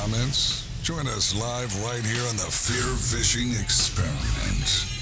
comments? Join us live right here on the FearFishing Experiment.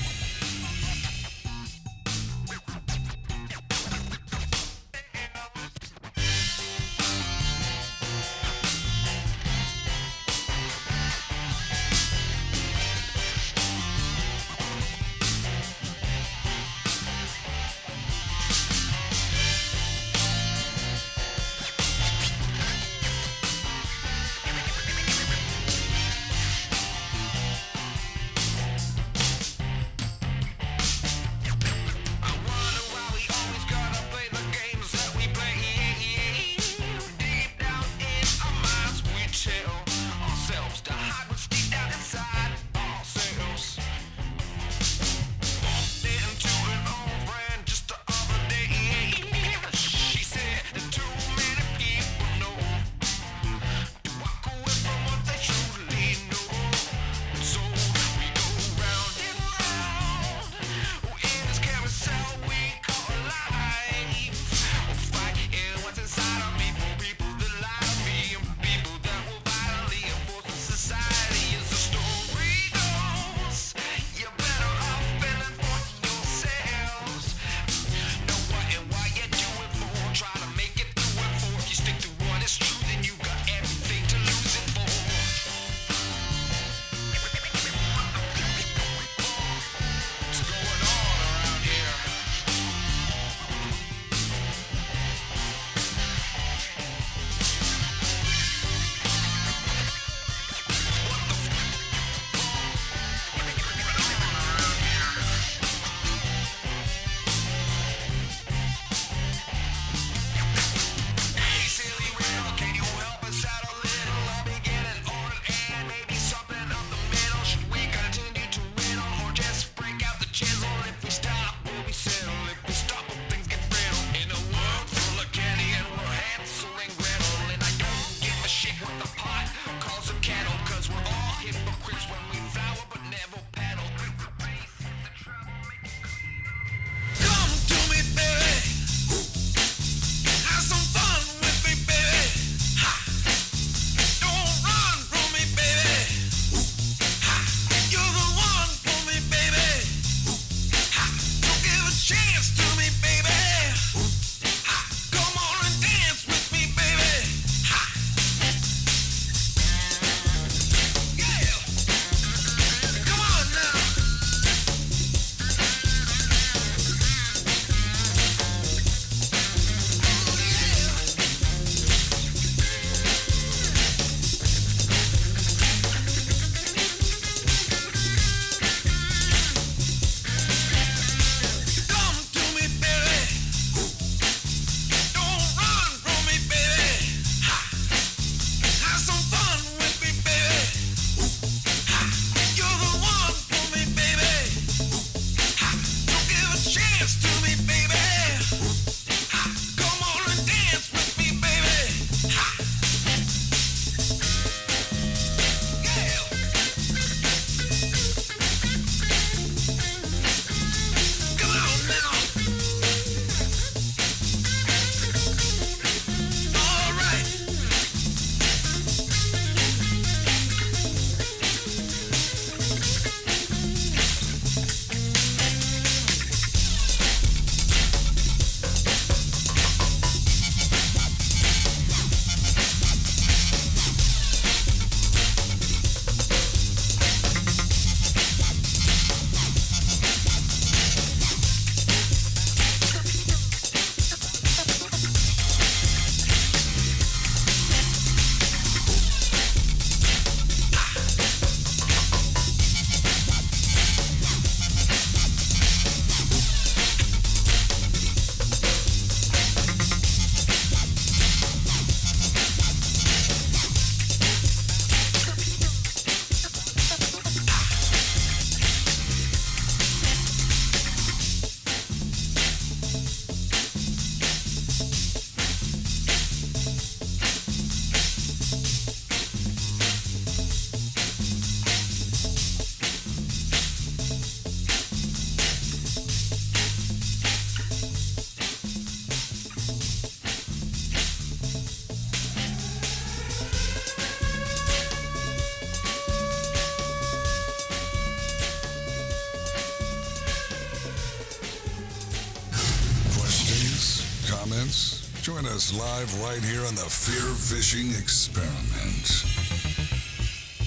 Join us live right here on the FearFishing Experiment.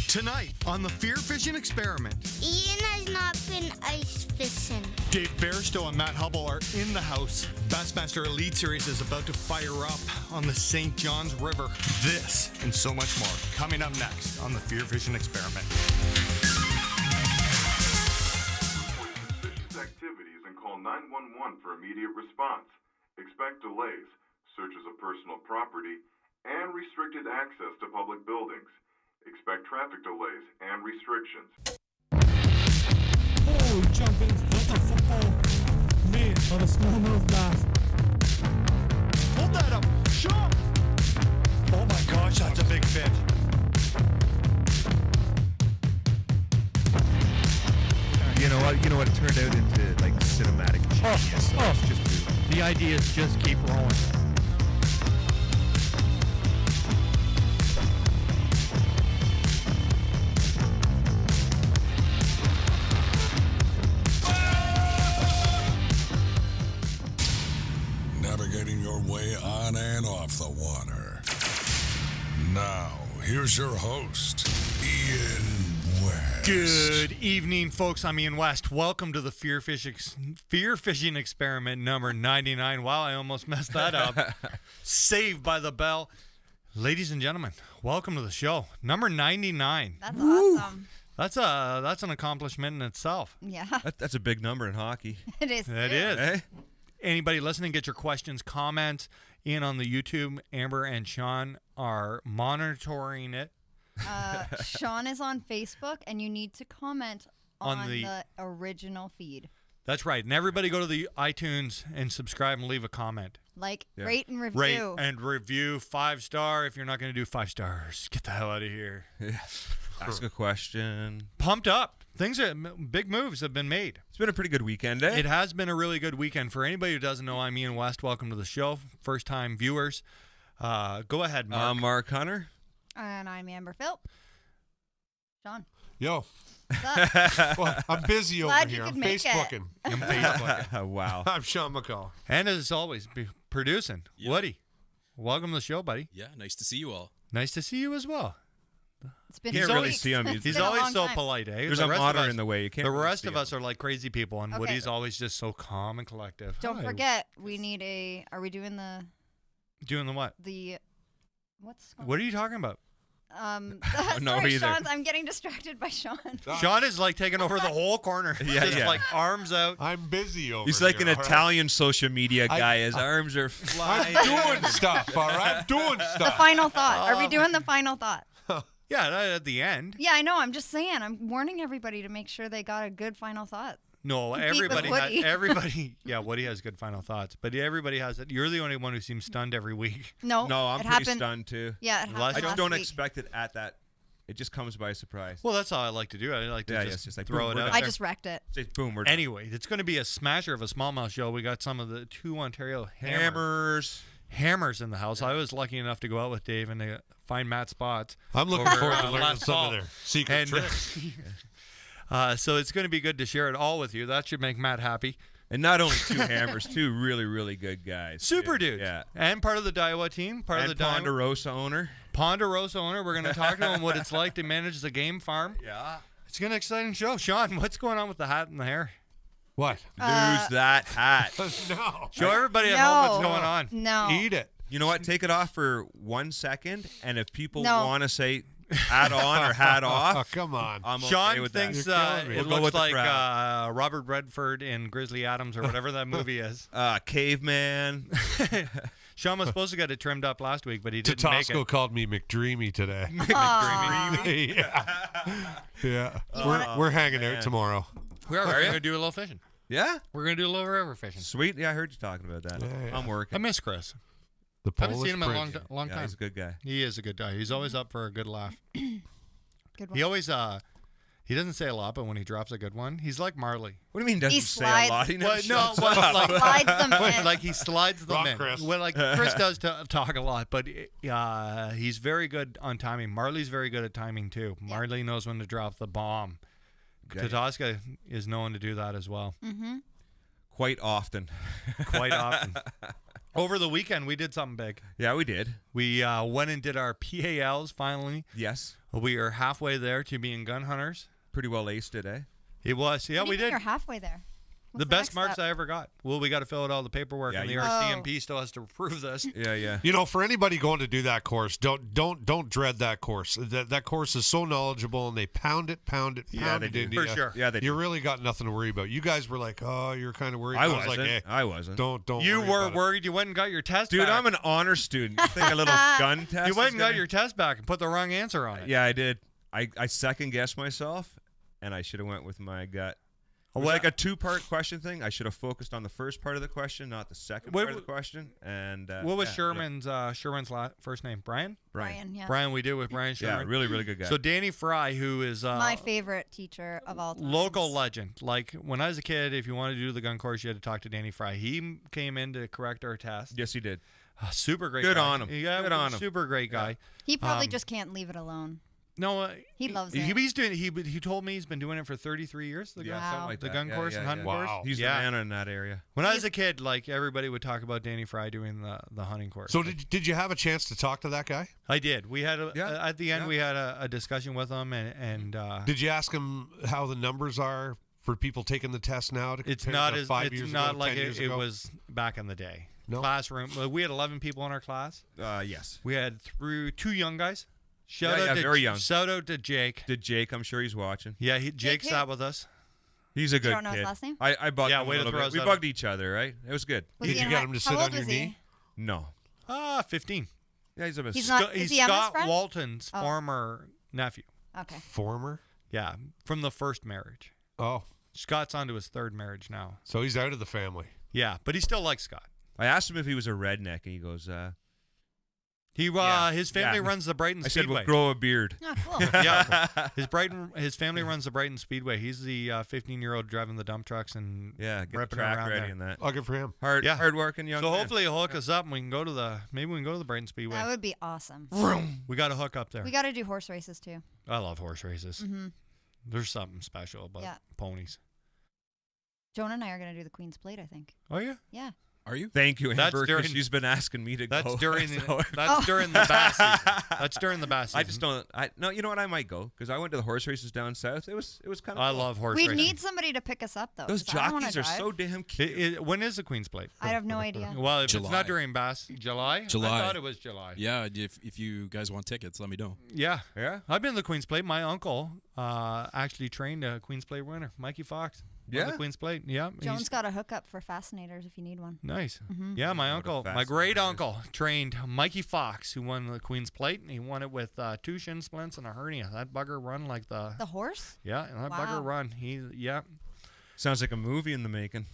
Tonight on the FearFishing Experiment, Ian has not been ice fishing. Dave Bairstow and Matt Hubble are in the house. Bassmaster Elite Series is about to fire up on the St. John's River. This and so much more coming up next on the FearFishing Experiment. Suspicious activities and call 911 for immediate response. Expect delays, searches of personal property, and restricted access to public buildings. Expect traffic delays and restrictions. Oh, jumping, that's a football miss on a smallmouth bass. Hold that up. Shot. Oh my gosh, that's a big fish. You know what? It turned out into like cinematic genius. So it's just beautiful. The idea is just keep rolling. Navigating your way on and off the water. Now, here's your host, Ian West. Good evening, folks. I'm Ian West. Welcome to the FearFishing Experiment number 99. Wow, I almost messed that up. Saved by the bell. Ladies and gentlemen, welcome to the show. Number 99. That's awesome. That's an accomplishment in itself. Yeah, That's a big number in hockey. it is. It too. is. Hey? Anybody listening, get your questions, comments in on the YouTube. Amber and Sean are monitoring it. Sean is on Facebook, and you need to comment On on the- the original feed. That's right. And everybody go to the iTunes and subscribe and leave a comment. Like, Yeah. rate and review. Rate and review 5-star. If you're not going to do 5 stars, get the hell out of here. Ask a question. Pumped up. Big moves have been made. It's been a pretty good weekend, eh? It has been a really good weekend. For anybody who doesn't know, I'm Ian West. Welcome to the show. First time viewers. Go ahead, Mark. Mark Hunter. And I'm Amber Philp. Sean, Yo, what's up? well, I'm busy over Glad you here. could I'm make it. Facebooking. I'm Facebook. Wow. I'm Sean McCall. And as always, producing. Yeah. Woody, welcome to the show, buddy. Yeah, nice to see you all. Nice to see you as well. It's been Can't 2 really weeks. see him. It's He's been a always long so time. polite, eh? There's The a rest of monitor us- in the way. You can't. The really rest see of him. us are like crazy people, and Okay. Woody's always just so calm and collective. Don't Hi. forget, we need a. Are we doing the Doing the what? what's What are you talking about? No, sorry, either. Sean. I'm getting distracted by Sean. Sean is like taking over the whole corner. Yeah, just yeah. like arms out. I'm busy over He's here. like an all right? Italian social media guy. His arms are flying. I'm doing stuff, all right? I'm doing The stuff. final thought. Are we doing the final thought? Yeah, at the end. Yeah, I know. I'm just saying. I'm warning everybody to make sure they got a good final thought. No, Compete with everybody Woody. everybody. Yeah, Woody has good final thoughts, but everybody has it. You're the only one who seems stunned every week. No, No, I'm it pretty happened. stunned too. Yeah, it Last- happened I just last don't week. expect it at that. It just comes by surprise. Well, that's all I like to do. I like to Yeah, just, it's just like, throw boom, it we're out done. I there. just wrecked it. Say, boom, we're done. Anyway, it's going to be a smasher of a smallmouth show. We got some of the 2 Ontario hammers in the house. I was lucky enough to go out with Dave and to find Matt's spots. I'm looking over, forward to learning last some fall. of their secret And, tricks. So it's going to be good to share it all with you. That should make Matt happy. And not only 2 hammers, 2 really, really good guys. Super too. dudes. Yeah. And part of the Daiwa team. Part And of the Daiwa. Ponderosa owner. Ponderosa owner. We're going to talk to him what it's like to manage the game farm. Yeah. It's going to be an exciting show. Sean, what's going on with the hat and the hair? What? Lose that hat. No. Show everybody at home what's No. going on. No. Eat it. You know what? Take it off for 1 second, and if people No. want to say hat on or hat Oh, off, come on. I'm okay Sean with thinks that. You're killing me. it We'll go looks with the like crowd. Robert Redford in Grizzly Adams or whatever that movie is. Caveman. Sean was supposed to get it trimmed up last week, but he didn't make Tatasco it. called me McDreamy today. Aw. Yeah. wanna- We're hanging man. out tomorrow. We're Are going you? to do a little fishing. Yeah? We're going to do a little river fishing. Sweet. Yeah, I heard you talking about that. Yeah, yeah. I'm I working. miss Chris. The I haven't Polish seen him in a Prince. long Yeah, time. he's a good guy. He is a good guy. He's always up for a good laugh. Good one. He always he doesn't say a lot, but when he drops a good one, he's like Marley. What do you mean doesn't He say slides- a lot? He never Well, shuts well, up. like, Slides them in. like he slides them Rock in. Chris. Well, like Chris does talk a lot, but he's very good on timing. Marley's very good at timing too. Marley knows when to drop the bomb. Okay. Tatasca is known to do that as well. Quite often. quite often. Over the weekend, we did something big. Yeah, we did. We went and did our PALs finally. Yes. We are halfway there to being gun hunters. Pretty well aced it, eh? It was. Yeah, What do we you mean did. You're halfway there. What's The best next marks step? I ever got. Well, we got to fill out all the paperwork, Yeah, and the you- RCMP still has to approve this. Yeah. You know, for anybody going to do that course, don't dread that course. That course is so knowledgeable, and they pound it Yeah, they into do. you. For sure. Yeah, they You do. really got nothing to worry about. You guys were like, oh, you're kind of worried. I was wasn't. like, hey, I wasn't. don't. You worry were about it. worried you went and got your test Dude, back. I'm an honor student. You think a little gun test? You went is and got gonna- your test back and put the wrong answer on it. Yeah, I did. I second guessed myself, and I should have went with my gut. It was Well- like a two-part question thing. I should have focused on the first part of the question, not the second What- part of the question. And What was yeah, Sherman's first name? Brian? Brian, yeah. Brian, we did with Brian Yeah, Sherman. really, really good guy. So Danny Fry, who is My favorite teacher of all time. local legend. Like when I was a kid, if you wanted to do the gun course, you had to talk to Danny Fry. He came in to correct our test. yes, he did. Super great Good guy. on him. Yeah, Good on him. Super great guy. He probably just can't leave it alone. No, He loves he, it. He's doing. He told me he's been doing it for 33 years. The Yeah, gun, Wow. something like the that. gun Yeah, course yeah, and hunting yeah. course. Wow. He's Yeah. the man in that area. When I was a kid, like everybody would talk about Danny Fry doing the hunting course. So did you have a chance to talk to that guy? I did. We had Yeah. at the end Yeah. we had a discussion with him, and Did you ask him how the numbers are for people taking the test now? To it's compare not to as 5 it's years not ago, like 10 years it ago? was back in the day. No? Classroom. We had 11 people in our class. Yes. We had two young guys. Shout Yeah, out to very young. Shout out to Jake. Did Jake? I'm sure he's watching. Yeah, Jake who? sat with us. He's a good don't know his kid. last name? I bugged Yeah, him a way to little throw bit. us We out. bugged each other, right? It was good. Was Did he you in get high- him to how sit old on your was he? knee? No. 15. Yeah, he's a bit. He's not- He's is he Emma's Scott friend? Walton's Oh. former nephew. Okay. Former? Yeah, from the first marriage. Oh, Scott's on to his third marriage now. so he's out of the family. Yeah, but he still likes Scott. I asked him if he was a redneck, and he goes, He his family yeah. runs the Brighton I said, Speedway. well, grow a beard. Oh, cool. Yeah, his family runs the Brighton Speedway. He's the 15-year-old driving the dump trucks and Yeah, get the ripping track around ready there. and that. Oh, good for him. Hard working young So man. hopefully he'll hook us up and we can go to the Brighton Speedway. That would be awesome. We got to hook up there. We got to do horse races too. I love horse races. Mm-hmm. There's something special about Yeah. ponies. Jonah and I are going to do the Queen's Plate, I think. Oh yeah, Yeah. Are you? Thank you, That's Amber, because during- she's been asking me to that's go. during So that's during the bass season. That's during the bass season. I just don't. No, you know what? I might go because I went to the horse races down south. It was kind of. I love horse We racing. need somebody to pick us up though. those 'cause I don't wanna jockeys are drive. so damn cute. When is the Queen's Plate? I have no idea. Well, if it's July. not during bass, July. July. I thought it was July. Yeah, if you guys want tickets, let me know. Yeah. Yeah? I've been to the Queen's Plate. My uncle actually trained a Queen's Plate winner, Mikey Fox. Won Yeah? the Queen's Plate. Yeah. Jones he's got a hookup for fascinators if you need one. nice. Mm-hmm. Yeah, my What a uncle, my fascinating great guy. uncle, trained Mikey Fox, who won the Queen's Plate, and he won it with 2 shin splints and a hernia. That bugger run like the The horse? yeah, and that Wow. bugger run. Sounds like a movie in the making.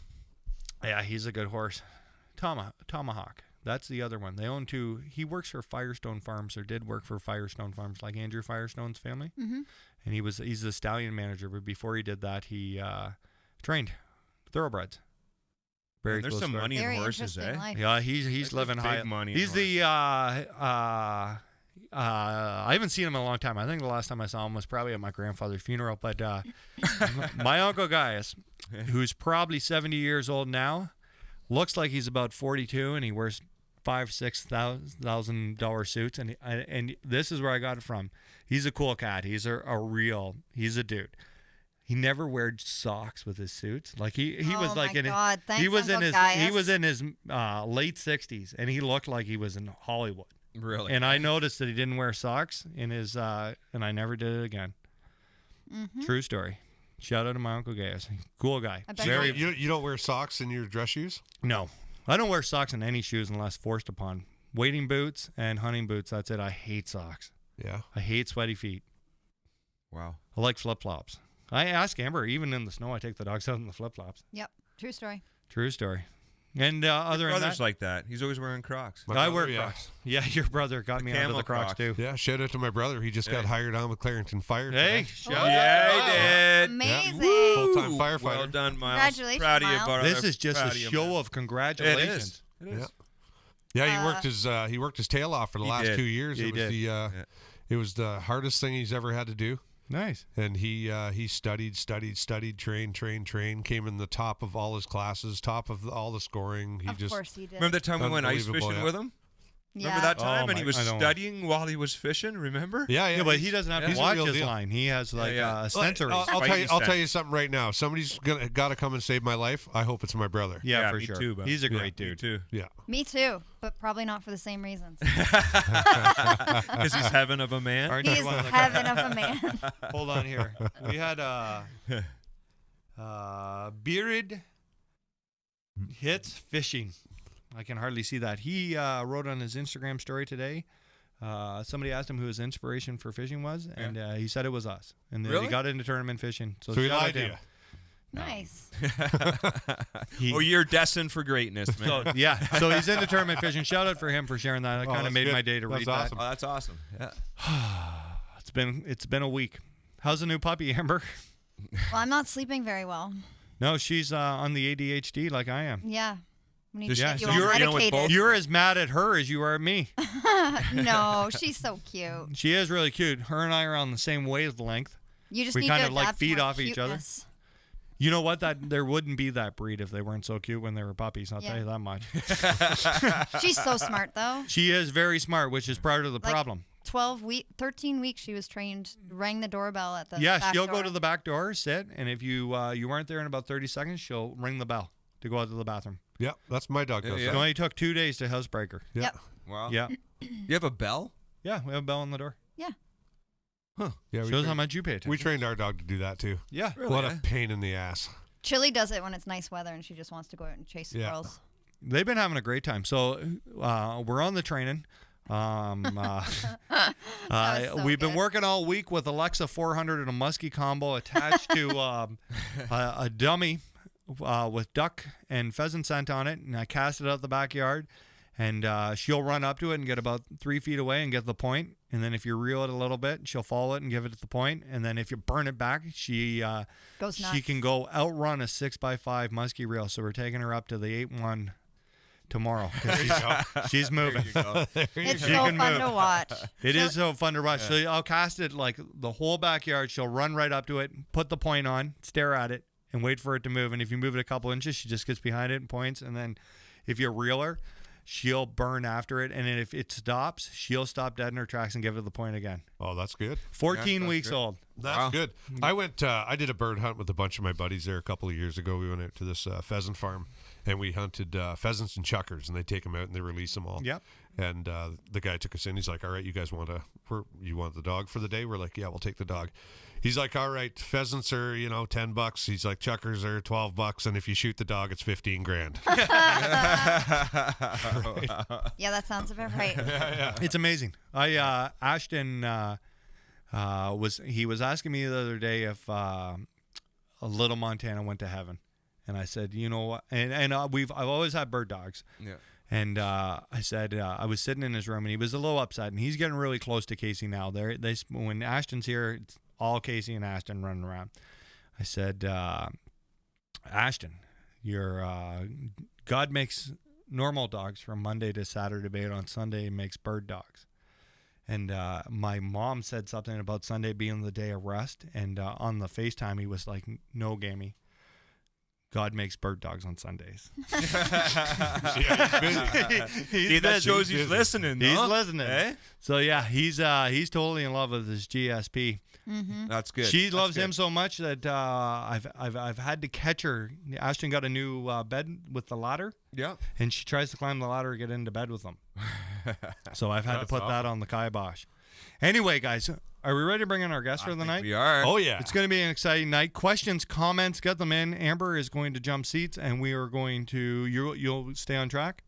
Yeah, he's a good horse. Tomahawk. That's the other one. They own 2. He works for Firestone Farms, or did work for Firestone Farms, like Andrew Firestone's family. Mm-hmm. And he's the stallion manager. But before he did that, he trained thoroughbreds. Very There's close some to it. money Very in horses, interesting eh? life. Yeah, he's There's living big high. money in He's the I haven't seen him in a long time. I think the last time I saw him was probably at my grandfather's funeral. But my uncle Gaius, who's probably 70 years old now, looks like he's about 42, and he wears $5,000-$6,000 suits. And this is where I got it from. He's a cool cat. He's he's a dude. He never wears socks with his suits. Like he was Oh like my in God. Thanks, he was in Uncle his Gaius. he was in his late 60s, and he looked like he was in Hollywood. Really? And I noticed that he didn't wear socks in his and I never did it again. Mm-hmm. True story. Shout out to my uncle Gaius. Cool guy. I bet Very You don't wear socks in your dress shoes? no. I don't wear socks in any shoes unless forced upon. Wading boots and hunting boots, that's it. I hate socks. Yeah. I hate sweaty feet. Wow. I like flip-flops. I ask Amber, even in the snow, I take the dogs out in the flip-flops. Yep. True story. True story. And other than Brother's that, like that. He's always wearing Crocs. My I brother, wear yeah. Crocs. Yeah, your brother got me onto camel the Crocs Crocs. too. Yeah, shout out to my brother. He just got Hey. hired on with Clarington Fire. Hey, today. shout Yeah, out. he did. Amazing. Full-time firefighter. Well done, Miles. Congratulations, Proud of you, Miles. brother. This is just Proud a of you, show man. of congratulations. It is. Yeah, he worked his tail off for the He last did. 2 years. He It was did. it was the hardest thing he's ever had to do. Nice. And he studied, trained, came in the top of all his classes, top of all the scoring. He Of course he did. Remember that time we went ice Unbelievable, fishing yeah. with him? Yeah. Remember that time? Oh, And he my- was I don't- studying while he was fishing, remember? Yeah, but he doesn't have He's to a watch real his deal. line. He has like yeah. a sensor. I'll Spidey tell sense. you something right now. Somebody's got to come and save my life. I hope it's my brother. Yeah, for me sure. too, bud. He's a Yeah, great Me dude. too. Yeah. Me too, but probably not for the same reasons. Because he's heaven of a man. Aren't He's you one of the- heaven of a man. Hold on here. We had Bearded Hits Fishing. I can hardly see that. He wrote on his Instagram story today. Somebody asked him who his inspiration for fishing was, and he said it was us. And Really? he got into tournament fishing. So he shout out lied to him. you. Nice. He- Oh, you're destined for greatness, man. So, yeah, so he's into tournament fishing. Shout out for him for sharing that. It kind of that's made good. my day to That's read awesome. Oh, that's awesome. Yeah. that. It's been a week. How's the new puppy, Amber? Well, I'm not sleeping very well. No, she's on the ADHD like I am. Yeah. We need Does to she- get you so all you're dealing with medicated. both? You're as mad at her as you are at me. No, she's so cute. She is really cute. Her and I are on the same wavelength. You just We need kinda, to like, adapt to feed more off each other. cuteness. You know what? That there wouldn't be that breed if they weren't so cute when they were puppies. I'll tell Yeah. you that much. She's so smart though. She is very smart, which is part of the Like, problem. 13 weeks she was trained, rang the doorbell at the Yeah, back she'll door. go to the back door, sit, and if you weren't there in about 30 seconds, she'll ring the bell to go out to the bathroom. Yeah, that's my dog. Does Yeah. It that. only took 2 days to housebreak her. Yeah. Yep. Wow. Yeah, You have a bell? yeah, we have a bell on the door. Yeah, we Shows trained, how much you pay attention. we trained our dog to do that too. Yeah, What a pain in the ass. Chili does it when it's nice weather and she just wants to go out and chase Yeah. squirrels. they've been having a great time. So we're on the training. so We've been good. working all week with Alexa 400 and a muskie combo attached to a dummy with duck and pheasant scent on it, and I cast it out the backyard, and she'll run up to it and get about 3 feet away and get the point, and then if you reel it a little bit, she'll follow it and give it the point, and then if you burn it back, she Goes nuts. she can go outrun a 6x5 muskie reel. So we're taking her up to the 8-1 tomorrow. 'Cause she's moving. It's She so can fun move. to watch. It is so fun to watch. So I'll cast it like the whole backyard. She'll run right up to it, put the point on, stare at it, and wait for it to move. And if you move it a couple inches, she just gets behind it and points. And then if you reel her, she'll burn after it. And then if it stops, she'll stop dead in her tracks and give it the point again. Oh, that's good. 14 that's weeks good. old. That's Wow. good. I went. I did a bird hunt with a bunch of my buddies there a couple of years ago. We went out to this pheasant farm, and we hunted pheasants and chuckers, and they take them out and they release them all. Yep. And the guy took us in. He's like, "All right, you guys want you want the dog for the day?" We're like, "Yeah, we'll take the dog." He's like, "All right, pheasants are $10." He's like, "Chuckers are $12, and if you shoot the dog, it's 15 grand." Yeah, that sounds about right. It's amazing. Ashton was asking me the other day if a little Montana went to heaven, and I said, you know what? And I've always had bird dogs. Yeah. And I said I was sitting in his room, and he was a little upset, and he's getting really close to Casey now. When Ashton's here, it's all Casey and Ashton running around. I said, Ashton, God makes normal dogs from Monday to Saturday, but on Sunday he makes bird dogs. And my mom said something about Sunday being the day of rest, and on the FaceTime he was like, "No, Gammy, God makes bird dogs on Sundays." Yeah, he's busy. See, that shows he's busy. listening. He's no? listening. Eh? So yeah, he's totally in love with his GSP. That's good. She That's loves good. him so much that I've had to catch her. Ashton got a new bed with the ladder, Yeah. and she tries to climb the ladder to get into bed with him. So I've had to put that on the kibosh. Anyway, guys, are we ready to bring in our guest for the night? We are. Oh yeah. It's going to be an exciting night. Questions, comments, get them in. Amber is going to jump seats, and we are going to. You'll stay on track.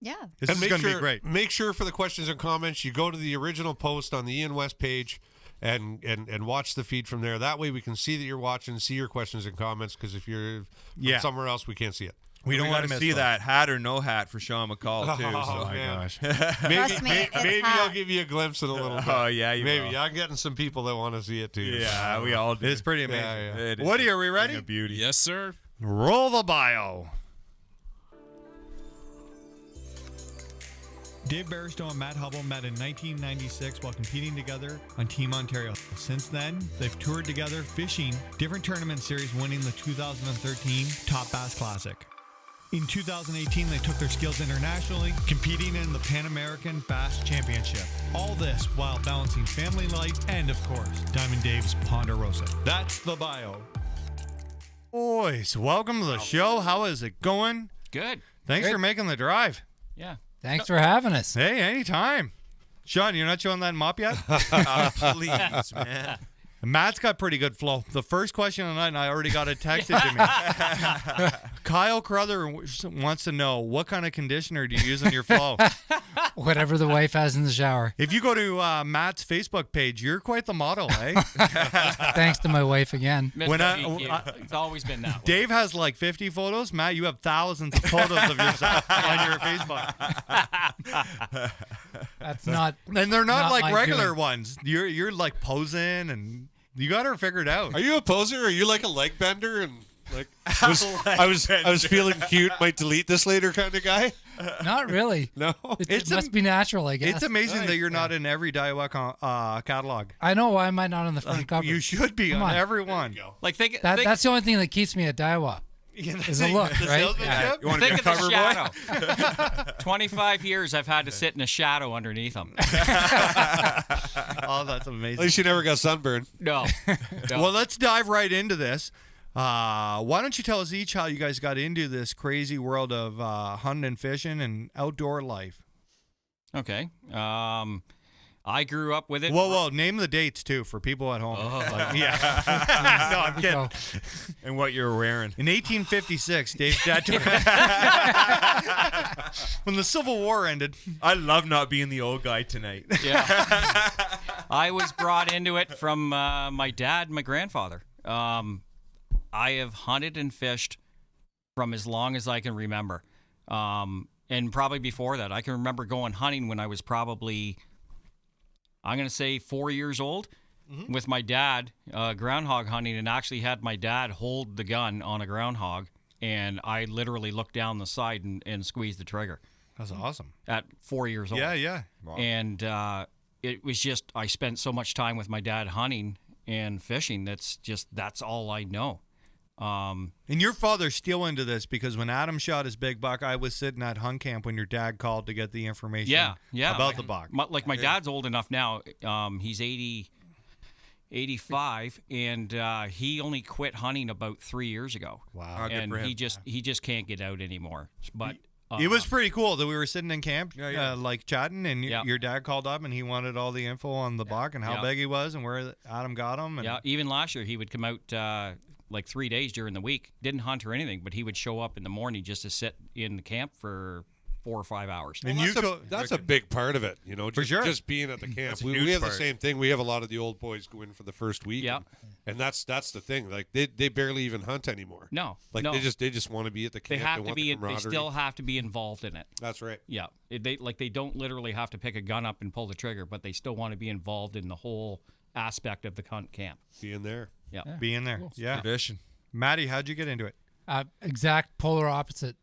Yeah. This And is make going to sure, be great. Make sure for the questions and comments, you go to the original post on the Ian West page and watch the feed from there. That way we can see that you're watching, see your questions and comments, because if you're from somewhere else, we can't see it. We don't want to to miss see those. that hat or no hat for Sean McCall too. Oh, So. my man. gosh. Maybe, Trust me, it's maybe hot. I'll give you a glimpse in a little bit. Oh yeah, you Maybe. will. I'm getting some people that want to see it too. Yeah, we all do. It's pretty amazing. Yeah, yeah. It is Woody, a are we thing ready? of beauty. Yes, sir. Roll the bio. Dave Bairstow and Matt Hubble met in 1996 while competing together on Team Ontario. Since then, they've toured together fishing different tournament series, winning the 2013 Top Bass Classic. In 2018, they took their skills internationally, competing in the Pan American Bass Championship. All this while balancing family life and, of course, Diamond Dave's Ponderosa. That's the bio. Boys, welcome to the show. How is it going? Good. Thanks for making the drive. Yeah. Thanks for having us. Hey, anytime. Sean, you're not showing that mop yet? Please, man. Matt's got pretty good flow. The first question of the night, and I already got it texted to me. Kyle Crother wants to know, what kind of conditioner do you use in your flow? Whatever the wife has in the shower. If you go to Matt's Facebook page, you're quite the model, eh? Thanks to my wife again. It's always been that way. Dave has like 50 photos. Matt, you have thousands of photos of yourself on your Facebook. That's not. And they're not like my regular doing. ones. You're like posing, and you got her figured out. Are you a poser? Are you like a leg bender and like I was feeling cute, might delete this later kind of guy? Not really. No. It must be natural, I guess. It's amazing that you're not in every Daiwa catalog. I know. Why am I not on the front cover? You should be Come on on. every one. Like think That's the only thing that keeps me at Daiwa. Is a look, right? Yeah. You want to be a of the cover boy? shadow. 25 years I've had to sit in a shadow underneath them. Oh, that's amazing. At least you never got sunburned. No. Well, let's dive right into this. Why don't you tell us each how you guys got into this crazy world of hunting and fishing and outdoor life? Okay. I grew up with it. Whoa, name the dates too for people at home. Yeah. No, I'm kidding. Go. And what you're wearing. In 1856, Dave's dad took when the Civil War ended. I love not being the old guy tonight. Yeah. I was brought into it from my dad and my grandfather. I have hunted and fished from as long as I can remember. And probably before that. I can remember going hunting when I was probably, I'm going to say 4 years old with my dad, groundhog hunting, and actually had my dad hold the gun on a groundhog. And I literally looked down the side and squeezed the trigger. That's awesome. At 4 years old. Yeah. Wow. And it was just, I spent so much time with my dad hunting and fishing. That's all I know. And your father's still into this because when Adam shot his big buck, I was sitting at hunt camp when your dad called to get the information about the buck. My dad's old enough now. He's 85, and he only quit hunting about 3 years ago. Wow. Good And for him. he just can't get out anymore. But It was pretty cool that we were sitting in camp, Yeah. like chatting, and Yeah. your dad called up and he wanted all the info on the buck and how Yeah. big he was and where Adam got him. And yeah, even last year he would come out like 3 days during the week. Didn't hunt or anything, but he would show up in the morning just to sit in the camp for 4 or 5 hours. And That's a big part of it, just, sure. just being at the camp. That's a We huge have part. the same thing. We have a lot of the old boys go in for the first week. Yeah. And that's the thing. Like they barely even hunt anymore. No, Like no. they just want to be at the They camp. have to want be. the They camaraderie. still have to be involved in it. That's right. Yeah, they don't literally have to pick a gun up and pull the trigger, but they still want to be involved in the whole aspect of the hunt camp. Being there. Yeah. be in there. Yeah. Tradition. Maddie, how'd you get into it? Exact polar opposite.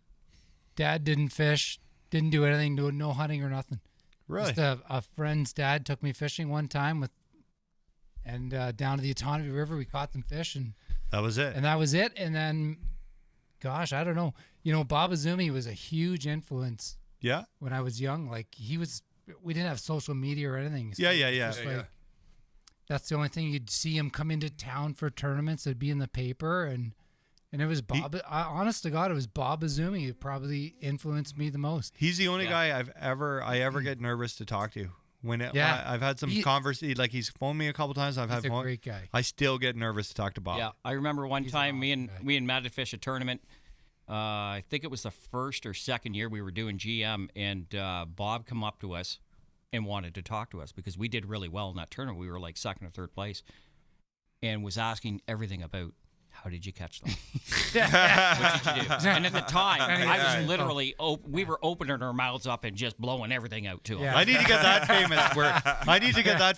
Dad didn't fish, didn't do anything, no hunting or nothing. Really? Just a friend's dad took me fishing one time and down to the Otonabee River. We caught some fish, and That was it. that was it. And then, gosh, I don't know. Bob Azumi was a huge influence Yeah. when I was young. Like we didn't have social media or anything. So Yeah. just like, that's the only thing. You'd see him come into town for tournaments. It'd be in the paper, and it was Bob. Honest to God, it was Bob Azumi who probably influenced me the most. He's the only guy I ever get nervous to talk to. I've had some conversation, like he's phoned me a couple times. He's a great guy. I still get nervous to talk to Bob. Yeah, I remember one He's time an awesome me and Matt had fished a tournament. I think it was the first or second year we were doing GM, and Bob come up to us and wanted to talk to us because we did really well in that tournament. We were like second or third place, and was asking everything about how did you catch them? What did you do? And at the time, I was literally we were opening our mouths up and just blowing everything out to him. I need to get that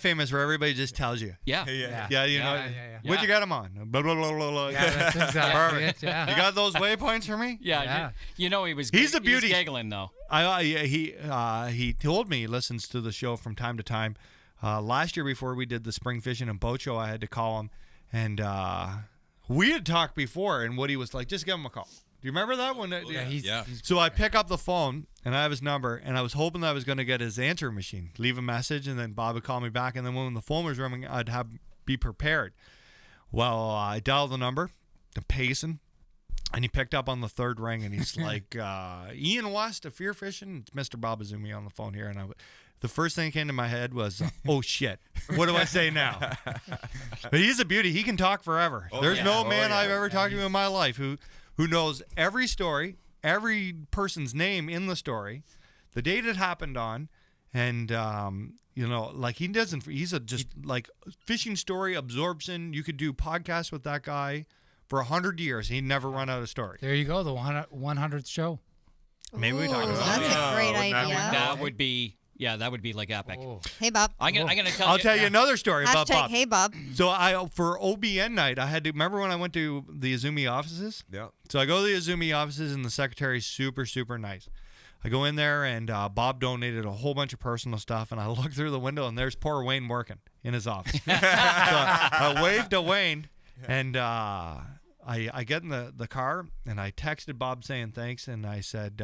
famous where everybody just tells you. Yeah. Yeah. What'd you get him on? Blah, blah, blah, blah, blah. Yeah, that's exactly Perfect. it. Yeah. You got those waypoints for me? Yeah. He was. He's a beauty. He was giggling though. He told me he listens to the show from time to time. Last year before we did the spring fishing and boat show, I had to call him, and we had talked before, and Woody was like, "Just give him a call." Do you remember that one? Yeah. So I pick up the phone, and I have his number, and I was hoping that I was going to get his answering machine, leave a message, and then Bob would call me back, and then when the phone was ringing, I'd be prepared. Well, I dialed the number, I'm pacing, and he picked up on the third ring, and he's like, Ian West of Fear Fishing, it's Mr. Bob Azumi on the phone here, and the first thing that came to my head was, oh shit, what do I say now? But he's a beauty. He can talk forever. There's no man I've ever talked to in my life who knows every story, every person's name in the story, the date it happened on, and like he doesn't. He's like fishing story absorption. You could do podcasts with that guy for 100 years. He'd never run out of story. There you go, the 100th show. Maybe we talk about That's that. a great idea. That would be. Yeah, that would be like epic. Hey, Bob. I'm gonna tell I'll tell you another story about Hashtag Bob. Hey, Bob. So for OBN night, I had to remember when I went to the Azumi offices. Yeah. So I go to the Azumi offices, and the secretary's super, super nice. I go in there, and Bob donated a whole bunch of personal stuff, and I look through the window, and there's poor Wayne working in his office. So I waved to Wayne, and I get in the car, and I texted Bob saying thanks, and I said,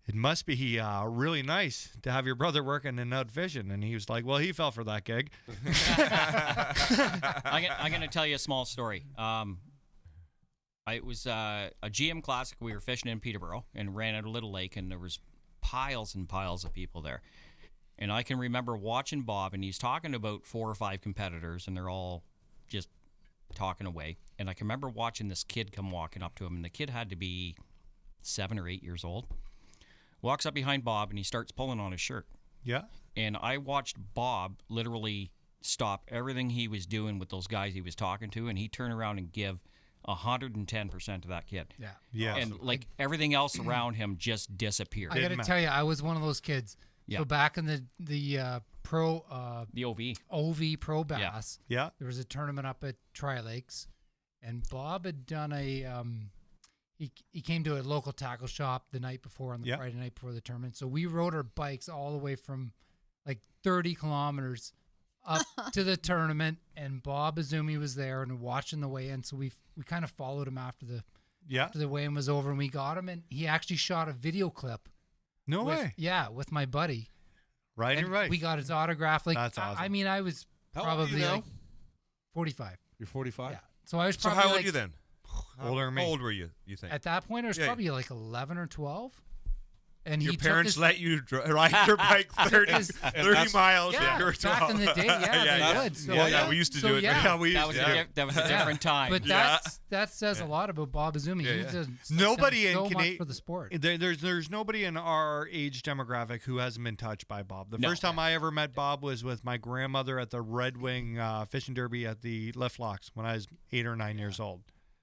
it must be really nice to have your brother working and out fishing. And he was like, well, he fell for that gig. I'm going to tell you a small story. It was a GM Classic. We were fishing in Peterborough and ran out a little lake, and there was piles and piles of people there. And I can remember watching Bob, and he's talking about 4 or 5 competitors, and they're all just talking away. And I can remember watching this kid come walking up to him, and the kid had to be 7 or 8 years old. Walks up behind Bob, and he starts pulling on his shirt. Yeah. And I watched Bob literally stop everything he was doing with those guys he was talking to, and he turned around and give 110% to that kid. Yeah. Yeah. And like everything else around him just disappeared. I got to tell you, I was one of those kids. Yeah. So back in the pro the OV Pro Bass, Yeah. there was a tournament up at Tri Lakes, and Bob had done a he came to a local tackle shop the night before, on the Friday night before the tournament. So we rode our bikes all the way from like 30 kilometers up to the tournament, and Bob Azumi was there and watching the weigh-in. So we kind of followed him after the weigh-in was over, and we got him, and he actually shot a video clip. No way. Yeah, with my buddy. Right and right. We got his autograph. Like, that's awesome. I mean, I was How old are you probably now? like 45. You're 45? Yeah. So I was So probably how old like, are you then? Older than me. How old were you think? at that point, I was Yeah. probably like 11 or 12. And Your he took parents his, let you ride your bike 30 miles yeah, when you were back in the 12. day, yeah, they would. So, yeah, we used to do it. Yeah. Yeah, we That used was, to. that was a different time. But that says a lot about Bob Azumi. Yeah, He yeah. does Nobody in so much Canada for the sport. There's nobody in our age demographic who hasn't been touched by Bob. The No. first time I ever met Bob was with my grandmother at the Red Wing fishing derby at the Lift Locks when I was 8 or 9 years old.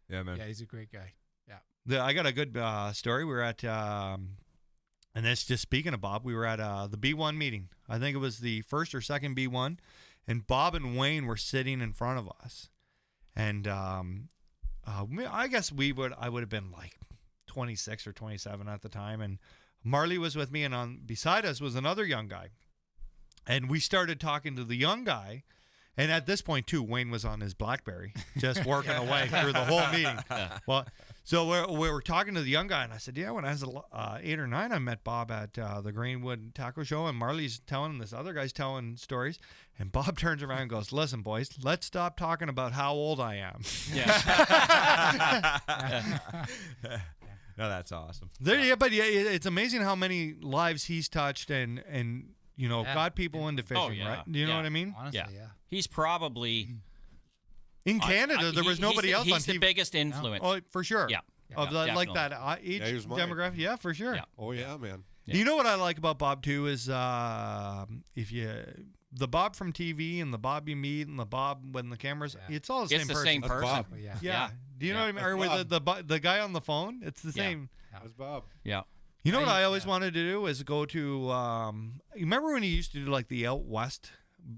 Yeah, man. Yeah, he's a great guy. Yeah. I got a good story. We were at, and that's just speaking of Bob, we were at the B1 meeting. I think it was the first or second B1, and Bob and Wayne were sitting in front of us. And I guess I would have been like 26 or 27 at the time. And Marley was with me, and beside us was another young guy. And we started talking to the young guy. And at this point, too, Wayne was on his BlackBerry, just working away through the whole meeting. Well, so we were talking to the young guy, and I said, yeah, when I was 8 or 9, I met Bob at the Greenwood Taco Show, and Marley's telling him, this other guy's telling stories, and Bob turns around and goes, listen, boys, let's stop talking about how old I am. No, that's awesome. But it's amazing how many lives he's touched and got people into fishing, right? Do you know what I mean? Honestly, yeah. He's probably in Canada. There was nobody else on He's the TV. biggest influence. Oh, for sure. Yeah. Of like that age he was mine. demographic. Yeah, for sure. Yeah. Oh, yeah, man. Yeah. You know what I like about Bob too is the Bob from TV and the Bob you meet and the Bob when the cameras, it's all the It's same the person. same That's person. Bob. Yeah. Yeah. Do you know what I mean? Or with the guy on the phone, it's the same. That's Bob. Yeah. You know what I always wanted to do is go to. You remember when you used to do like the out west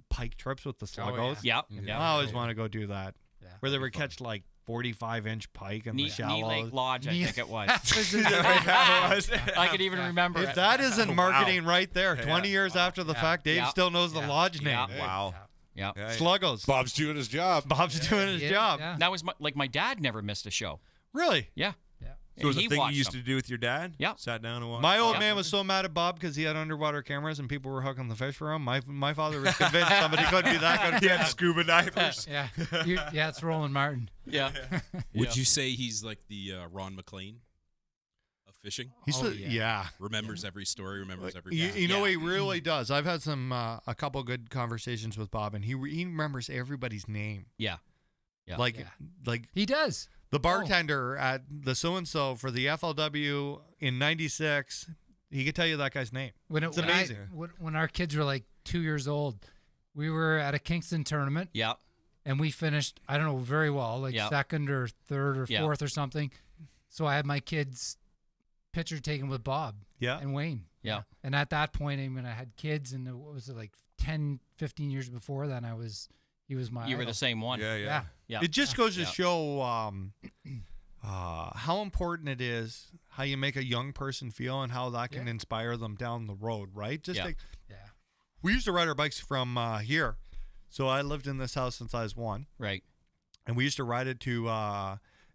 pike trips with the sluggos? Yeah. I always want to go do that. Yeah. Where they would catch like 45-inch pike in the Knee shallows. Lake Lodge, I think it was. I I could even remember If it. that isn't marketing right there, 20 years after the fact, Dave Yeah. still knows the lodge name. Yeah. Wow. Yeah. Sluggles. Bob's doing his job. Bob's doing his job. That was my dad never missed a show. Really? Yeah. So it was He a thing you watched used them. to do with your dad? Yeah. Sat down and watched? My old man was so mad at Bob because he had underwater cameras and people were hooking the fish for him. My father was convinced somebody couldn't be that good. He had scuba divers. Yeah. Yeah, it's Roland Martin. Yeah. Would you say he's like the Ron McLean of fishing? He's yeah. Remembers every story, remembers every. You know, he really does. I've had a couple good conversations with Bob, and he remembers everybody's name. Yeah. Yeah. Like He does. the bartender at the so-and-so for the FLW in 96, he could tell you that guy's name. It's amazing. When our kids were like 2 years old, we were at a Kingston tournament. Yeah. And we finished, I don't know, very well, like second or third or fourth or something. So I had my kids' picture taken with Bob and Wayne. Yeah. And at that point, I mean, I had kids, and what was it, like 10, 15 years before then, he was my You were idol. the same one. Yeah. It just goes to show how important it is, how you make a young person feel, and how that can inspire them down the road, right? Just like we used to ride our bikes from here. So I lived in this house since I was 1. Right. And we used to ride it to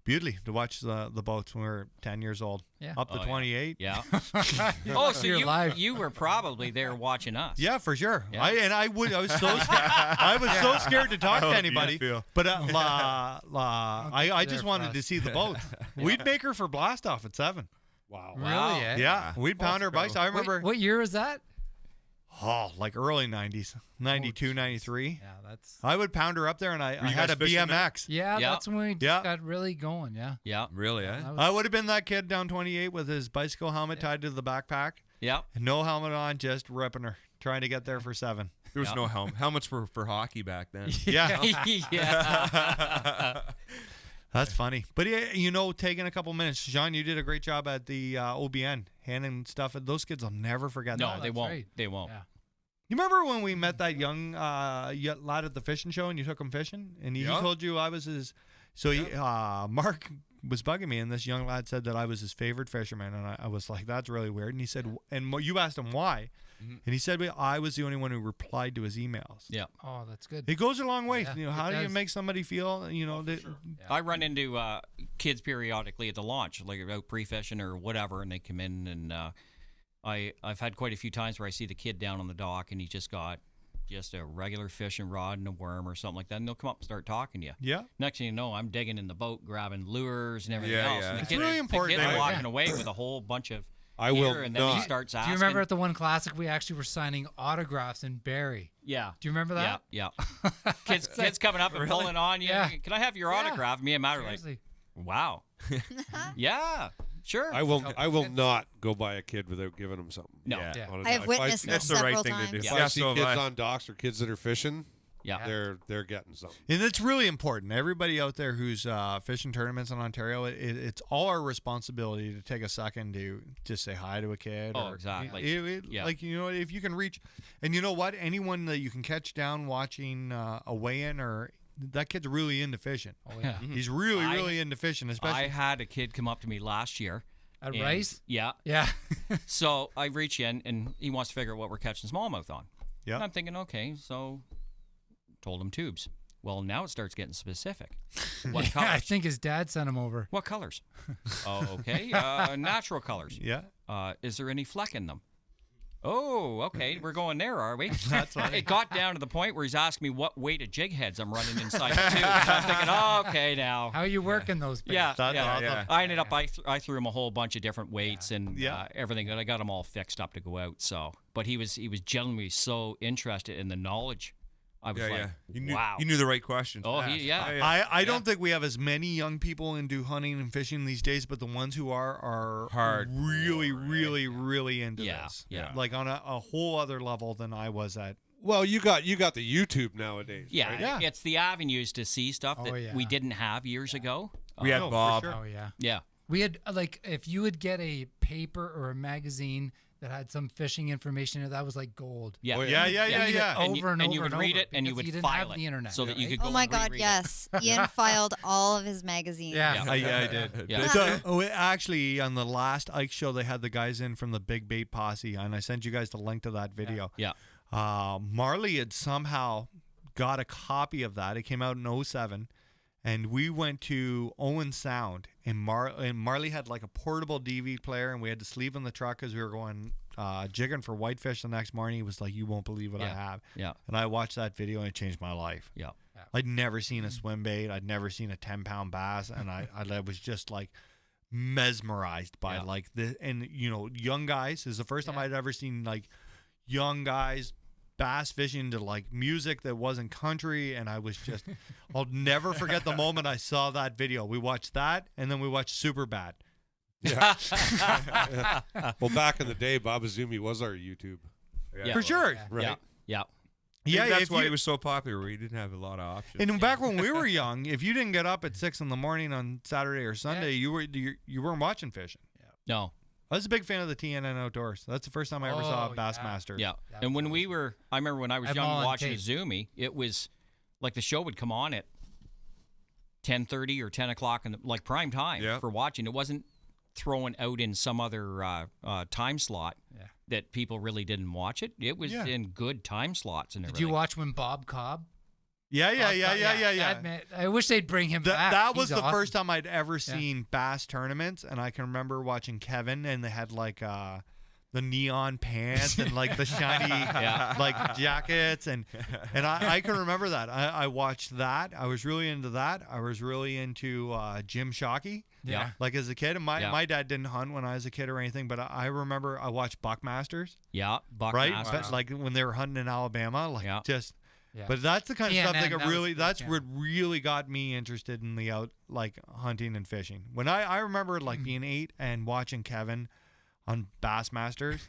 Bewdley to watch the boats when we were 10 years old. Yeah. Up to 28. Yeah. Oh, so you were probably there watching us. Yeah, for sure. Yeah. I was so scared. I was so scared to talk to anybody. But I just wanted to see the boat. We'd make her for blast off at 7. Wow. Really? Eh? Yeah, we'd pound her bikes. I remember. What year was that? Oh, like early 90s, 92, 93. Yeah, that's. I would pound her up there, and I had a BMX. Yeah, that's when we got really going. Yeah. Yeah. Really, eh? I would have been that kid down 28 with his bicycle helmet tied to the backpack. Yeah. No helmet on, just ripping her, trying to get there for 7. There was no helmet. Helmets for hockey back then. Yeah. Yeah. That's funny. But, taking a couple minutes. Sean, you did a great job at the OBN, handing stuff. Those kids will never forget that. No, they won't. right. They won't. Yeah. You remember when we met that young lad at the fishing show and you took him fishing? And he told you I was his... So Mark was bugging me, and this young lad said that I was his favorite fisherman. And I was like, that's really weird. And he said, and you asked him why. And he said, I was the only one who replied to his emails. Yeah. Oh, that's good. It goes a long way. Yeah, How do you does. make somebody feel, I run into kids periodically at the launch, like out pre-fishing or whatever, and they come in, and I've had quite a few times where I see the kid down on the dock, and he's just got just a regular fishing rod and a worm or something like that, and they'll come up and start talking to you. Yeah. Next thing you know, I'm digging in the boat, grabbing lures and everything else. And the It's kid, really important. The kid's walking away with a whole bunch of I will gear, and then he not. starts Do asking. you remember at the one classic we actually were signing autographs in Barrie? Yeah. Do you remember that? Yeah. Kids coming up and pulling on you. Yeah. Can I have your autograph? Me and Matt are like, Seriously. wow. Yeah. Sure. I will not go by a kid without giving him something. No. Yeah. On a I have dock. witnessed If this That's the right several thing to times. do. Yeah. I see So kids have I. on docks or kids that are fishing, Yeah. they're getting something. And it's really important. Everybody out there who's fishing tournaments in Ontario, it's all our responsibility to take a second to just say hi to a kid. Oh, or, exactly. Yeah. Like, if you can reach, and you know what? Anyone that you can catch down watching a weigh-in, or that kid's really into fishing. Oh, yeah. He's really into fishing, especially. I had a kid come up to me last year. At and- Rice? Yeah. Yeah. So I reach in, and he wants to figure out what we're catching smallmouth on. Yeah. And I'm thinking, okay, so told him tubes. Well, now it starts getting specific. What colors? I think his dad sent him over. What colors? Oh, okay. Natural colors. Yeah. Is there any fleck in them? Oh, okay. We're going there, are we? That's funny. It got down to the point where he's asking me what weight of jig heads I'm running inside the tube. So I'm thinking, oh, okay, now. How are you working those baits? Yeah, That's yeah. awesome. I ended up, I threw him a whole bunch of different weights and Yeah. everything. And I got them all fixed up to go out. So, but he was genuinely so interested in the knowledge. I was like, wow. You knew the right questions. Oh, yeah. I don't think we have as many young people into hunting and fishing these days, but the ones who are Hard. really into Yeah, this. yeah. Like on a whole other level than I was at. Well, you got the YouTube nowadays. Yeah, right? Yeah. it's the avenues to see stuff Oh, that yeah. we didn't have years ago. We had No, for Bob. sure. Oh, yeah. Yeah. We had, like, if you would get a paper or a magazine that had some fishing information in it that was like gold. Yeah. Oh, Yeah. Read it And over and over you would and read over it and you because would you didn't file have it the internet, so that you right? could go Oh my and God, reread yes. Ian filed all of his magazines. Yeah. Yeah. I did. Yeah. So actually, on the last Ike show, they had the guys in from the Big Bait Posse, and I sent you guys the link to that video. Yeah. Marley had somehow got a copy of that. It came out in 07, and we went to Owen Sound, and Marley had like a portable DV player, and we had to sleep in the truck because we were going jigging for whitefish the next morning. He was like, "You won't believe what I have." Yeah. And I watched that video, and it changed my life. Yeah. I'd never seen a swim bait. I'd never seen a 10-pound bass, and I was just like mesmerized by like the, and young guys. This is the first time I'd ever seen like young guys bass fishing to like music that wasn't country, and I was just I'll never forget the moment I saw that video. We watched that, and then we watched Superbad. Yeah. Well, back in the day, Bob Azumi was our YouTube. Yeah. For sure. Right. Yeah. Yeah, that's if why you- he was so popular. We didn't have a lot of options. And back when we were young, if you didn't get up at 6 a.m. on Saturday or Sunday, you weren't watching fishing. No. I was a big fan of the TNN Outdoors. That's the first time I ever saw a Bassmaster. Yeah. And when I remember when I was I'm young on watching tape. Izumi, it was like the show would come on at 10:30 or 10 o'clock in like prime time for watching. It wasn't thrown out in some other time slot that people really didn't watch it. It was in good time slots and Did everything. you watch when Bob Cobb? Yeah. That man- I wish they'd bring him back. That was He's the awesome. first time I'd ever seen bass tournaments, and I can remember watching Kevin, and they had like the neon pants and like the shiny like jackets, and I can remember that. I watched that. I was really into that. I was really into Jim Shockey. Yeah. Like as a kid, and my dad didn't hunt when I was a kid or anything, but I remember I watched Buckmasters. Yeah, Right, Buckmasters. but like when they were hunting in Alabama, like just. Yeah. But that's the kind of stuff TNN, that that really was that's good, what really got me interested in the hunting and fishing. When I remember like being 8 and watching Kevin on Bassmasters,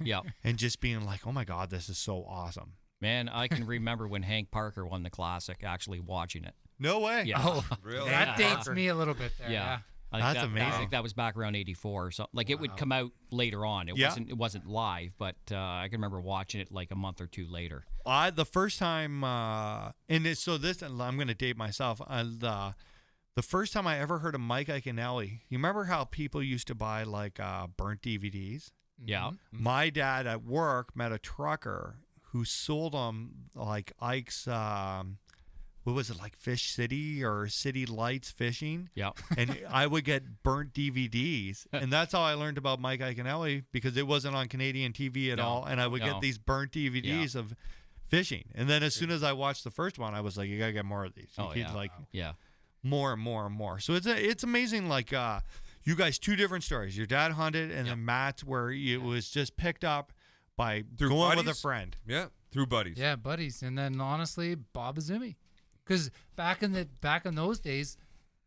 and just being like, oh my God, this is so awesome. Man, I can remember when Hank Parker won the Classic, actually watching it. No way. Yeah. Oh, Really? that dates me a little bit there. Yeah. That's I amazing. think that was back around '84 or something. Like it would come out later on. It wasn't live, but I can remember watching it like a month or two later. The first time, I'm going to date myself. The first time I ever heard of Mike Iaconelli, you remember how people used to buy like burnt DVDs? Yeah. My dad at work met a trucker who sold them like Ike's, what was it, like Fish City or City Lights Fishing? Yeah. And I would get burnt DVDs. And that's how I learned about Mike Iaconelli, because it wasn't on Canadian TV at all. And I would get these burnt DVDs of fishing. And then as soon as I watched the first one, I was like, you got to get more of these. More and more and more. So it's amazing. Like, you guys, two different stories. Your dad hunted, and then Matt's where it was just picked up by going with a friend. Yeah, through buddies. Yeah, buddies. And then honestly, Bob Azumi. Because back in those days,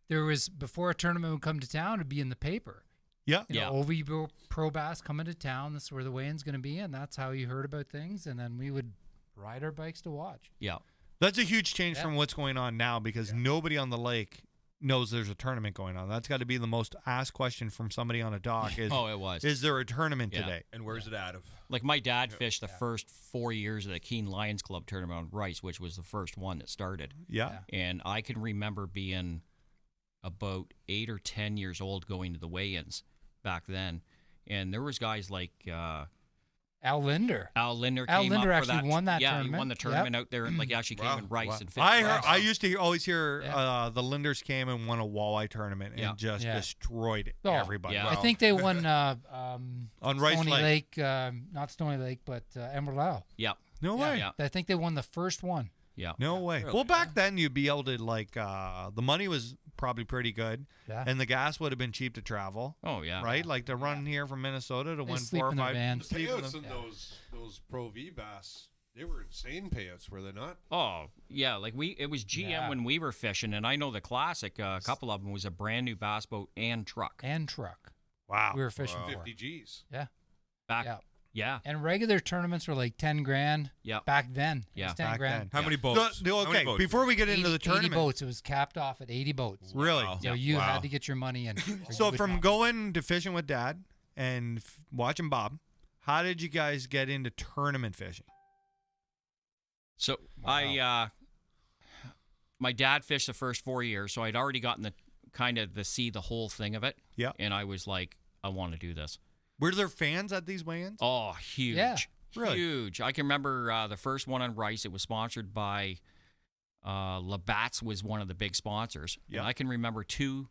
there was, before a tournament would come to town, it'd be in the paper. Yeah. You know, OV Pro Bass coming to town. This is where the weigh-in's going to be, and that's how you heard about things. And then we would ride our bikes to watch. Yeah. That's a huge change from what's going on now, because nobody on the lake knows there's a tournament going on. That's got to be the most asked question from somebody on a dock. Is, it was. Is there a tournament today? And where's it out of? Like my dad fished the first 4 years of the Keene Lions Club tournament on Rice, which was the first one that started. Yeah. And I can remember being about 8 or 10 years old going to the weigh-ins back then. And there was guys like Al Linder. Al Linder Al came Linder up for actually that. won that Yeah, tournament. he won the tournament out there, and like actually came in Rice and fished. I used to always hear the Linders came and won a walleye tournament and just destroyed everybody. I think they won on Rice Stony Lake. Not Stony Lake, but Emerald Isle. Yeah. No way. Yeah. I think they won the first one. Yeah. No way. Really? Well, back then you'd be able to like the money was probably pretty good, and the gas would have been cheap to travel. Oh yeah. Right, like to run here from Minnesota to win sleep 4 or in their 5. van. The payouts in those Pro V bass, they were insane payouts, were they not? Oh yeah, like it was GM when we were fishing, and I know the Classic. A couple of them was a brand new bass boat and truck. Wow. We were fishing for 50 G's. Yeah. Back. Yeah. And regular tournaments were like 10 grand. Yeah. Back then. It Yeah. was 10 Back grand. then. How many boats? Okay, before we get into the 80 tournament, boats. It was capped off at 80 boats. Really? So you had to get your money in. So from going to fishing with Dad and watching Bob, how did you guys get into tournament fishing? So my dad fished the first 4 years, so I'd already gotten the see the whole thing of it. Yeah. And I was like, I want to do this. Were there fans at these weigh-ins? Oh, huge. Yeah. Really? Huge. I can remember the first one on Rice. It was sponsored by Labatt's was one of the big sponsors. Yeah. And I can remember 2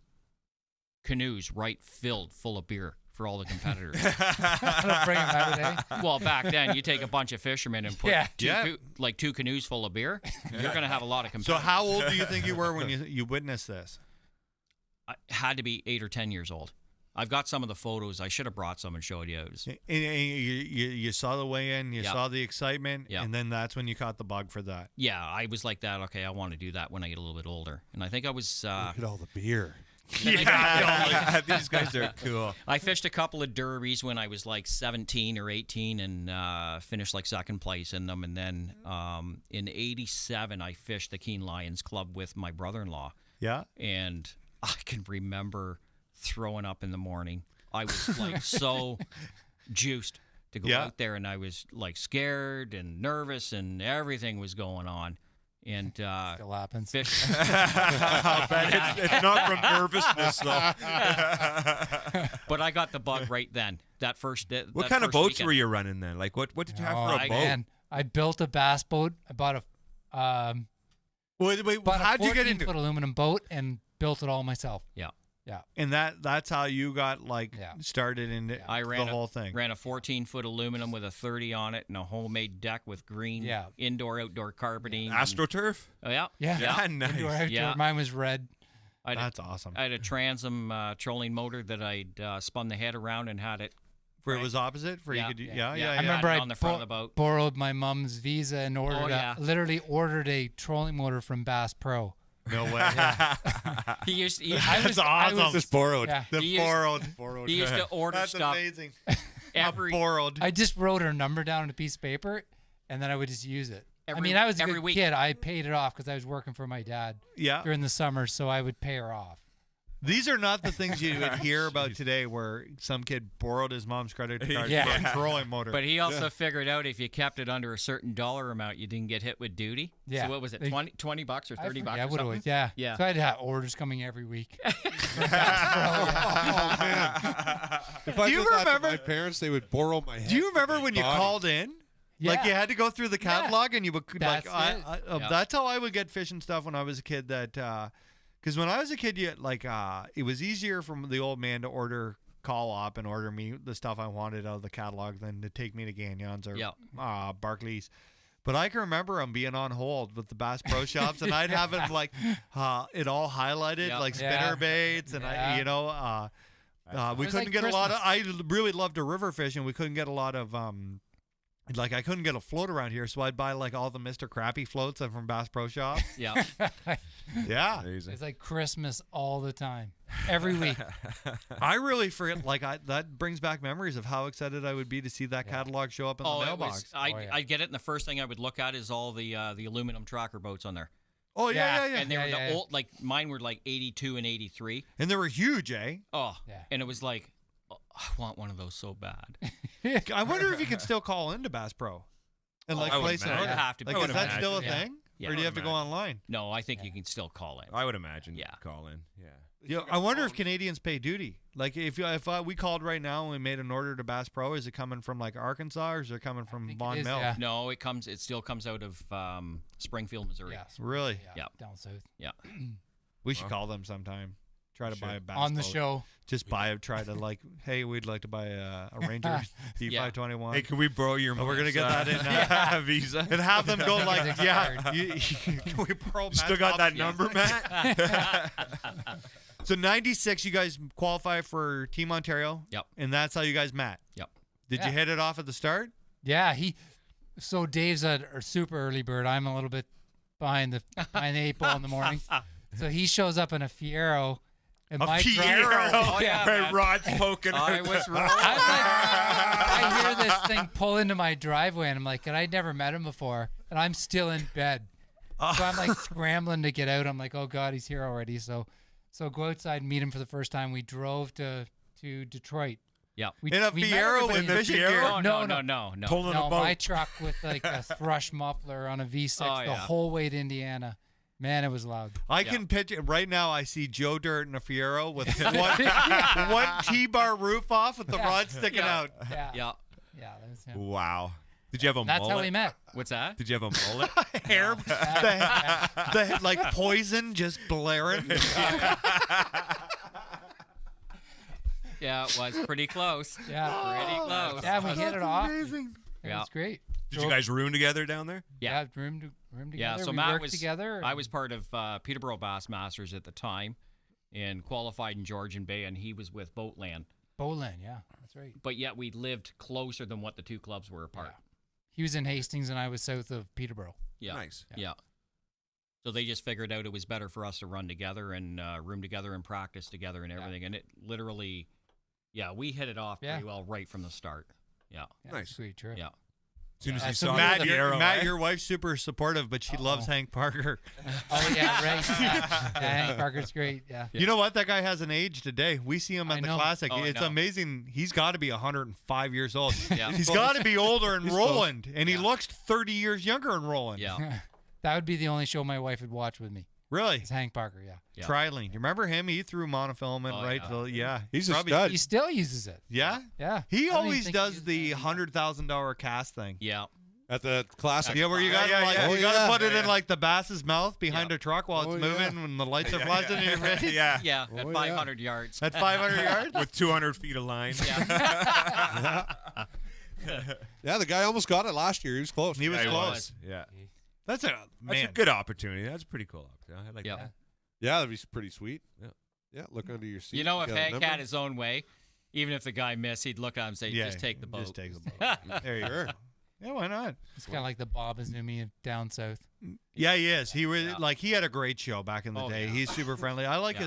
canoes filled full of beer for all the competitors. Bring 'em every day. Well, back then, you take a bunch of fishermen and put Yeah. two canoes full of beer, you're going to have a lot of So competitors. how old do you think you were when you witnessed this? I had to be 8 or 10 years old. I've got some of the photos. I should have brought some and showed you. It was, And you saw the weigh-in, you Yep. saw the excitement, Yep. and then that's when you caught the bug for that. yeah, I was like that. Okay, I want to do that when I get a little bit older. And I think I was. Look at all the beer. Yeah, these guys are cool. I fished a couple of derbies when I was like 17 or 18 and finished like second place in them. And then in '87, I fished the Keene Lions Club with my brother-in-law. Yeah. And I can remember throwing up in the morning. I was like so juiced to go Yeah. out there, and I was like scared and nervous, and everything was going on. And Still happens. fish. I'll bet it's not from nervousness though. But I got the bug right then. That first. What kind of boats were you running then? Like what did you have for a boat? Man, I built a bass boat. I bought Wait, bought how'd a you get 14-foot into? aluminum boat and built it all myself. Yeah. Yeah. And that's how you got Yeah. started into I ran the whole thing. Ran a 14-foot aluminum with a 30 on it and a homemade deck with green Yeah. indoor-outdoor carpeting. AstroTurf? Oh, yeah. Yeah. Yeah, nice. Indoor, outdoor. Yeah. Mine was red. That's awesome. I had a transom trolling motor that I'd spun the head around and had it. Where it was opposite, where Yeah. you could, Yeah. I remember Had it I on the front of the boat. borrowed my mom's Visa and ordered yeah. literally ordered a trolling motor from Bass Pro. No way. He used to, That's awesome. Just borrowed. Yeah. The He used- borrowed. he used to order That's stuff amazing. every Borrowed. I just wrote her number down on a piece of paper, and then I would just use it. I Every- mean, I was a every good week. kid. I paid it off because I was working for my dad Yeah. during the summer, so I would pay her off. These are not the things you would hear about today, where some kid borrowed his mom's credit card Yeah. for a trolling motor. But he also figured out if you kept it under a certain dollar amount, you didn't get hit with duty. Yeah. So what was it, They- 20 bucks or 30 bucks Yeah, or what it something? was. Yeah. Yeah. So I'd have orders coming every week. Oh man! If I Do you did that to remember- my parents, they would borrow my head. Do you for remember my when you body. called in? Like Yeah. you had to go through the catalog and you would That's like it. Yeah. that's how I would get fishing stuff when I was a kid. That because when I was a kid, you like it was easier for the old man to order call up and order me the stuff I wanted out of the catalog than to take me to Gagnon's or Yeah. Barclays. But I can remember him being on hold with the Bass Pro Shops, and I'd have him like it all highlighted, Yeah. like Yeah. spinner baits, and Yeah. we was couldn't like get a lot of. Christmas. I really loved to river fish, and we couldn't get a lot of. Like I couldn't get a float around here, so I'd buy like all the Mr. Crappy floats from Bass Pro Shop. Yeah. Yeah, Amazing. It's like Christmas all the time, every week. I really forget. Like that brings back memories of how excited I would be to see that catalog show up in the Oh, it mailbox. was, I'd, Oh, yeah. I'd get it, and the first thing I would look at is all the aluminum tracker boats on there. Oh yeah. Yeah. And they were Yeah, the yeah. old, like mine were like 82 and 83. And they were huge, eh? Oh, Yeah. and it was like, oh, I want one of those so bad. I wonder if you can still call into Bass Pro and like I would place an imagine. order. It'd have to be. Like, I is would that still a imagine. thing? Yeah. Or do you I have would to go online? No, I think you can still call in. I would imagine. Yeah. Call in. Yeah. Yeah, I wonder if Canadians pay duty. Like if we called right now and we made an order to Bass Pro, is it coming from like Arkansas or is it coming from think it Vaughan is, Mill? yeah. No, it still comes out of Springfield, Missouri. Yes. Really? Yeah. Down south. Yeah. We should call them sometime. Try to buy a Bass On the boat. show. Just buy it. Try to like, hey, we'd like to buy a Ranger D521. Hey, can we borrow your? Oh, we're gonna get that in, Visa. and have them go like, Everything's yeah. expired. Can we borrow Still Matt's got that copy? number, Matt? So 96, you guys qualify for Team Ontario. Yep. And that's how you guys met. Yep. Did you Yeah. hit it off at the start? Yeah, so Dave's a super early bird. I'm a little bit behind the 8 ball in the morning. So he shows up in a Fiero. And A my Fiero. Oh, yeah, Right, man. rod's poking. I was wrong. I hear this thing pull into my driveway, and I'm like, and I'd never met him before, and I'm still in bed. So I'm like scrambling to get out. I'm like, oh God, he's here already. So go outside and meet him for the first time. We drove to Detroit. Yeah. In a we met Fiero everybody with in the fishing Fiero? gear. No. Pulling No, a boat. my truck with like a thrush muffler on a V6 Oh, the yeah. whole way to Indiana. Man, it was loud. I can picture right now. I see Joe Dirt in a Fiero with one T-bar roof off with the rod sticking out. Yeah. Yeah. Yeah, that was him. Wow. Did you have a That's mullet? how we met. What's that? Did you have a mullet? Hair, the like poison just blaring. Yeah, it was pretty close. Yeah. Pretty close. Yeah, we hit it off. Amazing. It Yeah. was great. Did you guys room together down there? Yeah, room together. Yeah, so we Matt worked was together. I was part of Peterborough Bassmasters at the time, and qualified in Georgian Bay, and he was with Boatland. Boland, yeah, that's right. But yet we lived closer than what the two clubs were apart. Yeah. He was in Hastings, and I was south of Peterborough. Yeah. Nice. Yeah. So they just figured out it was better for us to run together and room together and practice together and everything. And it literally, we hit it off pretty well right from the start. Yeah. Nice. Sweet trip. Yeah. As soon as Yeah. you So saw Matt, the your, Fiero, Matt, eh? your wife's super supportive, but she loves Hank Parker. Oh yeah, right. Yeah, Hank Parker's great. Yeah. You know what? That guy hasn't aged today. We see him I at the know. Classic. Oh, I It's know. amazing. He's got to be 105 years old. Yeah. He's got to be older in He's Roland, and he looks 30 years younger in Roland. Yeah. That would be the only show my wife would watch with me. Really? It's Hank Parker. Yeah. Yeah. Trilene. You remember him? He threw monofilament Oh, right yeah. to yeah. He's a Probably- stud. He still uses it. Yeah? Yeah. He I don't always even think does uses the it. $100,000 cast thing. Yeah. At the classic. Yeah, where you got yeah. you Oh, got to yeah. put it in like the bass's mouth behind Yeah. a truck while it's Oh, moving yeah. when the lights are flashing in your face. Yeah. Yeah. At Oh, 500 yards. At 500 yards? With 200 feet of line. Yeah. Yeah, the guy almost got it last year. He was close. He was Yeah, he close. was. Yeah. That's a That's man. a good opportunity. That's a pretty cool opportunity. I like Yeah. that. Yeah, that'd be pretty sweet. Yeah. Yeah, look under your seat. You know, if got a Hank number. had his own way, even if the guy missed, he'd look at him and say, Yeah, just take the boat. Just take the boat. There you go. Yeah, why not? It's kind of like the Bob is new me down south. Yeah, he is. He was like he had a great show back in the Oh, day. yeah. He's super friendly. I like Yeah.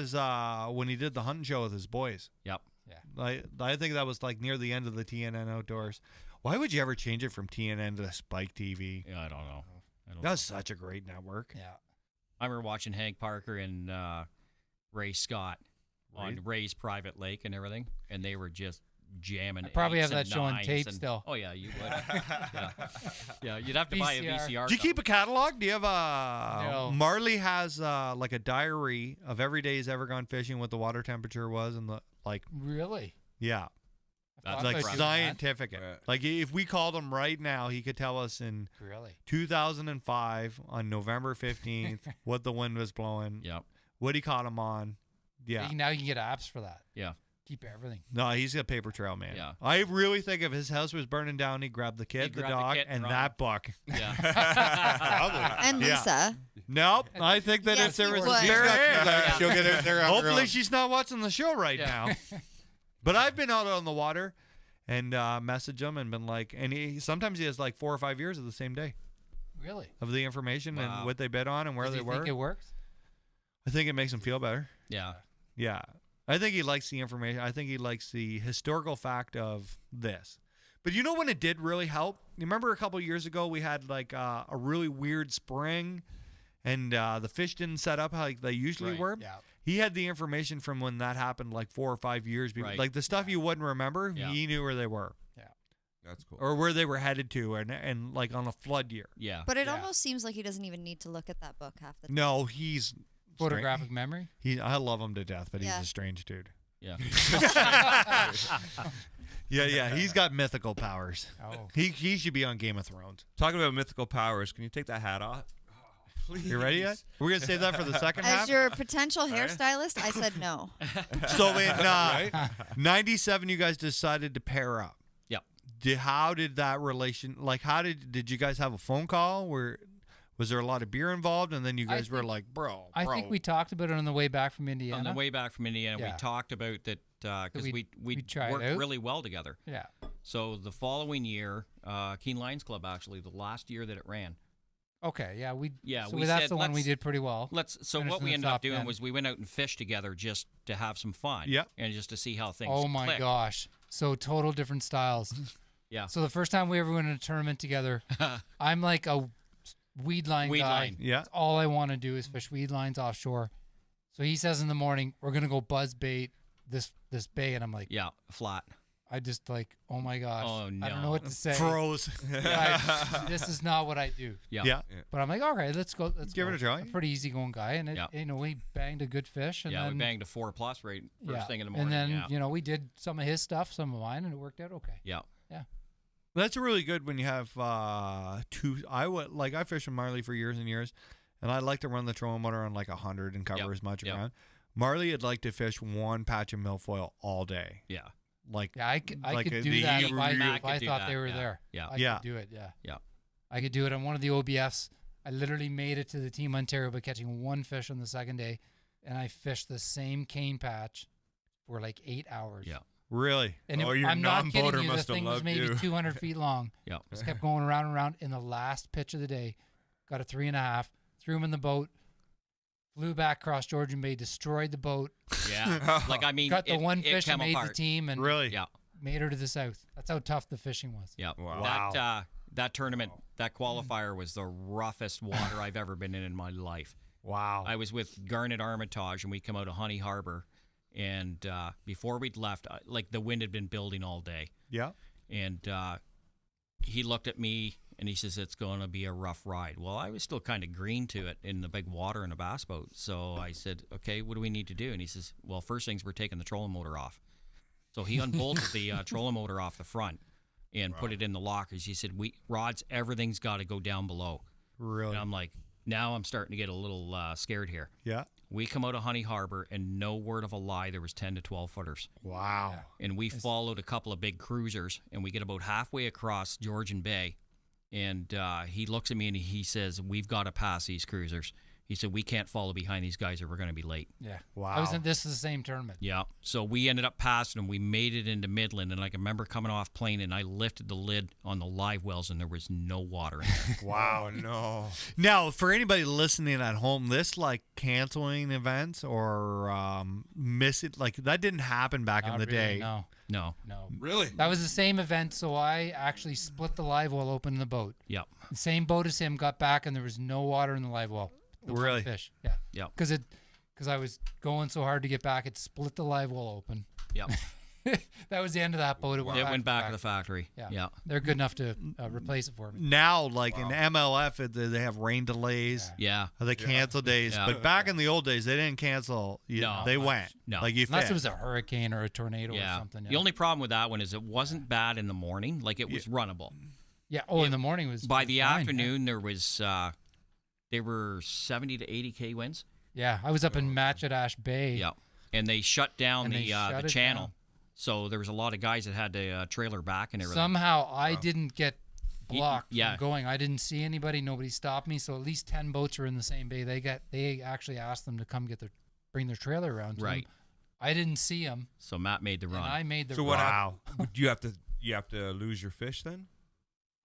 his when he did the hunting show with his boys. Yep. I think that was like near the end of the TNN Outdoors. Why would you ever change it from TNN to Spike TV? Yeah, I don't know. That's such a great network. Yeah. I remember watching Hank Parker and Ray Scott on Ray's private lake and everything, and they were just jamming. I probably have eights that and show on nines tape and- still. Oh yeah, you would. Yeah, you'd have to buy a VCR. VCR. Do you keep though. a catalog? Do you have a No. Marley has like a diary of every day he's ever gone fishing, what the water temperature was, and the like. Really? Yeah, That's like about doing scientific. Right. Like if we called him right now, he could tell us in Really? 2005 on November 15th what the wind was blowing, Yep. what he caught him on. Yeah. Now you can get apps for that. Yeah. Keep everything. No, he's a paper trail man. Yeah. I really think if his house was burning down, he'd grab the kid, He'd the grab the dog, kid and and run. that buck. Yeah. And Yeah. Lisa. Nope. I think that Yes, if there he was a would. spare air, She'll get out there on her hopefully own. she's not watching the show right Yeah. now. But I've been out on the water and messaged him and been like, and sometimes he has like 4 or 5 years of the same day Really? of the information Wow. and what they bid on and where Does they he were. think it works? I think it makes him feel better. Yeah. Yeah. I think he likes the information. I think he likes the historical fact of this. But you know when it did really help? You remember a couple years ago we had like a really weird spring and the fish didn't set up how they usually Right. were? Yeah. He had the information from when that happened like 4 or 5 years before. Right. Like the stuff you wouldn't remember, Yeah. he knew where they were That's cool. or where they were headed to and like on a flood year. Yeah. But it Yeah. almost seems like he doesn't even need to look at that book half the time. No, he's Photographic memory? I love him to death, but Yeah. he's a strange dude. Yeah. Yeah, he's got mythical powers. Oh. He should be on Game of Thrones. Talking about mythical powers, can you take that hat off? Please. You ready yet? We're gonna save that for the second As half. your potential hairstylist, I said no. So in '97, you guys decided to pair up. Yep. How did that relation? Like, how did you guys have a phone call? Was there a lot of beer involved? And then you guys were like, bro. I think we talked about it on the way back from Indiana. On the way back from Indiana, Yeah. we talked about that because we'd we try it worked out. really well together. Yeah. So the following year, Keen Lions Club actually, the last year that it ran. Okay. Yeah. So we that's said, the one we let's- did pretty well. So Finished what in we the ended up top doing 10. was we went out and fished together just to have some fun. Yep. And just to see how things. Oh my clicked. gosh. So total different styles. Yeah. So the first time we ever went in a tournament together, I'm like a weed line Weed guy. line. Yeah. That's all I want to do is fish weed lines offshore. So he says in the morning, we're gonna go buzz bait this bay, and I'm like, Yeah, flat. I just like, oh my gosh, Oh, I don't know no. what to say. Froze. This is not what I do. Yeah. But I'm like, all right, let's go. Let's Give go. it a try. I'm a pretty easygoing guy, and it, we banged a good fish. And Yeah, then, we banged a 4+ right first thing in the morning. And then we did some of his stuff, some of mine, and it worked out okay. Yeah. Yeah. That's really good when you have two. I fished with Marley for years and years, and I like to run the trolling motor on like 100 and cover as much around. Marley would like to fish one patch of milfoil all day. Yeah. I could do that if I thought they were there. Yeah. I could do it. Yeah. Yeah. I could do it on one of the OBFs. I literally made it to the Team Ontario by catching one fish on the second day, and I fished the same cane patch for like 8 hours. Yeah. Really? And your I'm not kidding non-boater you. The must have thing was loved maybe you. 200 feet long. Yeah. Just kept going around and around. In the last pitch of the day, got a 3.5, threw him in the boat, flew back across Georgian Bay, destroyed the boat. Yeah. Like, I mean, got the one fish came and made apart. the team and Really? Yeah. made her to the south. That's how tough the fishing was. Yeah. Wow. That tournament, that qualifier was the roughest water I've ever been in my life. Wow. I was with Garnet Armitage, and we come out of Honey Harbor, and before we'd left, like the wind had been building all day. Yeah. And he looked at me, and he says, it's going to be a rough ride. Well, I was still kind of green to it in the big water in a bass boat. So I said, okay, what do we need to do? And he says, well, first things, we're taking the trolling motor off. So he unbolted the trolling motor off the front and put it in the lockers. He said, rods, everything's got to go down below. Really? And I'm like, now I'm starting to get a little scared here. Yeah. We come out of Honey Harbor, and no word of a lie, there was 10 to 12 footers. Wow. And we followed a couple of big cruisers, and we get about halfway across Georgian Bay, and he looks at me and he says, we've got to pass these cruisers. He said, we can't follow behind these guys or we're going to be late. Yeah. Wow. This is the same tournament. Yeah. So we ended up passing them. We made it into Midland, and I can remember coming off plane, and I lifted the lid on the live wells, and there was no water in it. Wow. No. Now, for anybody listening at home, this like canceling events or miss it, like that didn't happen back in Not the really, day. No. No. Really? That was the same event, so I actually split the live well open in the boat. Yeah. The same boat as him, got back, and there was no water in the live well. The one Really? fish. Yeah. Yeah. Because I was going so hard to get back, it split the live well open. Yeah. That was the end of that boat. It went back to the factory. Yeah. They're good enough to replace it for me. Now, like in MLF, they have rain delays. Yeah. They cancel days. Yeah. But back in the old days, they didn't cancel. No. They went. No. Like you Unless fished. it was a hurricane or a tornado or something. The only problem with that one is it wasn't bad in the morning. Like, it was runnable. Yeah. Oh, in the morning was By the fine, afternoon, there was they were 70 to 80K winds. Yeah. I was up in Matchadash Bay. Yeah. And they shut down And they the shut it channel. down. So there was a lot of guys that had to trailer back and everything. Somehow I didn't get blocked Yeah. from going. I didn't see anybody. Nobody stopped me. So at least 10 boats were in the same bay. They actually asked them to come bring their trailer around. To Right. them. I didn't see them. So Matt made the run. And I made the So run. what happened? You have to lose your fish then?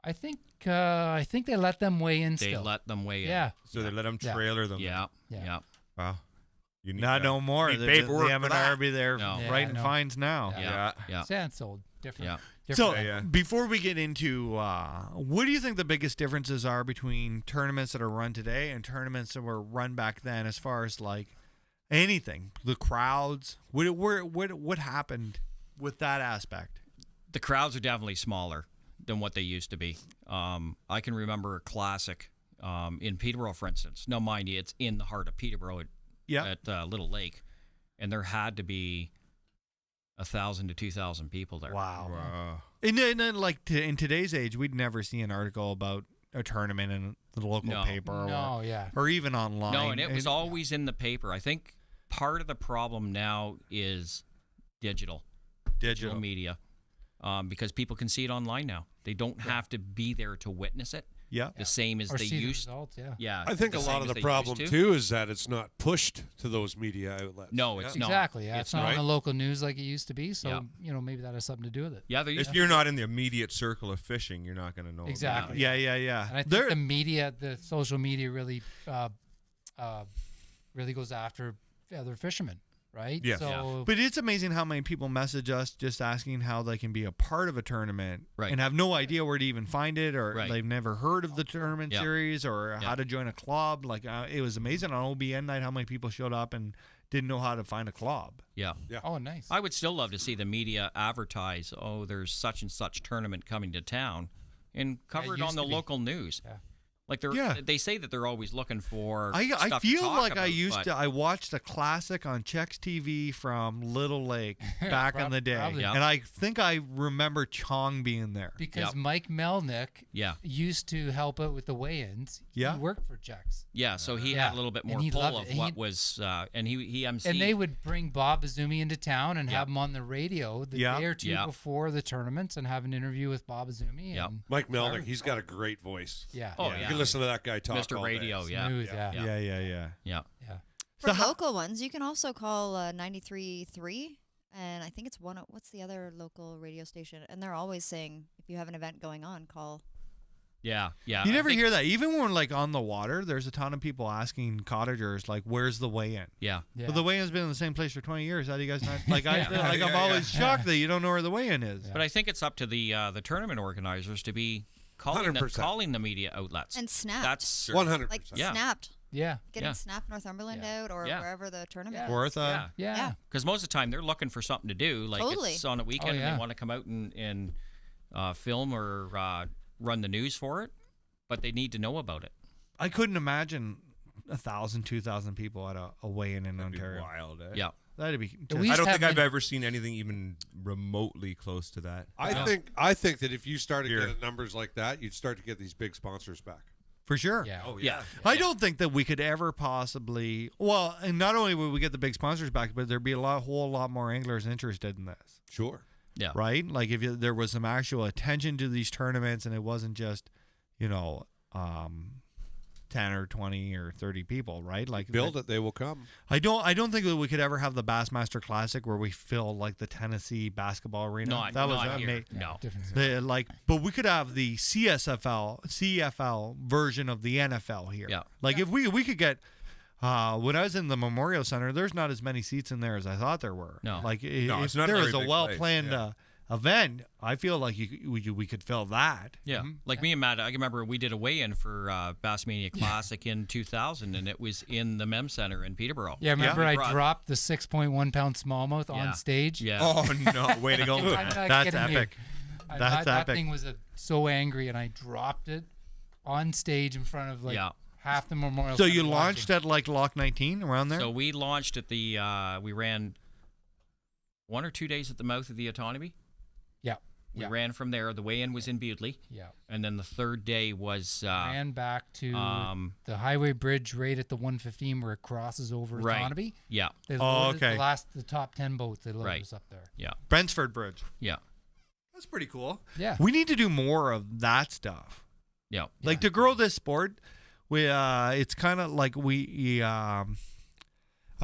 I think they let them weigh in They still. let them weigh in. Yeah. So they let them Yeah. trailer them. Yeah. Yeah. Yeah. Wow. You need Not no more. need The paperwork for M&R that. be there No. Yeah, writing no. fines now. Yeah. Yeah. Sand sold different. Yeah. So different. before we get into what do you think the biggest differences are between tournaments that are run today and tournaments that were run back then, as far as like anything, the crowds, what happened with that aspect? The crowds are definitely smaller than what they used to be. I can remember a classic in Peterborough, for instance. Now, mind you, it's in the heart of Peterborough at Little Lake, and there had to be 1,000 to 2,000 people there. Wow. And then, like in today's age, we'd never see an article about a tournament in the local paper or even online. No, and it was always in the paper. I think part of the problem now is digital media, because people can see it online now. They don't have to be there to witness it. Yeah. The same as Or they see the used. results, Yeah. I think a the lot same of as the they problem used to. too is that it's not pushed to those media outlets. No, it's not. Exactly. Yeah. It's not on right. the local news like it used to be. So Yeah. maybe that has something to do with it. Yeah, there used If you're not in the immediate circle of fishing, you're not going to know. Exactly. Yeah. And I think the media, the social media, really goes after other fishermen. right? Yes. So But it's amazing how many people message us just asking how they can be a part of a tournament and have no idea where to even find it, or they've never heard of the tournament series, or how to join a club. Like it was amazing on OBN night how many people showed up and didn't know how to find a club. Yeah. Oh, nice. I would still love to see the media advertise, oh, there's such and such tournament coming to town, and cover it on the local news. Yeah. Like they say that they're always looking for. I stuff to feel talk like about, I used but- to. I watched a classic on Chex TV from Little Lake back in the day, Probably. and I think I remember Chong being there. Because Mike Melnick used to help out with the weigh-ins. Yeah. He worked for Chex. Yeah, so he had a little bit more And he pull loved of it. what was, and he emceed. And they would bring Bob Azumi into town and have him on the radio the day or two before the tournaments and have an interview with Bob Azumi. Yeah. And Mike Melnick, he's got a great voice. Yeah. Oh, You can listen to that guy talk Mr. all Radio, day. yeah. Smooth, Yeah. Yeah. For local ones, you can also call 93.3, and I think it's what's the other local radio station? And they're always saying, if you have an event going on, call. Yeah. You never hear that. Even when like on the water, there's a ton of people asking cottagers like, "Where's the weigh-in?" Yeah. But the weigh-in's been in the same place for 20 years. How do you guys not like? I'm always shocked that you don't know where the weigh-in is. But I think it's up to the tournament organizers to be calling 100%. the media outlets. And snapped. That's 100%. Like Yeah. snapped. Yeah. Getting Snap Northumberland out or wherever the tournament is. Yeah. Because most of the time they're looking for something to do. Like Totally. it's on a weekend Oh, and they want to come out and film or run the news for it, but they need to know about it. I couldn't imagine 1,000, 2,000 people at a weigh-in in Ontario. Wild, eh? Yeah. That'd be. I don't think I've ever seen anything even remotely close to that. I think that if you started getting numbers like that, you'd start to get these big sponsors back. For sure. Yeah. Oh yeah. I don't think that we could ever possibly. Well, and not only would we get the big sponsors back, but there'd be whole lot more anglers interested in this. Sure. Yeah. Right. Like if there was some actual attention to these tournaments, and it wasn't just, 10 or 20 or 30 people, right? Like Build it, they will come. I don't think that we could ever have the Bassmaster Classic where we fill like the Tennessee basketball arena. Not here. amazing. No. But we could have the CFL version of the NFL here. Yeah. Like if we could get. When I was in the Memorial Center, there's not as many seats in there as I thought there were. No. Like No, if it's not a there very was a big well-planned place. event, I feel like we could fill that. Yeah. Like me and Matt, I can remember we did a weigh-in for Bassmania Classic in 2000, and it was in the Mem Center in Peterborough. Yeah, remember We I brought- dropped the 6.1 pound smallmouth on stage? Yeah. Oh no! Way to go! I'm not That's kidding you. epic. That's that epic. thing was so angry, and I dropped it on stage in front of half the Memorial. So Center you watching. launched at like Lock 19 around there? So we launched at the, we ran 1 or 2 days at the mouth of the Otonabee. Yeah. We ran from there. The weigh-in was in Bewdley. Yeah. And then the third day was Ran back to the highway bridge right at the 115 where it crosses over Right. Otonabee. Yeah. They Oh, loaded okay. the top 10 boats. They loaded Right. us up there. Yeah. Brentford Bridge. Yeah. That's pretty cool. Yeah. We need to do more of that stuff. Yeah. Like to grow this sport, it's kind of like I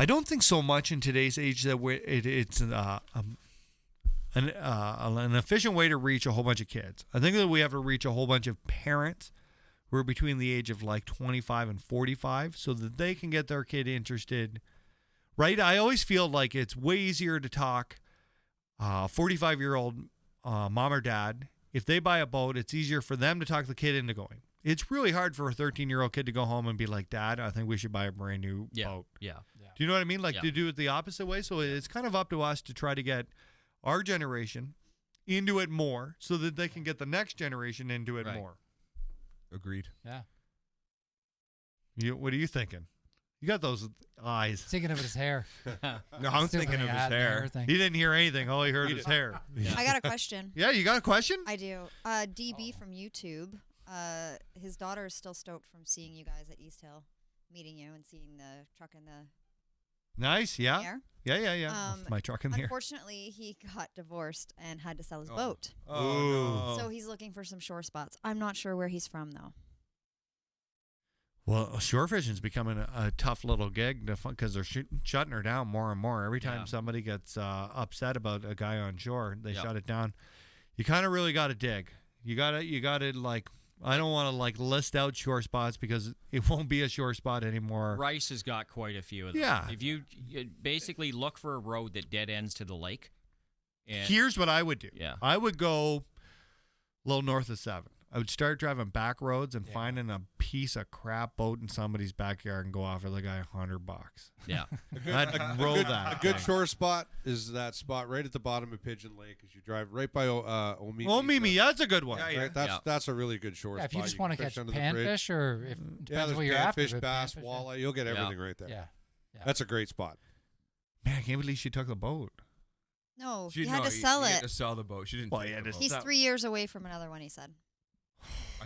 don't think so much in today's age that it's an efficient way to reach a whole bunch of kids. I think that we have to reach a whole bunch of parents who are between the age of like 25 and 45 so that they can get their kid interested. Right? I always feel like it's way easier to talk 45-year-old mom or dad. If they buy a boat, it's easier for them to talk the kid into going. It's really hard for a 13-year-old kid to go home and be like, Dad, I think we should buy a brand new boat. Yeah. Do you know what I mean? Like to do it the opposite way. So it's kind of up to us to try to get our generation into it more so that they can get the next generation into it more. Agreed. Yeah. What are you thinking? You got those eyes. Thinking of his hair. No, I'm Still thinking of gonna his add and hair. everything. He didn't hear anything. All he heard was hair. I got a question. Yeah, you got a question? I do. DB from YouTube. His daughter is still stoked from seeing you guys at East Hill, meeting you and seeing the truck in the Nice, yeah. air. Yeah. My truck in the air. Unfortunately, he got divorced and had to sell his Oh. boat. Oh, no. So he's looking for some shore spots. I'm not sure where he's from, though. Well, shore fishing's becoming a tough little gig because they're shutting her down more and more. Every time somebody gets upset about a guy on shore, they shut it down. You kind of really got to dig. You got to like I don't want to like list out shore spots because it won't be a shore spot anymore. Rice has got quite a few of them. Yeah. If you basically look for a road that dead ends to the lake. And Here's what I would do. Yeah. I would go a little north of 7. I would start driving back roads and finding a piece of crap boat in somebody's backyard and go offer the guy $100. Yeah. I'd roll that. A good thing. shore spot is that spot right at the bottom of Pigeon Lake as you drive right by Omimi. Omimi, that's a good one. Right? That's a really good shore Yeah, spot. if you just want to can catch fish under the bridge. panfish or if depends there's what you're after. panfish, but bass, panfish, walleye. You'll get everything right there. Yeah. That's a great spot. Man, I can't believe she took the boat. No, She he had to sell He it. had to sell the boat. She didn't. Well, take yeah, the just- boat. He's 3 years away from another one, he said.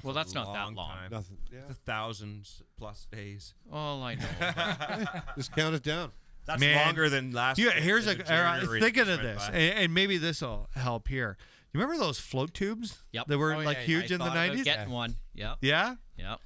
Well, that's not that long. Time. Nothing. Yeah. It's 1,000+ days. All I know. Just count it down. That's Man. longer than last. Yeah, here's the January thinking of went this, by. and maybe this will help here. You remember those float tubes? Yep. That were Oh, like yeah, huge I in the thought about 90s? getting one. Yep. Yeah? Yep.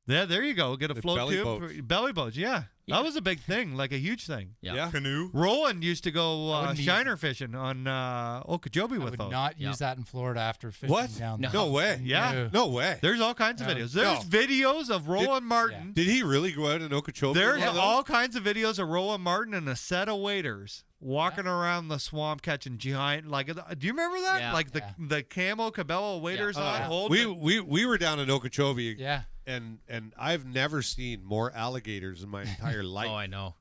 Yeah, there you go. Get a The float belly tube. boats. Belly boats, yeah. Yeah. That was a big thing, like a huge thing. Yep. Yeah. Canoe. Roland used to go I wouldn't use shiner fishing on Okeechobee I with would those. not Yeah. use that in Florida after fishing What? down No. there. No way. Yeah. No way. There's all kinds of No. videos. There's videos of Roland Martin. Did he really go out in Okeechobee? There's with one of those? all kinds of videos of Roland Martin and a set of waiters walking around the swamp catching giant. Like, do you remember that? Yeah. Like the camo Cabello waiters on holding. We were down in Okeechobee. Yeah. And I've never seen more alligators in my entire life. Oh, I know.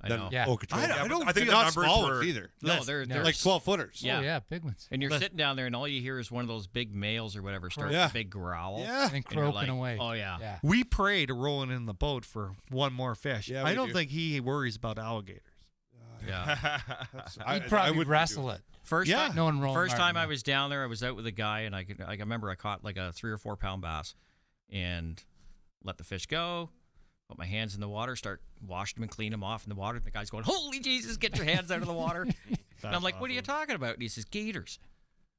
I than know. Yeah. Okeechobee. I don't I think feel the not numbers small were ones either. No, they're Like 12-footers. Yeah. Oh, yeah, big ones. And you're sitting down there, and all you hear is one of those big males or whatever start Yeah. a big growl. Yeah. And you're croaking like, away. Oh yeah. Yeah. We pray to Roland in the boat for one more fish. Yeah, I we don't do. think he worries about alligators. Yeah. He'd probably wouldn't wrestle do it. First Yeah. time, Knowing Roland first time Martin. I was down there, I was out with a guy, and I remember I caught like a 3 or 4 pound bass, and let the fish go. Put my hands in the water, start washing them and clean them off in the water. And the guy's going, "Holy Jesus, get your hands out of the water!" And I'm like, "What are you talking about?" And he says, "Gators."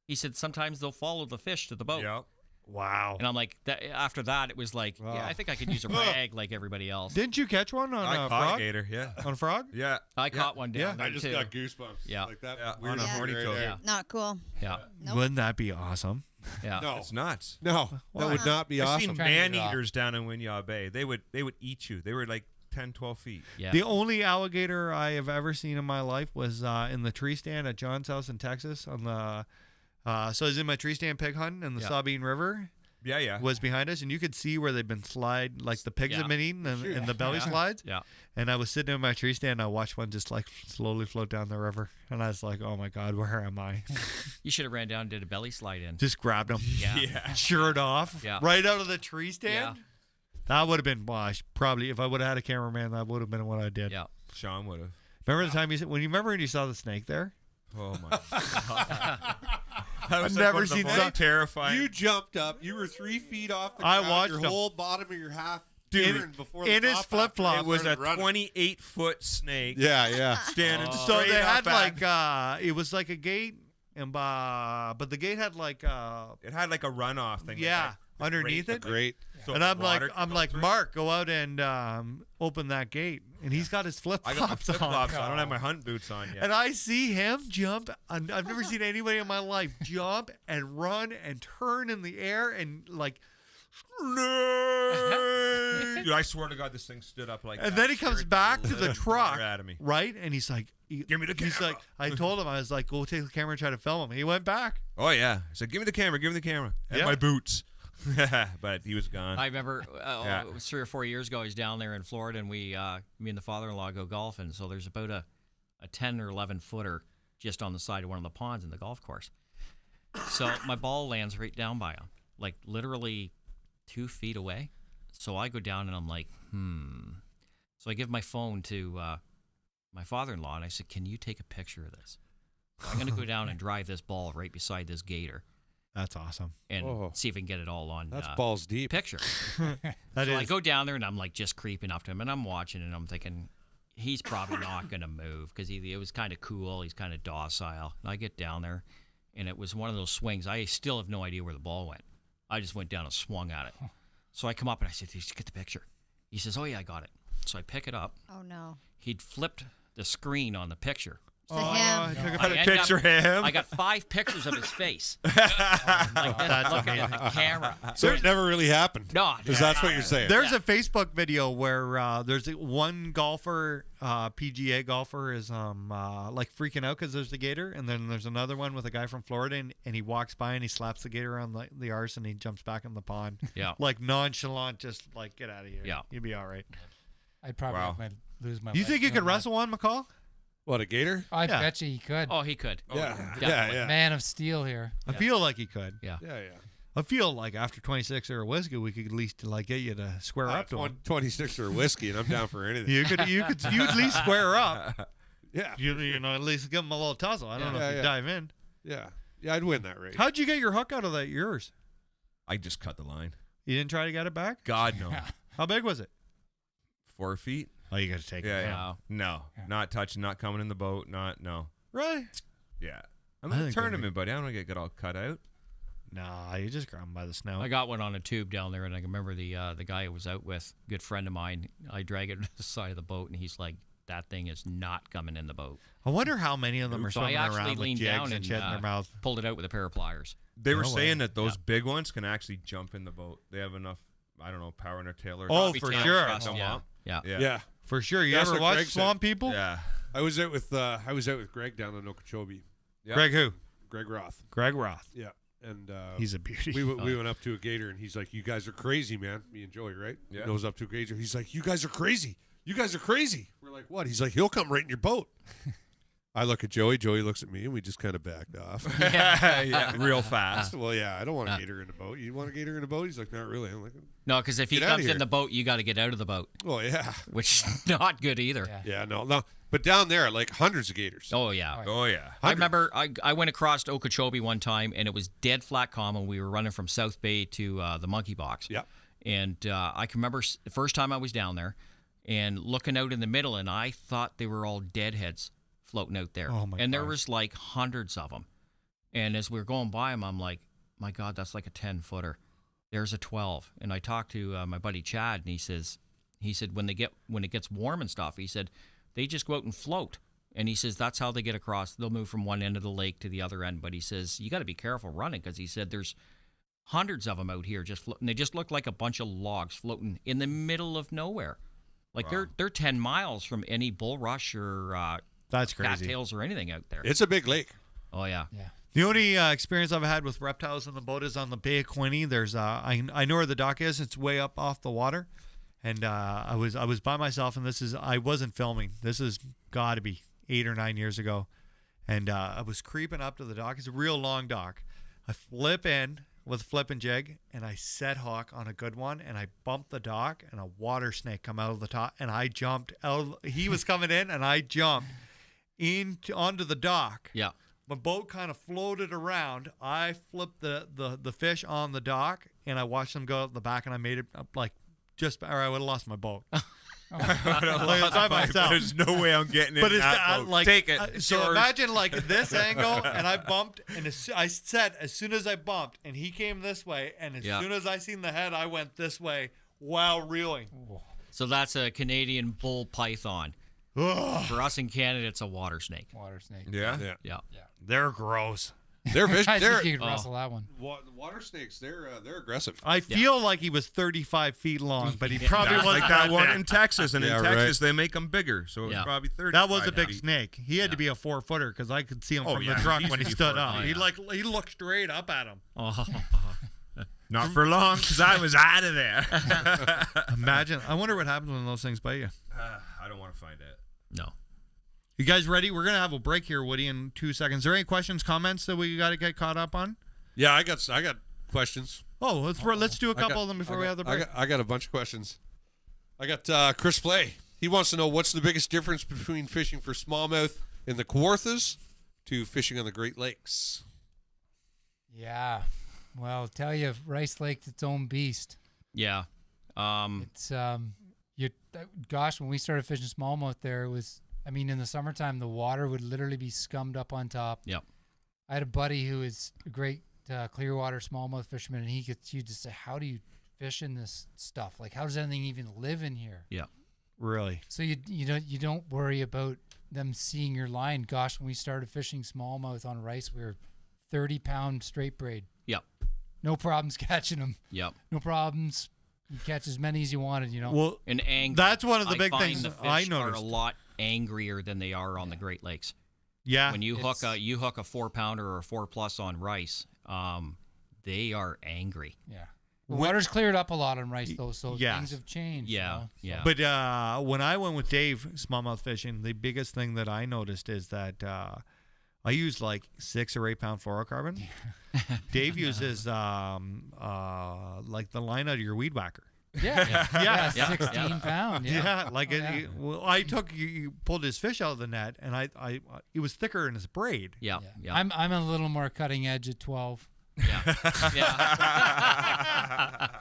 He said sometimes they'll follow the fish to the boat. Yep. Wow. And I'm like, after that, it was like, yeah, I think I could use a rag like everybody else. Didn't you catch one on I a caught a frog? gator. Yeah. On a frog? Yeah. I caught one down there I just too. got goosebumps. Yeah. Like that. Yeah, weird on a feeling horny right toad. there. Yeah. Not cool. Yeah. Nope. Wouldn't that be awesome? Yeah. No. It's nuts. No. That would not be I've awesome. seen Trying to man get it off. eaters down in Winyah Bay. They would eat you. They were like 10, 12 feet. Yeah. The only alligator I have ever seen in my life was in the tree stand at John's house in Texas. On the so I was in my tree stand pig hunting, and the Yeah. Sabine River Yeah, yeah. was behind us, and you could see where they've been like the pigs have been eating, and the belly slides. Yeah. And I was sitting in my tree stand, and I watched one just like slowly float down the river, and I was like, "Oh my God, where am I?" You should have ran down and did a belly slide in. Just grabbed him, Yeah. shirt off, Yeah. right out of the tree stand. Yeah. That would have been probably if I would have had a cameraman, that would have been what I did. Yeah. Sean would have. Remember the time when you saw the snake there? Oh my God. I've never seen so terrifying. You jumped up. You were 3 feet off the I ground. watched your him. whole bottom of your half Dude, turned before in the his top half flip-flops. It was a started running. 28-foot snake. Yeah, yeah. Standing So straight they up had at- like it was like a gate, and but the gate had like It had like a runoff thing. yeah underneath it. Great. So And I'm water like, could go through. Mark, go out and open that gate, and he's got his flip I got my flops flip on. flops. I don't have my hunt boots on yet. And I see him jump. And I've never seen anybody in my life jump and run and turn in the air and like. Dude, I swear to God, this thing stood up like. And that, then he comes scared back to the living truck, out of me. right? And he's like, Give me the He's camera. like, I told him, I was like, go take the camera and try to film him. And he went back. Oh yeah, I said, "Give me the camera. Give me the camera." And Yeah. my boots. But he was gone. I remember Yeah. it was 3 or 4 years ago. I was down there in Florida, and me and the father-in-law go golfing. So there's about a 10 or 11 footer just on the side of one of the ponds in the golf course. So my ball lands right down by him, like literally 2 feet away. So I go down and I'm like, So I give my phone to my father-in-law, and I said, "Can you take a picture of this? I'm going to go down and drive this ball right beside this gator." That's awesome. And see if I can get it all on That's balls deep. picture. That So I is. go down there and I'm like just creeping up to him, and I'm watching, and I'm thinking he's probably not going to move because it was kind of cool. He's kind of docile. And I get down there, and it was one of those swings. I still have no idea where the ball went. I just went down and swung at it. So I come up and I said, "Did you get the picture?" He says, "Oh yeah, I got it." So I pick it up. Oh no. He'd flipped the screen on the picture To him. I took I a ended picture up- of him. I got 5 pictures of his face. Like this, That's looking at the camera. So it never really happened. No, Because that's what you're saying. There's a Facebook video where there's one golfer, PGA golfer, is like freaking out because there's the gator, and then there's another one with a guy from Florida, and he walks by and he slaps the gator on the arse and he jumps back in the pond. Yeah. Like nonchalant, just like get out of here. Yeah. You'd be all right. I'd probably lose my. You leg think you doing could that. wrestle one, McCall? What, a gator? I Yeah. bet you he could. Oh, he could. Yeah. Definitely. Yeah. Man of steel here. I feel like he could. Yeah. Yeah. I feel like after 26 or a whiskey, we could at least like get you to square up to him. 26 or whiskey, and I'm down for anything. You at least square up. Yeah. You know, at least give him a little tussle. I don't know if you Yeah. dive in. Yeah. Yeah, I'd win that race. How'd you get your hook out of that? Yours? I just cut the line. You didn't try to get it back? God, no. How big was it? 4 feet. Oh, you got to take it. Yeah. Wow. No. Not touching, not coming in the boat, no. Really? Yeah. I'm I in a think that'd tournament, buddy. I don't want to get all cut out. Nah, you just grab him by the snout. I got one on a tube down there, and I can remember the guy I was out with, good friend of mine. I drag it to the side of the boat, and he's like, "That thing is not coming in the boat." I wonder how many of them are So I swimming actually around with leaned jigs down and and shit in their mouth. pulled it out with a pair of pliers. They were No saying way. that those big ones can actually jump in the boat. They have enough, I don't know, power in their tail or Oh, something for to sure. pick them Yeah. up. Yeah. Yeah. For sure. You That's ever what watch Greg said. Swamp People? Yeah. I was out with Greg down in Okeechobee. Yeah. Greg who? Greg Roth. Greg Roth. Yeah. And He's a beauty. we went up to a gator, and he's like, "You guys are crazy, man." Me and Joey, right? Yeah. He goes up to a gator. He's like, "You guys are crazy. You guys are crazy." We're like, "What?" He's like, "He'll come right in your boat." I look at Joey. Joey looks at me, and we just kind of backed off. Yeah. Real fast. Well, yeah, I don't want a gator in the boat. You want a gator in the boat? He's like, "Not really." I'm like, No, because if he Get outta comes here. in the boat, you got to get out of the boat, "Oh yeah, which is not good either. yeah, no." But down there, like hundreds of gators. Oh, yeah. Oh, yeah. I remember I went across Okeechobee one time, and it was dead flat calm, and we were running from South Bay to the Monkey Box. Yeah. And I can remember the first time I was down there and looking out in the middle, and I thought they were all deadheads floating out there. Oh, my and there gosh. was like hundreds of them. And as we were going by them, I'm like, my God, that's like a 10-footer. There's a 12. And I talked to my buddy Chad, and he said when it gets warm and stuff, he said they just go out and float. And he says that's how they get across. They'll move from one end of the lake to the other end. But he says you got to be careful running because he said there's hundreds of them out here just floating. They just look like a bunch of logs floating in the middle of nowhere. Like they're 10 miles from any bulrush or That's crazy. cattails or anything out there. It's a big lake. Oh yeah. Yeah. The only experience I've had with reptiles in the boat is on the Bay of Quinte. There's I know where the dock is. It's way up off the water, and I was by myself, and I wasn't filming. This has got to be 8 or 9 years ago, and I was creeping up to the dock. It's a real long dock. I flip in with a flipping jig, and I set hook on a good one, and I bumped the dock, and a water snake come out of the top, and I jumped out. He was coming in, and I jumped onto the dock. Yeah. My boat kind of floated around. I flipped the fish on the dock, and I watched them go out the back, and I made it or I would have lost my boat. It's by myself. There's no way I'm getting in But it's that boat. Take it. so Yours. imagine like this angle, and I bumped, and I said as soon as I bumped, and he came this way, and as soon as I seen the head, I went this way while reeling. So that's a Canadian bull python. For us in Canada, it's a water snake. Water snake. Yeah. Yeah. They're gross. They're fish. I They're think you could wrestle that one. water snakes. They're aggressive. I feel like he was 35 feet long, but he probably That's wasn't like that one big. in Texas, and Yeah, in right. Texas they make them bigger, so it's Yeah. probably 30. That was a big snake. He had to be a 4-footer because I could see him Oh, from yeah. the truck He when he used to be stood 4 up. feet. He looked straight up at him. Oh. Not for long, because I was out of there. Imagine. I wonder what happens when those things bite you. I don't want to find out. No. You guys ready? We're gonna have a break here, Woody, in 2 seconds. Is there any questions, comments that we got to get caught up on? Yeah, I got questions. Oh, let's do a couple of them before we have the break. I got a bunch of questions. I got Chris Flay. He wants to know what's the biggest difference between fishing for smallmouth in the Kawarthas to fishing on the Great Lakes. Yeah. Well, I'll tell you, Rice Lake's its own beast. Yeah. It's gosh, when we started fishing smallmouth there, it was, I mean, in the summertime, the water would literally be scummed up on top. Yep. I had a buddy who is a great clear water smallmouth fisherman, and he'd just say, how do you fish in this stuff? Like, how does anything even live in here? Yeah. Really? So you don't worry about them seeing your line. Gosh, when we started fishing smallmouth on rice, we were 30-pound straight braid. Yep. No problems catching them. Yep. No problems. You catch as many as you wanted, you know. Well, and that's one of the I big find things the fish I are noticed. a lot angrier than they are on the Great Lakes. Yeah. When you hook a 4-pounder or a 4+ on rice, they are angry. Yeah. The water's cleared up a lot on rice, though, so Yes. things have changed. Yeah, you know? yeah. But when I went with Dave smallmouth fishing, the biggest thing that I noticed is that I use like 6 or 8 pound fluorocarbon. Dave uses like the line out of your weed whacker. Yeah. 16 pound. Yeah. I took you pulled his fish out of the net, and I it was thicker in his braid. Yeah. I'm a little more cutting edge at 12. Yeah.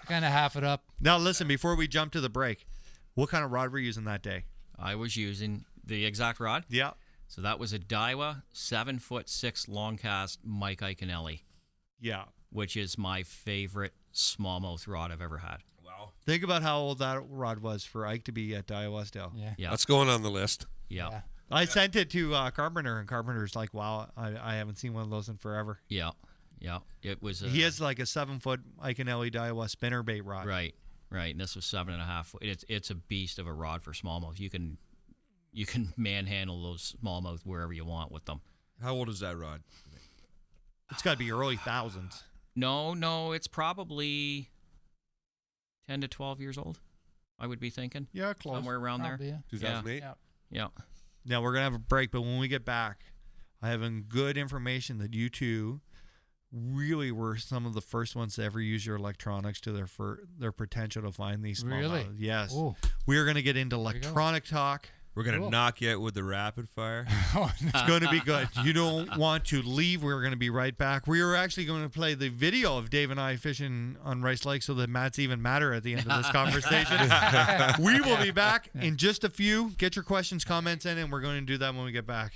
Kind of half it up. Now listen, before we jump to the break, what kind of rod were you using that day? I was using the exact rod. Yeah. So that was a Daiwa 7'6" long cast Mike Iaconelli. Yeah. Which is my favorite smallmouth rod I've ever had. Wow. Think about how old that rod was for Ike to be at Daiwa. Yeah. That's going on the list. Yeah. I sent it to Carpenter, and Carpenter's like, wow, I haven't seen one of those in forever. Yeah. Yeah. It was. He has like a 7-foot Iaconelli Daiwa spinnerbait rod. Right. And this was 7.5. It's a beast of a rod for smallmouth. You can manhandle those smallmouth wherever you want with them. How old is that rod? It's got to be early thousands. No, it's probably 10 to 12 years old, I would be thinking. Yeah, close. Somewhere around Probably, there. 2008? Yeah. Now, we're going to have a break, but when we get back, I have good information that you two really were some of the first ones to ever use your electronics to their potential to find these smallmouth. Really? Yes. Ooh. We are going to get into electronic talk. We're going to knock you out with the rapid fire. It's going to be good. You don't want to leave. We're going to be right back. We are actually going to play the video of Dave and I fishing on Rice Lake so that Matt's even matter at the end of this conversation. We will be back in just a few. Get your questions, comments in, and we're going to do that when we get back.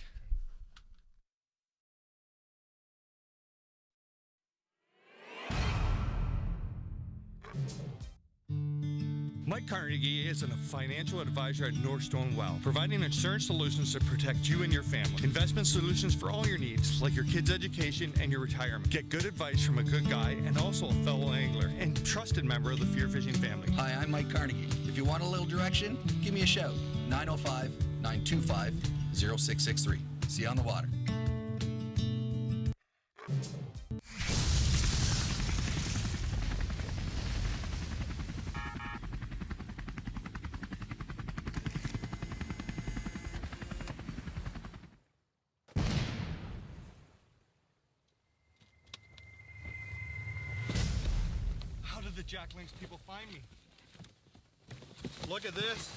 Mike Carnegie is a financial advisor at Northstone Wealth, providing insurance solutions to protect you and your family. Investment solutions for all your needs, like your kids' education and your retirement. Get good advice from a good guy and also a fellow angler and trusted member of the FearFishing family. Hi, I'm Mike Carnegie. If you want a little direction, give me a shout. 905-925-0663. See you on the water. Jack Links people find me. Look at this.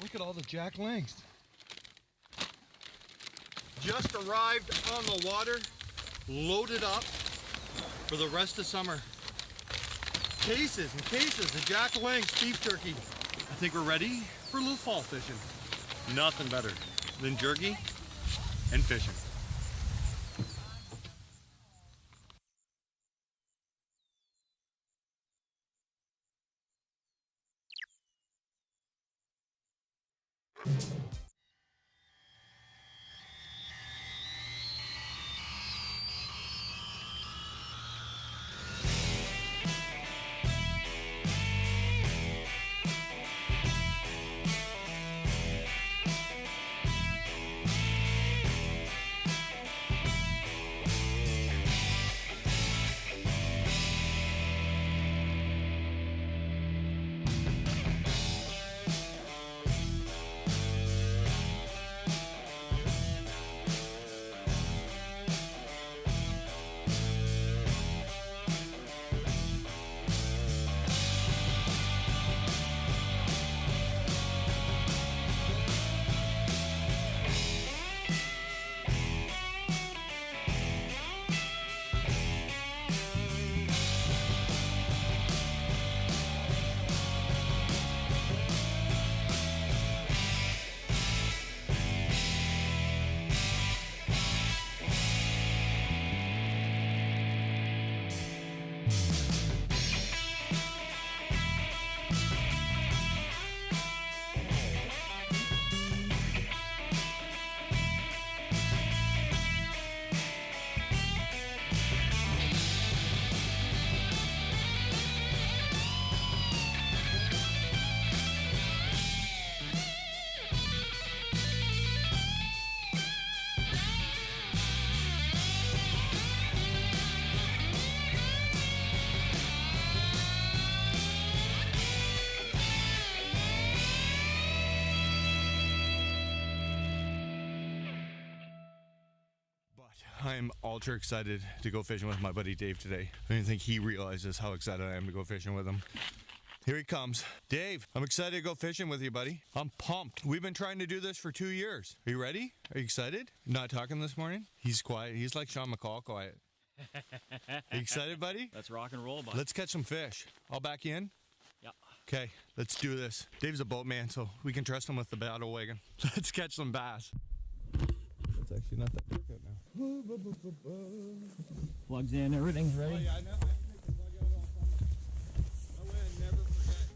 Look at all the Jack Links. Just arrived on the water, loaded up for the rest of summer. Cases and cases of Jack Links beef jerky. I think we're ready for a little fall fishing. Nothing better than jerky and fishing. am ultra excited to go fishing with my buddy Dave today. I don't think he realizes how excited I am to go fishing with him. Here he comes. Dave, I'm excited to go fishing with you, buddy. I'm pumped. We've been trying to do this for 2 years. Are you ready? Are you excited? Not talking this morning? He's quiet. He's like Sean McCall, quiet. Are you excited, buddy? Let's rock and roll, buddy. Let's catch some fish. I'll back you in? Yep. Okay, let's do this. Dave's a boatman, so we can trust him with the paddle wagon. Let's catch some bass. It's actually not that dark out now. Plugs in, everything's ready. Oh, yeah, I know. I can make the plug out all fun. That way I never forget.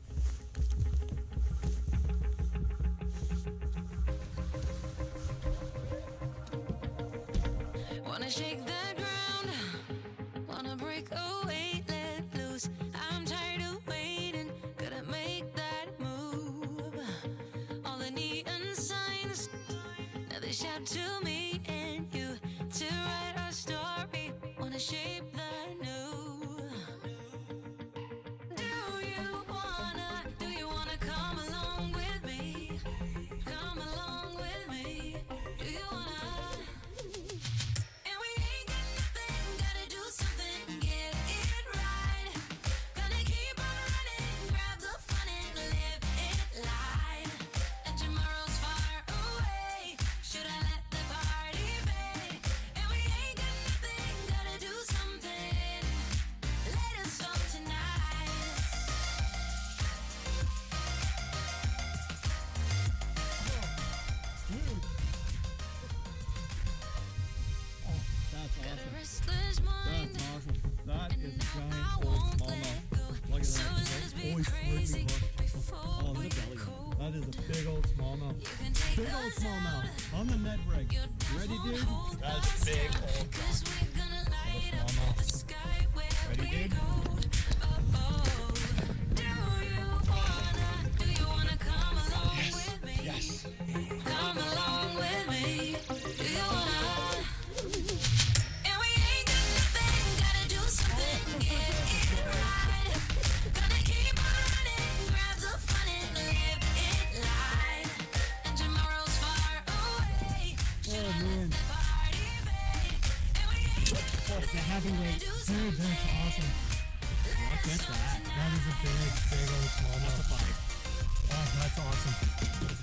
Wanna shake the ground, wanna break away, let loose. I'm tired of waiting, gotta make that move. All the neon signs, now they shout to me and you to write our story. Wanna shape the new. Do you wanna come along with me? Come along with me. Do you wanna? And we ain't got nothing, gotta do something, get it right. Gonna keep on running, grab the fun and live it light. And tomorrow's far away, should I let the party fade? And we ain't got nothing, gotta do something, let us all tonight. Got a restless mind. That's awesome. That is a giant I old won't smallmouth. let Look at So that. let us be Always crazy working hard. before Oh, we look at the belly. cold. That is a big old smallmouth. Big old smallmouth on the Ned rig. Ready, dude? That's big old Cause we're gonna light up the sky where Ready, we dude? go. Do you wanna come along with me? Yes. Come along with me. Do you wanna? And we ain't got nothing, gotta do something, get it right. Gonna keep on running, grab the fun and live it light. And tomorrow's far away. Oh, man. It's a heavyweight. Dude, that's awesome. Look at that. That is a big old smallmouth. That's a 5. Oh, that's awesome.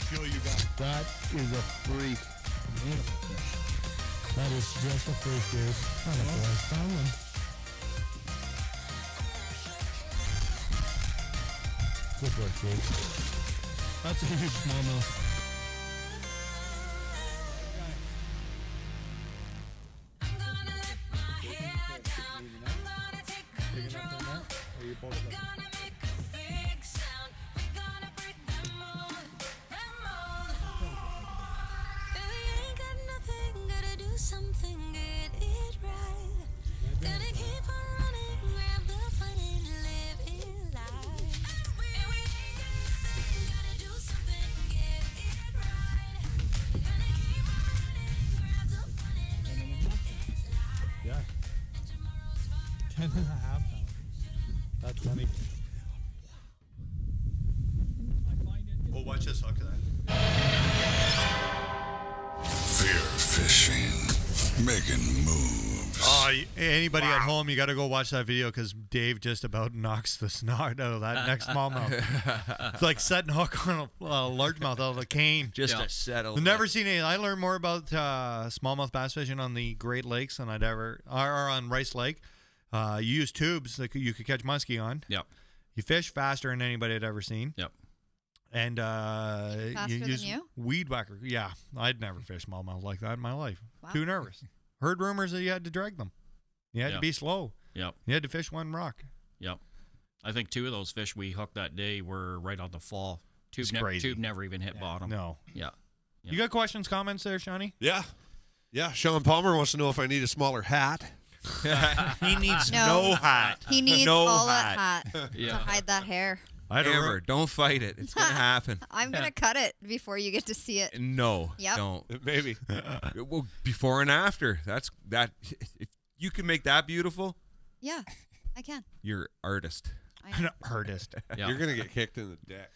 Feel you guys. That is a freak. Beautiful fish. That is just a freak, dude. Not a boy. Found one. Good work, dude. That's a huge smallmouth. Something, get it right. Gonna keep on running, grab the fun and live it life. And we ain't got nothing, gotta do something, get it right. Gonna keep on running, grab the fun and live it life. Yeah. 10.5 pounds. That's funny. Oh, watch this. Look at that. Fear fishing. Making moves. Anybody at home, you got to go watch that video because Dave just about knocks the snot out of that next smallmouth. It's like setting hook on a largemouth out of a cane. Just to settle. I've never seen any. I learned more about smallmouth bass fishing on the Great Lakes than I'd ever, or on Rice Lake. You use tubes that you could catch muskie on. Yep. You fish faster than anybody had ever seen. Yep. And Faster you than use you? weed whacker. Yeah, I'd never fished smallmouth like that in my life. Wow. Too nervous. Heard rumors that you had to drag them. You had to Yep. be slow. Yep. You had to fish one rock. Yep. I think 2 of those fish we hooked that day were right on the fall. It's crazy. Tube never even hit bottom. No. Yeah. You got questions, comments there, Shawnee? Yeah. Yeah. Sean Palmer wants to know if I need a smaller hat. He needs No. no hat. He needs no all hat. that hat Yeah. to hide that hair. Amber, don't fight it. It's gonna happen. I'm gonna cut it before you get to see it. No, Yep. don't. Maybe. Well, before and after. That's that. If you can make that beautiful, Yeah, I can. you're artist. An artist. Yeah. You're gonna get kicked in the deck.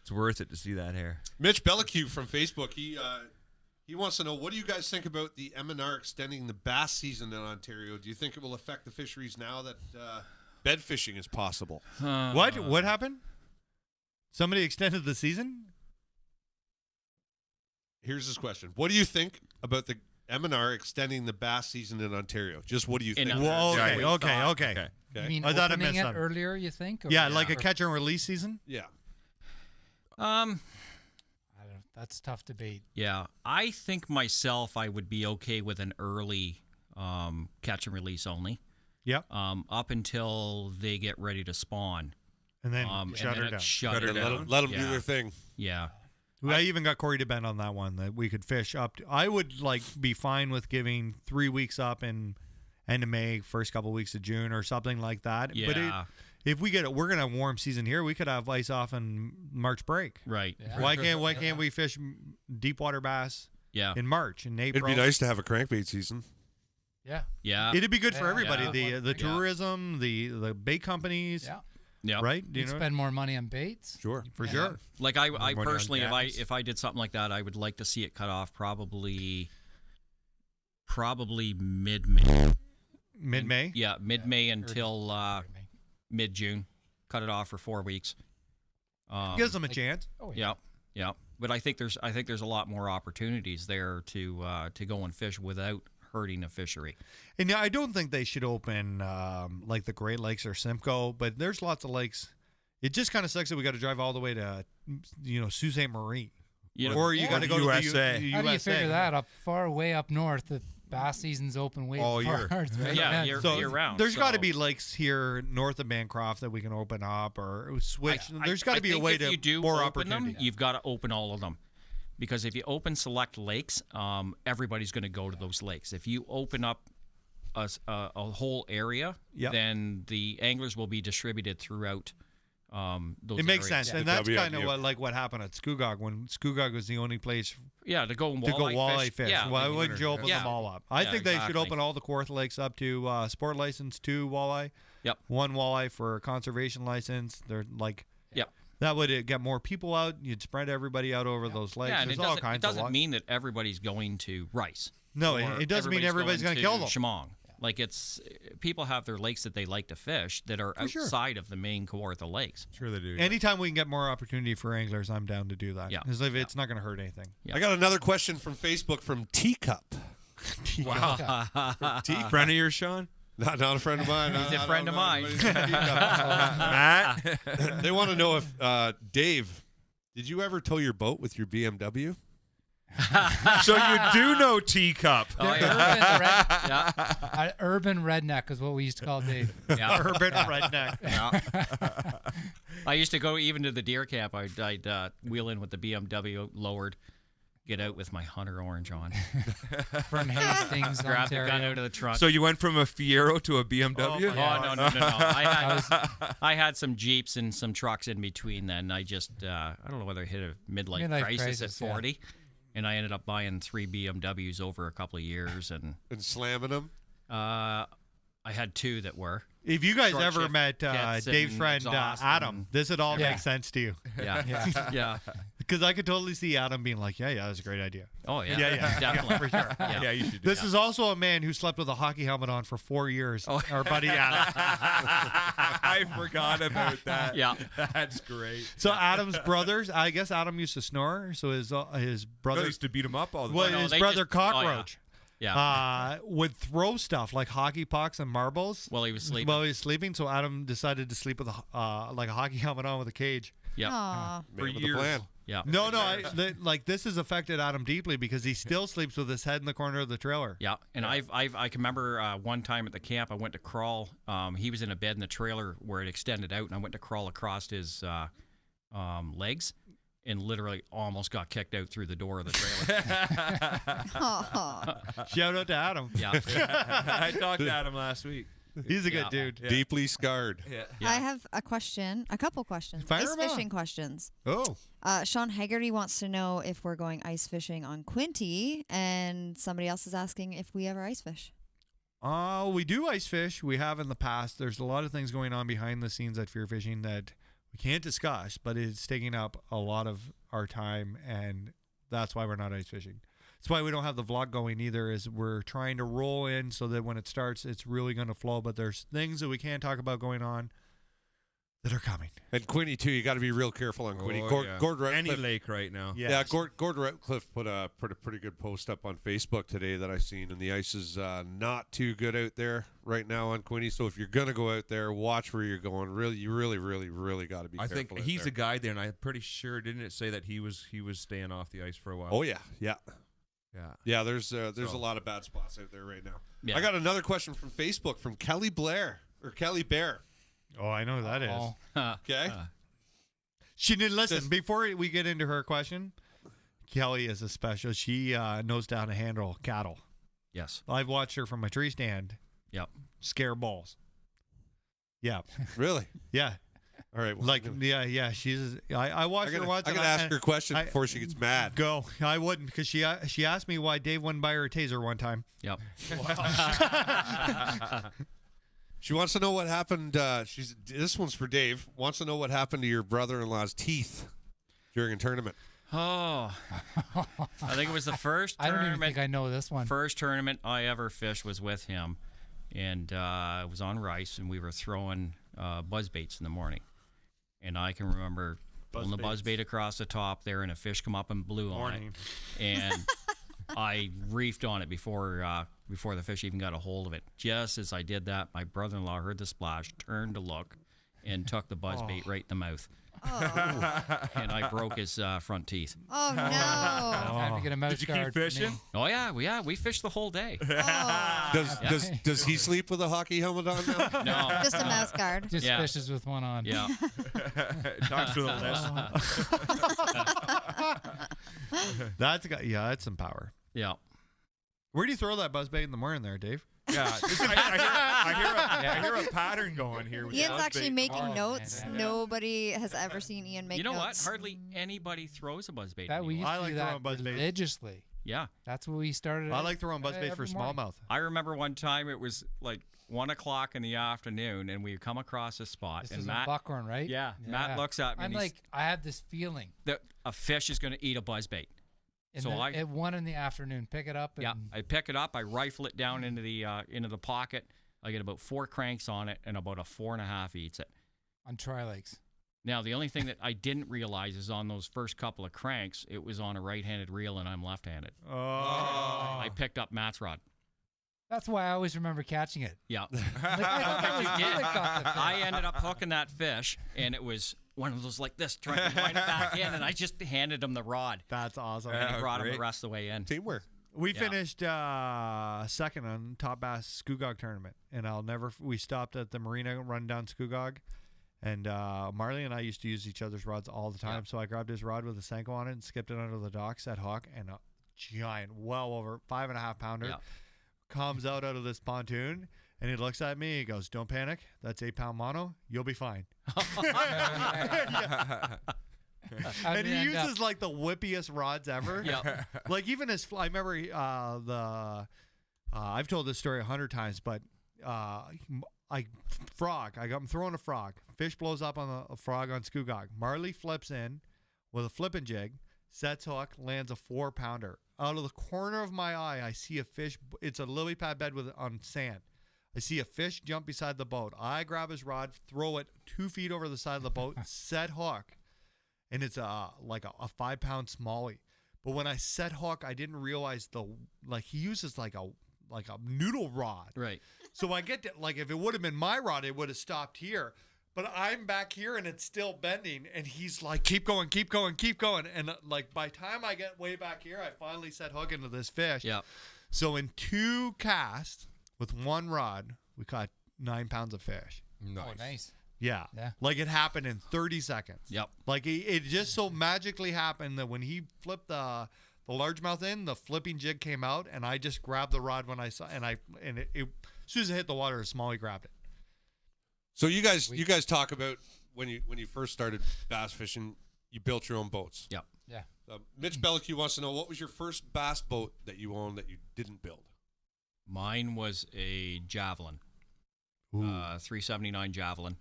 It's worth it to see that hair. Mitch Bellicue from Facebook. He He wants to know, what do you guys think about the M&R extending the bass season in Ontario? Do you think it will affect the fisheries now that bed fishing is possible? What happened? Somebody extended the season? Here's his question. What do you think about the M&R extending the bass season in Ontario? Just what do you think? Well, okay. You mean I thought I opening missed it something. earlier, you think? Or- Yeah, like a catch and release season? Yeah. I don't know. That's tough debate. Yeah, I think myself I would be okay with an early catch and release only. Yep. Up until they get ready to spawn. And then shut her it down. Shut her down. Let them do their thing. Yeah. I even got Corey to bend on that one that we could fish up. I would be fine with giving 3 weeks up in end of May, first couple weeks of June, or something like that. Yeah. But if we we're gonna have a warm season here. We could have ice off in March break. Right. Yeah. Why can't we fish deep water bass? Yeah. In March and April. It'd be nice to have a crankbait season. Yeah. Yeah. It'd be good for everybody. Yeah. The tourism, the bait companies. Yeah. Yeah. Right. You'd spend more money on baits. Sure. For sure. Like I money on personally, gas. if I did something like that, I would like to see it cut off probably mid-May. Mid-May. Yeah, mid-May until mid-June. Cut it off for 4 weeks. Gives them a chance. Oh, yeah, yeah. But I think there's a lot more opportunities there to go and fish without hurting a fishery. And I don't think they should open like the Great Lakes or Simcoe, but there's lots of lakes. It just kind of sucks that we got to drive all the way to, Sault Ste. Marie. Or you got to go to USA. the How do you figure that up far way up north? The bass season's open way All far year. north, right? Yeah, year round. There's got to so- be lakes here north of Bancroft that we can open up or switch. There's got I to be a think way if to you do more open them, opportunity. you've got to open all of them. Because if you open select lakes, everybody's going to go to those lakes. If you open up a whole area, Yep. then the anglers will be distributed throughout those It makes areas. sense, and that's kind of what happened at Scugog when Scugog was the only place Yeah, to go walleye fish. Yeah, Why wouldn't you open Yeah. them all up? I Yeah, think they should exactly. open all the Kawartha lakes up to sport license 2 walleye. Yep. 1 walleye for conservation license. They're like. Yep. That would get more people out. You'd spread everybody out over those lakes. Yeah, and There's it all doesn't, kinds it doesn't of mean that everybody's going to Rice. No, or it doesn't mean everybody's going gonna kill them. Shamong. Like people have their lakes that they like to fish that are sure. outside of the main Kawartha lakes. Sure they do. Anytime we can get more opportunity for anglers, I'm down to do that. Yeah. Because it's not going to hurt anything. Yeah. I got another question from Facebook from Teacup. Wow. Friend of yours, Sean? Not a friend of mine. He's a friend of mine. Matt? They want to know if, Dave, did you ever tow your boat with your BMW? So you do know Teacup. Oh, yeah. Urban redneck is what we used to call Dave. Yeah. Urban redneck. I used to go even to the deer camp. I'd wheel in with the BMW lowered, get out with my Hunter Orange on. From Hastings, Grab the Ontario. gun out of the trunk. So you went from a Fiero to a BMW? Oh, no. I had some Jeeps and some trucks in between then. I just, I don't know whether I hit a midlife crisis at 40. Yeah. And I ended up buying 3 BMWs over a couple of years. And slamming them? I had 2 that were. If you guys Short ever shift met kits Dave's and friend exhaust Adam, and- this would all Yeah. make sense to you. Yeah. Yeah. Because I could totally see Adam being like, yeah, that's a great idea. Oh, yeah. Yeah, Definitely. for sure. Yeah. You should do This is also a man who slept with a hockey helmet on for 4 years. Our buddy Adam. I forgot about that. Yeah. That's great. So Adam's brothers, I guess Adam used to snore, so his brother Well, used to beat him up all the well, time. his they brother just- oh, yeah. Cockroach. Would throw stuff like hockey pucks and marbles While he was sleeping. While he was sleeping, so Adam decided to sleep with a hockey helmet on with a cage. Yeah. Aw. Man with a plan. Yeah. No, this has affected Adam deeply because he still sleeps with his head in the corner of the trailer. Yeah, and I can remember one time at the camp I went to crawl. He was in a bed in the trailer where it extended out, and I went to crawl across his legs, and literally almost got kicked out through the door of the trailer. Shout out to Adam. Yeah. I talked to Adam last week. He's a good dude. Yeah. Deeply scarred. Yeah. I have a couple questions. Fire Ice 'em on. fishing questions. Oh. Sean Haggerty wants to know if we're going ice fishing on Quinty, and somebody else is asking if we ever ice fish. We do ice fish. We have in the past. There's a lot of things going on behind the scenes at FearFishing that we can't discuss, but it's taking up a lot of our time, and that's why we're not ice fishing. That's why we don't have the vlog going either, is we're trying to roll in so that when it starts, it's really going to flow. But there's things that we can't talk about going on that are coming. And Quinny, too, you got to be real careful on Quinny. Oh, Gord yeah. Any Ratcliffe, lake right now. Yeah, Gord Ratcliffe put a pretty good post up on Facebook today that I seen, and the ice is not too good out there right now on Quinny. So if you're going to go out there, watch where you're going. You really got to be careful. I think he's a guide there, and I'm pretty sure, didn't it say that he was staying off the ice for a while? Oh, yeah. There's a lot of bad spots out there right now. Yeah. I got another question from Facebook from Kelly Bear. Oh, I know who that is. Okay. She didn't listen. Before we get into her question, Kelly is a special. She knows how to handle cattle. Yes. I've watched her from my tree stand. Yep. Scare balls. Yeah. Really? Yeah. All right. Well, She's. I watched her once. I gotta ask her a question before she gets mad. Go. I wouldn't, because she asked me why Dave wouldn't buy her a taser one time. Yep. She wants to know what happened. This one's for Dave. Wants to know what happened to your brother-in-law's teeth during a tournament. Oh, I think it was the first I tournament. don't even think I know this one. First tournament I ever fished was with him, and it was on rice, and we were throwing buzz baits in the morning. And I can remember pulling the buzz bait across the top there, and a fish come up and blew on it. And I reefed on it before the fish even got a hold of it. Just as I did that, my brother-in-law heard the splash, turned to look, and took the buzz bait right in the mouth. Oh. And I broke his front teeth. Oh, no. Time to get a mouse Did you guard keep for fishing? me. Oh, yeah, we fished the whole day. Oh. Does he sleep with a hockey helmet on now? No. Just a mouth guard. Just fishes with one on. Yeah. Talks to the list. That's some power. Yeah. Where do you throw that buzzbait in the morning there, Dave? Yeah, I hear a pattern going here. With Ian's actually making Oh, notes. man. Nobody has ever seen Ian make You know what? notes. Hardly anybody throws a buzzbait That we anymore. used to like do throwing that buzz baits. religiously. Yeah. That's what we started. I like throwing buzzbaits for every morning. smallmouth. I remember one time it was like 1 o'clock in the afternoon, and we come across a spot, This and is Matt, a buckhorn, right? yeah, Matt looks at me, I'm and like, I have this feeling. that a fish is going to eat a buzzbait. And So at 1 in the afternoon, pick it up. And Yeah, I pick it up, I rifle it down into the pocket. I get about 4 cranks on it, and about a 4.5 eats it. on tri-lakes. Now, the only thing that I didn't realize is on those first couple of cranks, it was on a right-handed reel, and I'm left-handed. Oh. I picked up Matt's rod. That's why I always remember catching it. Yeah. Like, I thought that was You you did. that got the fish. I ended up hooking that fish, and it was one of those like this, trying to wind it back in, and I just handed him the rod. That's awesome. And he brought him the rest of the way in. Teamwork. We Yeah. finished second on Top Bass Skoogog tournament, and we stopped at the marina, run down Skoogog, and Marley and I used to use each other's rods all the time. So I grabbed his rod with a Senko on it and skipped it under the dock, set hook, and a giant, well over 5.5 pounder comes out of this pontoon, and he looks at me. He goes, "Don't panic. That's 8-pound mono. You'll be fine." And he uses like the whippiest rods ever. Yeah. Like even I remember I've told this story 100 times, but I'm throwing a frog. Fish blows up on a frog on Skoogog. Marley flips in with a flipping jig, sets hook, lands a 4-pounder. Out of the corner of my eye, I see a fish. It's a lily pad bed on sand. I see a fish jump beside the boat. I grab his rod, throw it 2 feet over the side of the boat, set hook. And it's like a 5-pound smallie. But when I set hook, I didn't realize he uses like a noodle rod. Right. So I get to, like, if it would have been my rod, it would have stopped here. But I'm back here and it's still bending, and he's like, keep going, keep going, keep going. And like by the time I get way back here, I finally set hook into this fish. Yeah. So in 2 casts with 1 rod, we caught 9 pounds of fish. Nice. Oh, nice. Yeah. Yeah. Like it happened in 30 seconds. Yep. Like it just so magically happened that when he flipped the largemouth in, the flipping jig came out, and I just grabbed the rod when I saw, and it as soon as it hit the water, Smalley grabbed it. So you guys talk about when you first started bass fishing, you built your own boats. Yep. Yeah. Mitch Bellicue wants to know, what was your first bass boat that you owned that you didn't build? Mine was a Javelin, 379 Javelin.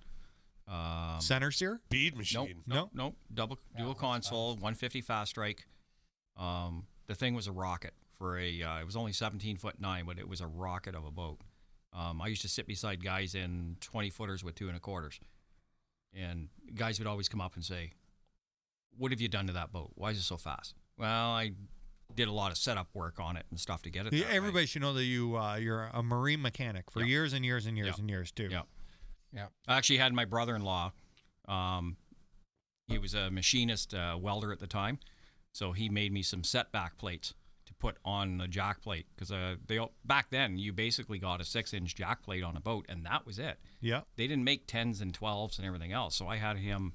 Center steer? Speed machine. Nope. Dual console, 150 fast strike. The thing was a rocket for a. It was only 17'9", but it was a rocket of a boat. I used to sit beside guys in 20-footers with 2 1/4s, and guys would always come up and say, "What have you done to that boat? Why is it so fast?" Well, I did a lot of setup work on it and stuff to get it. Everybody should know that you're a marine mechanic for years and years and years and years too. Yeah. Yeah. I actually had my brother-in-law. He was a machinist welder at the time, so he made me some setback plates to put on the jack plate because back then you basically got a 6-inch jack plate on a boat and that was it. Yeah. They didn't make 10s and 12s and everything else, so I had him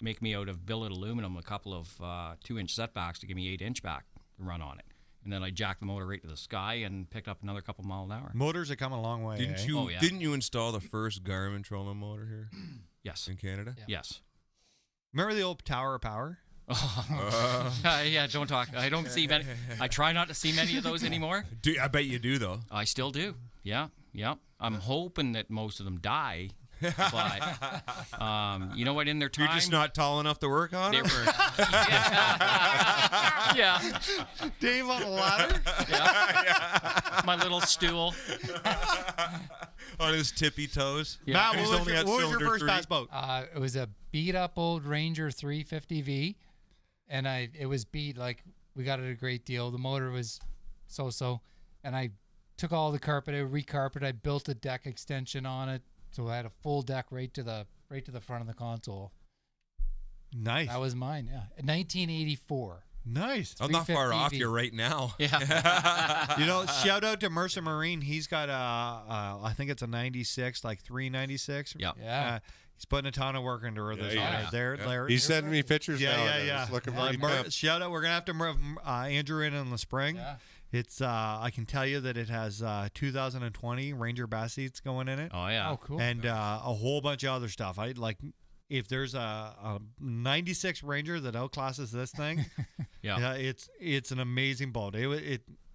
make me out of billet aluminum a couple of 2-inch setbacks to give me 8-inch back to run on it. And then I jacked the motor right to the sky and picked up another couple miles an hour. Motors have come a long way. Didn't eh? you? Oh, yeah. Didn't you install the first Garmin trolling motor here? Yes. In Canada. Yeah. Yes. Remember the old Tower of Power? Yeah, don't talk. I don't see many. I try not to see many of those anymore. I bet you do though. I still do. Yeah. I'm hoping that most of them die. But you know what? In their time, You're just not tall enough to work on them. Yeah. Dave on a ladder. Yeah. My little stool. On his tippy toes. Yeah. Matt, what was your first fast boat? It was a beat up old Ranger 350V, and it was beat like we got it a great deal. The motor was so, and I took all the carpet, I recarpeted, I built a deck extension on it, so I had a full deck right to the front of the console. Nice. That was mine. Yeah, 1984. Nice. I'm not far off 350V. you right now. Yeah. You know, shout out to Mercer Marine. He's got I think it's a 96, like 396. Yeah. Yeah. He's putting a ton of work into her. Yeah. They're He's sending me pictures now. Yeah. It's looking pretty tough. Shout out. We're going to have to move Andrew in the spring. Yeah. It's I can tell you that it has 2020 Ranger bass seats going in it. Oh yeah. Oh, cool. And a whole bunch of other stuff. I like if there's a 96 Ranger that outclasses this thing. Yeah. It's an amazing boat.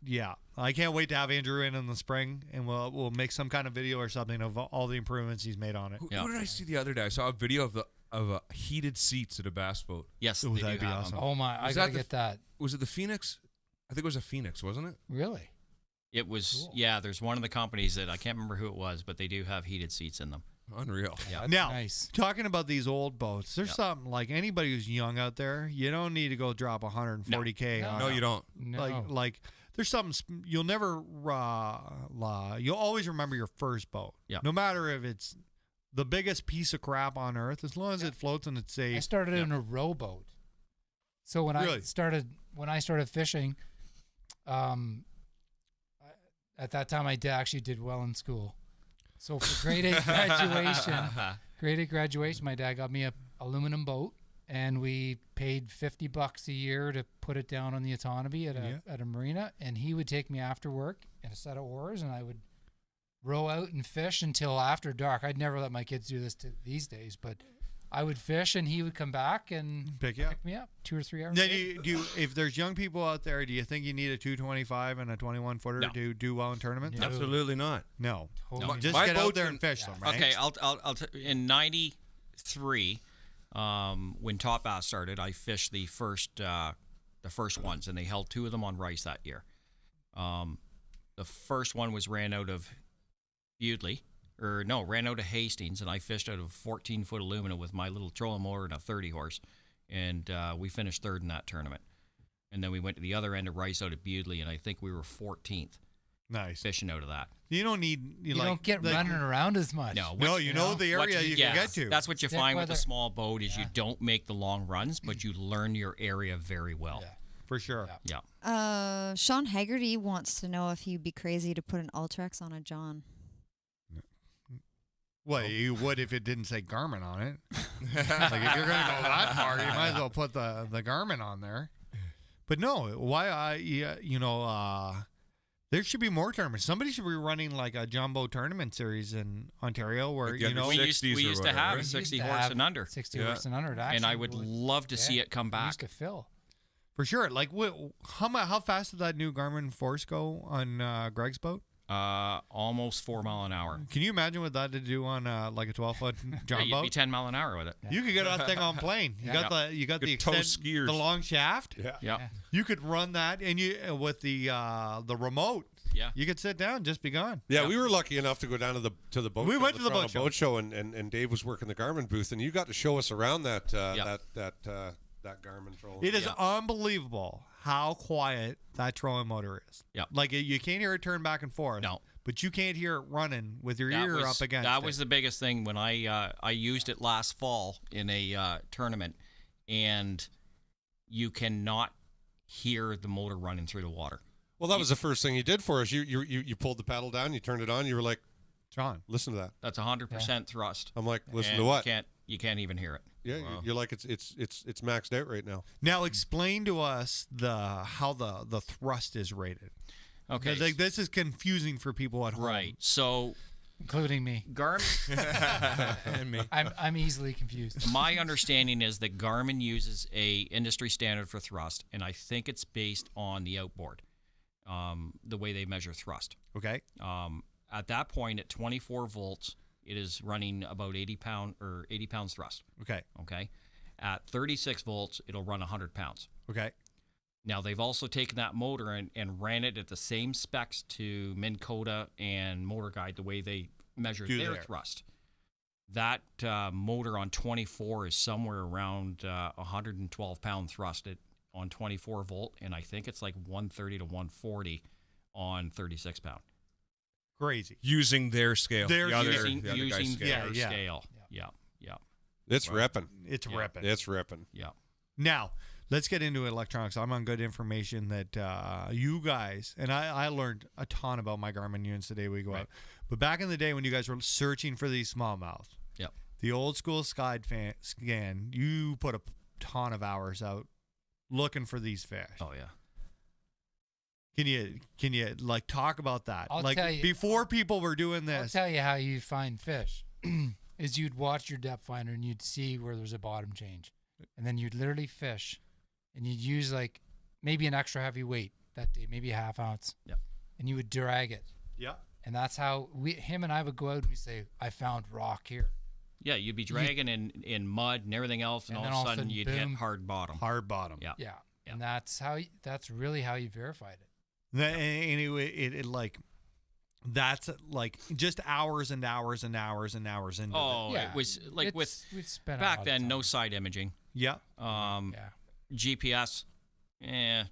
Yeah. I can't wait to have Andrew in the spring, and we'll make some kind of video or something of all the improvements he's made on it. Yeah. What did I see the other day? I saw a video of heated seats at a bass boat. Yes, Ooh, they that'd do be have awesome. them. Oh my! I Was gotta that the- get that. Was it the Phoenix? I think it was a Phoenix, wasn't it? Really? It was. Cool. Yeah. There's one of the companies that I can't remember who it was, but they do have heated seats in them. Unreal. Yeah. That's Now, nice. talking about these old boats, there's something like anybody who's young out there, you don't need to go drop 140K. No. on No, you don't. No. Like there's something you'll never you'll always remember your first boat. Yeah. No matter if it's the biggest piece of crap on earth, as long as it floats and it's safe. I started in a rowboat. So when Really? I started fishing, at that time I actually did well in school. So for grade 8 graduation, my dad got me a aluminum boat, and we paid $50 a year to put it down on the autonomy at a marina, and he would take me after work in a set of oars, and I would row out and fish until after dark. I'd never let my kids do this these days, but I would fish, and he would come back and Pick you up. me up 2 or 3 hours. Then later. do you, if there's young people out there, do you think you need a 225 and a 21 footer No. to do well in tournaments? No. Absolutely not. No. Totally. Just My get out boats there are- and fish them, right? Okay, in '93, when Top Bass started, I fished the first ones, and they held 2 of them on rice that year. The first one ran out of Bewdley, ran out of Hastings, and I fished out of 14-foot aluminum with my little trolling motor and a 30 horse, and we finished 3rd in that tournament. And then we went to the other end of rice out of Bewdley, and I think we were 14th. Nice. Fishing out of that. You don't need You don't get running around as much. No, No, you know the what area you can get to. That's what you Stick find with with a it. small boat is you don't make the long runs, but you learn your area very well. For sure. Yeah. Sean Haggerty wants to know if you'd be crazy to put an Ultrex on a John. Well, you would if it didn't say Garmin on it. Like if you're going to go that far, you might as well put the Garmin on there. But no, why? There should be more tournaments. Somebody should be running like a jumbo tournament series in Ontario, where Like the we 60s used or to have whatever. a 60 used to horse have and under. 60 Yeah. horse and under. It And I actually would was- love to see yeah, it come we back. used to fill. for sure. Like how fast did that new Garmin Force go on Greg's boat? Almost 4 mile an hour. Can you imagine what that to do on like a 12-foot John You'd boat? be 10 mile an hour with it. You could get that thing on plane. You got the extent, the long shaft. Yeah. You could run that, and you with the remote. Yeah. You could sit down, just be gone. Yeah, we were lucky enough to go down to the boat. We show, went to the Toronto boat show. and Dave was working the Garmin booth, and you got to show us around that that Garmin trolling. It is unbelievable how quiet that trolling motor is. Yeah. Like you can't hear it turn back and forth. No. But you can't hear it running with your ear up against That it. was the biggest thing when I used it last fall in a tournament, and you cannot hear the motor running through the water. Well, that was the first thing you did for us. You pulled the paddle down, you turned it on, you were like, John, listen to that. That's 100% thrust. I'm like, listen And to what? You can't even hear it. Yeah, you're like it's maxed out right now. Now explain to us how the thrust is rated. Okay. Like, this is confusing for people at home. Right. So, including me. Garmin and me. I'm easily confused. My understanding is that Garmin uses a industry standard for thrust, and I think it's based on the outboard, the way they measure thrust. Okay. At that point, at 24 volts, it is running about 80 pounds thrust. Okay. Okay. At 36 volts, it'll run 100 pounds. Okay. Now, they've also taken that motor and ran it at the same specs to Minn Kota and Motor Guide, the way they measure their thrust. That motor on 24 is somewhere around 112-pound thrust on 24 volt, and I think it's like 130 to 140 on 36 pound. Crazy. Using their scale. Using guy's their scale. Yeah. It's repping. It's repping. It's repping. Yeah. Now, let's get into electronics. I'm on good information that you guys, and I learned a ton about my Garmin units the day we go out. But back in the day when you guys were searching for these smallmouth, the old school scan, you put a ton of hours out looking for these fish. Oh, yeah. Can you like talk about that? I'll like tell you. before people were doing this. I'll tell you how you find fish. Is you'd watch your depth finder and you'd see where there's a bottom change. And then you'd literally fish and you'd use like maybe an extra heavy weight that day, maybe a half ounce. Yeah. And you would drag it. Yeah. And that's how him and I would go out and we say, I found rock here. Yeah, you'd be dragging in mud and everything else, and all of a sudden you'd hit hard bottom. Hard bottom. Yeah. Yeah. And that's really how you verified it. Anyway, it like that's like just hours and hours and hours and hours into it was like we'd spend a lot back of then, time. no side imaging. Yeah. GPS,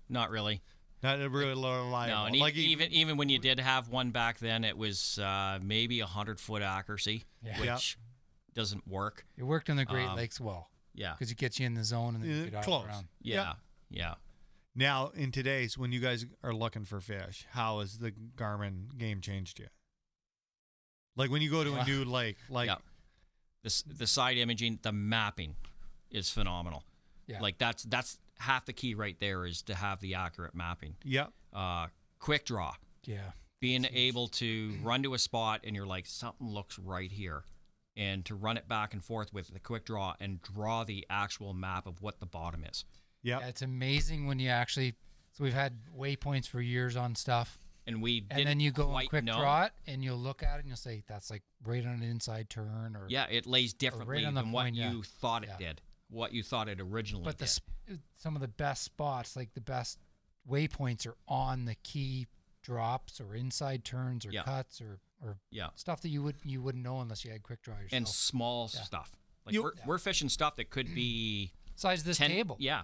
not really. Not really reliable. No, and like even when you did have one back then, it was maybe 100-foot accuracy, which doesn't work. It worked in the Great Lakes well. Yeah. Because it gets you in the zone and then you get close. around. Yeah. Now, in today's, when you guys are looking for fish, how has the Garmin game changed you? Like when you go to a new lake, like the side imaging, the mapping is phenomenal. Yeah. Like that's half the key right there is to have the accurate mapping. Yep. Quick draw. Yeah. Being able to run to a spot and you're like, something looks right here. And to run it back and forth with the quick draw and draw the actual map of what the bottom is. Yep. Yeah. It's amazing when you actually, so we've had waypoints for years on stuff. And then you go and quick know. draw it and you'll look at it and you'll say, that's like right on an inside turn or. Yeah, it lays differently on the than what point, you thought it did. What you thought it originally but did. Some of the best spots, like the best waypoints are on the key drops or inside turns or cuts or stuff that you wouldn't know unless you had quick draw yourself. And small stuff. Like we're fishing stuff that could be size of this table. Yeah,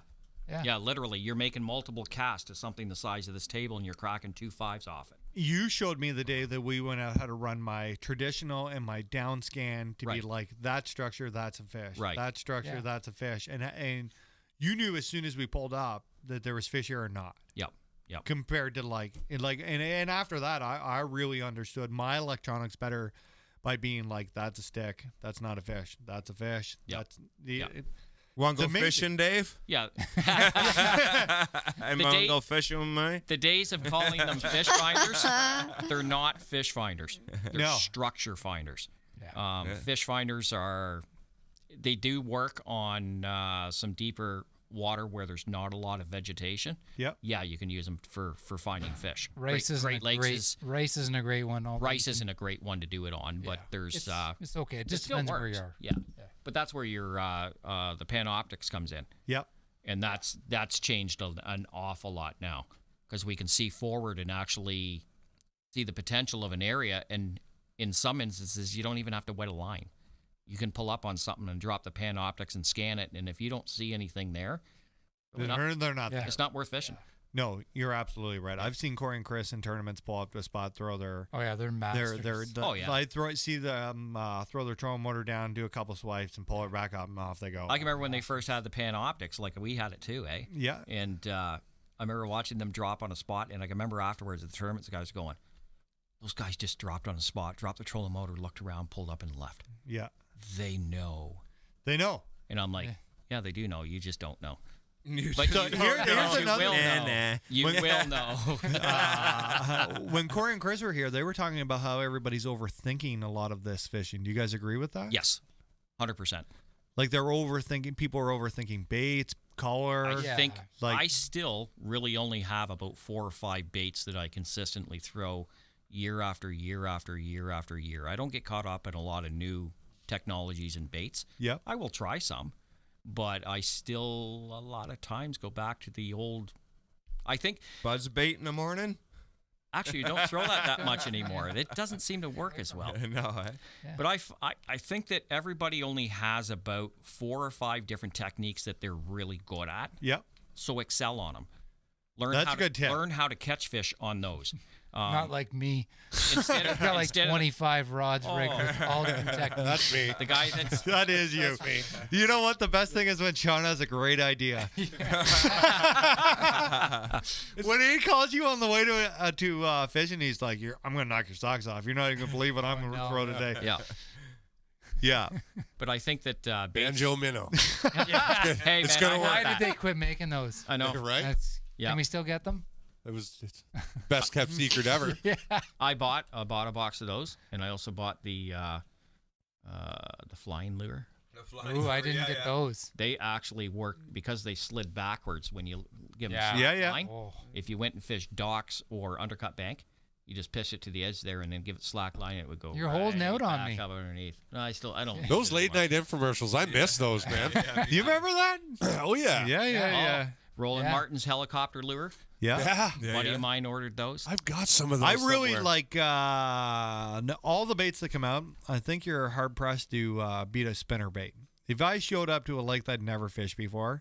literally. You're making multiple casts to something the size of this table and you're cracking 2 5s off it. You showed me the day that we went out how to run my traditional and my down scan to be like that structure, that's a fish. Right. That structure, that's a fish. And you knew as soon as we pulled up that there was fish here or not. Yep. Compared to and after that I really understood my electronics better by being like, that's a stick, that's not a fish, that's a fish. That's Want to go fishing, Dave? Yeah. I'm going to go fishing with me. The days of calling them fish finders, they're not fish finders. They're structure finders. Fish finders they do work on some deeper water where there's not a lot of vegetation, Yep. yeah, you can use them for finding fish. Rice Great Lakes is rice isn't a great one. rice isn't a great one to do it on, but there's it's okay. It just still depends where works. you are. Yeah. But that's where your the Panoptics comes in. Yep. And that's changed an awful lot now because we can see forward and actually see the potential of an area. And in some instances, you don't even have to wet a line. You can pull up on something and drop the Panoptics and scan it. And if you don't see anything there, They're not there. It's not worth fishing. No, you're absolutely right. I've seen Corey and Chris in tournaments pull up to a spot, throw their. Oh yeah, they're masters. I see them throw their trolling motor down, do a couple swipes, and pull it back up, and off they go. I can remember when they first had the Panoptics, like we had it too, eh? Yeah. And I remember watching them drop on a spot, and I can remember afterwards at the tournaments, the guys going, "Those guys just dropped on a spot, dropped the trolling motor, looked around, pulled up, and left." Yeah. They know. They know. And I'm like, yeah, they do know. You just don't know. Here's Here's another. You will know. When Corey and Chris were here, they were talking about how everybody's overthinking a lot of this fishing. Do you guys agree with that? Yes, 100%. Like they're overthinking. People are overthinking baits, color. I think I still really only have about 4 or 5 baits that I consistently throw year after year after year after year. I don't get caught up in a lot of new technologies and baits. Yep. I will try some, but I still a lot of times go back to the old. I think buzz bait in the morning. Actually, you don't throw that much anymore. It doesn't seem to work as well. No, But I think that everybody only has about 4 or 5 different techniques that they're really good at. Yep. So excel on them. That's a good tip. Learn how to catch fish on those. Not like me. Instead of, I've got like 25 rods rigged with all different techniques. That's me. The guy that is you. That's me. You know what? The best thing is when Sean has a great idea. When he calls you on the way to fishing, he's like, "I'm going to knock your socks off. You're not even going to believe what I'm going to throw today." Yeah. Yeah. But I think that Banjo Minnow. Hey, it's man, gonna work. Why did they quit making those? I know. Right? Can we still get them? It's best kept secret ever. Yeah. I bought a box of those, and I also bought the flying lure. Ooh, I didn't get those. They actually work because they slid backwards when you give them line. Oh. If you went and fished docks or undercut bank, you just pitch it to the edge there and then give it slack line, and it would go. You're holding out on back me. Up underneath. No, I don't. Those late night infomercials, I miss those, man. You remember that? Oh yeah. Yeah. Roland Martin's helicopter lure. Yeah. Buddy of mine ordered those. I've got some of those. I really somewhere. like all the baits that come out. I think you're hard pressed to beat a spinner bait. If I showed up to a lake that I'd never fished before,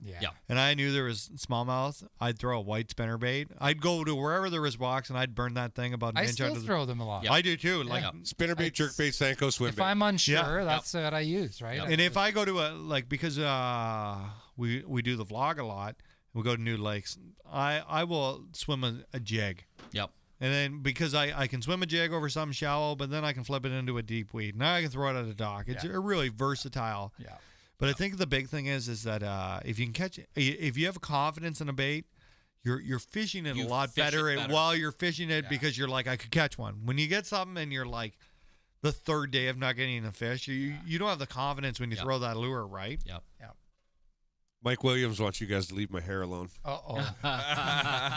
and I knew there was smallmouth, I'd throw a white spinner bait. I'd go to wherever there was rocks and I'd burn that thing about an I inch still under the. throw them a lot. I do too. Like spinner bait, jerk bait, Senko, swim If bait. I'm unsure, that's what I use, right? And if I go to because we do the vlog a lot, we go to new lakes. I will swim a jig. Yep. And then because I can swim a jig over something shallow, but then I can flip it into a deep weed. Now I can throw it at a dock. It's really versatile. Yeah. But I think the big thing is that if you can catch, if you have confidence in a bait, you're fishing it a lot better while you're fishing it because you're like, I could catch one. When you get something and you're like the third day of not getting a fish, you don't have the confidence when you throw that lure, right? Yep. Mike Williams wants you guys to leave my hair alone.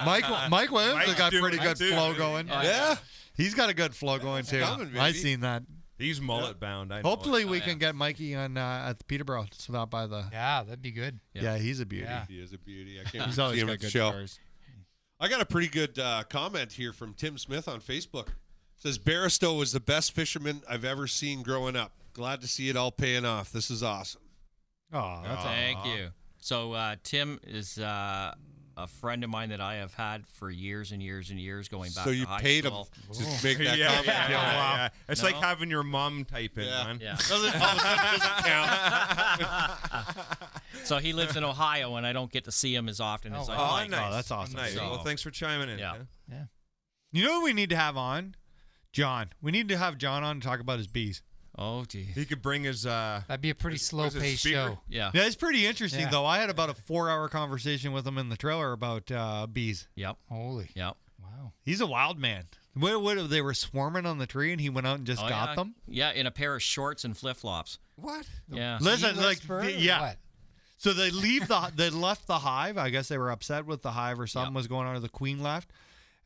Mike Williams has got pretty good flow going. Yeah. He's got a good flow going too. I've seen that. He's mullet bound. I know Hopefully it. we can get Mikey on at the Peterborough to stop by the. Yeah, that'd be good. Yeah, he's a beauty. Yeah. He is a beauty. I can't He's see always him got at the good show. cars. I got a pretty good comment here from Tim Smith on Facebook. It says Bairstow was the best fisherman I've ever seen growing up. Glad to see it all paying off. This is awesome. Oh, Thank you. So Tim is a friend of mine that I have had for years and years and years, going back So to you high paid him school. to make that comment. Yeah. It's like No. having your mom type in, man. Yeah. Doesn't count. So he lives in Ohio, and I don't get to see him as often as I'd like. Nice. Oh, that's awesome. Nice. So- Well, thanks for chiming in. Yeah. man. You know what we need to have on? John. We need to have John on to talk about his bees. Oh, gee. He could bring his. That'd be a pretty slow-paced show. Yeah. Yeah, it's pretty interesting Yeah. though. I had about a 4-hour conversation with him in the trailer about bees. Yep. Holy. Yep. Wow. He's a wild man. What they were swarming on the tree and he went out and just Oh, got yeah. them? Yeah, in a pair of shorts and flip-flops. What? Yeah. Listen, Seedless like bird or yeah. what? So they left the hive. I guess they were upset with the hive or something was going on, or the queen left.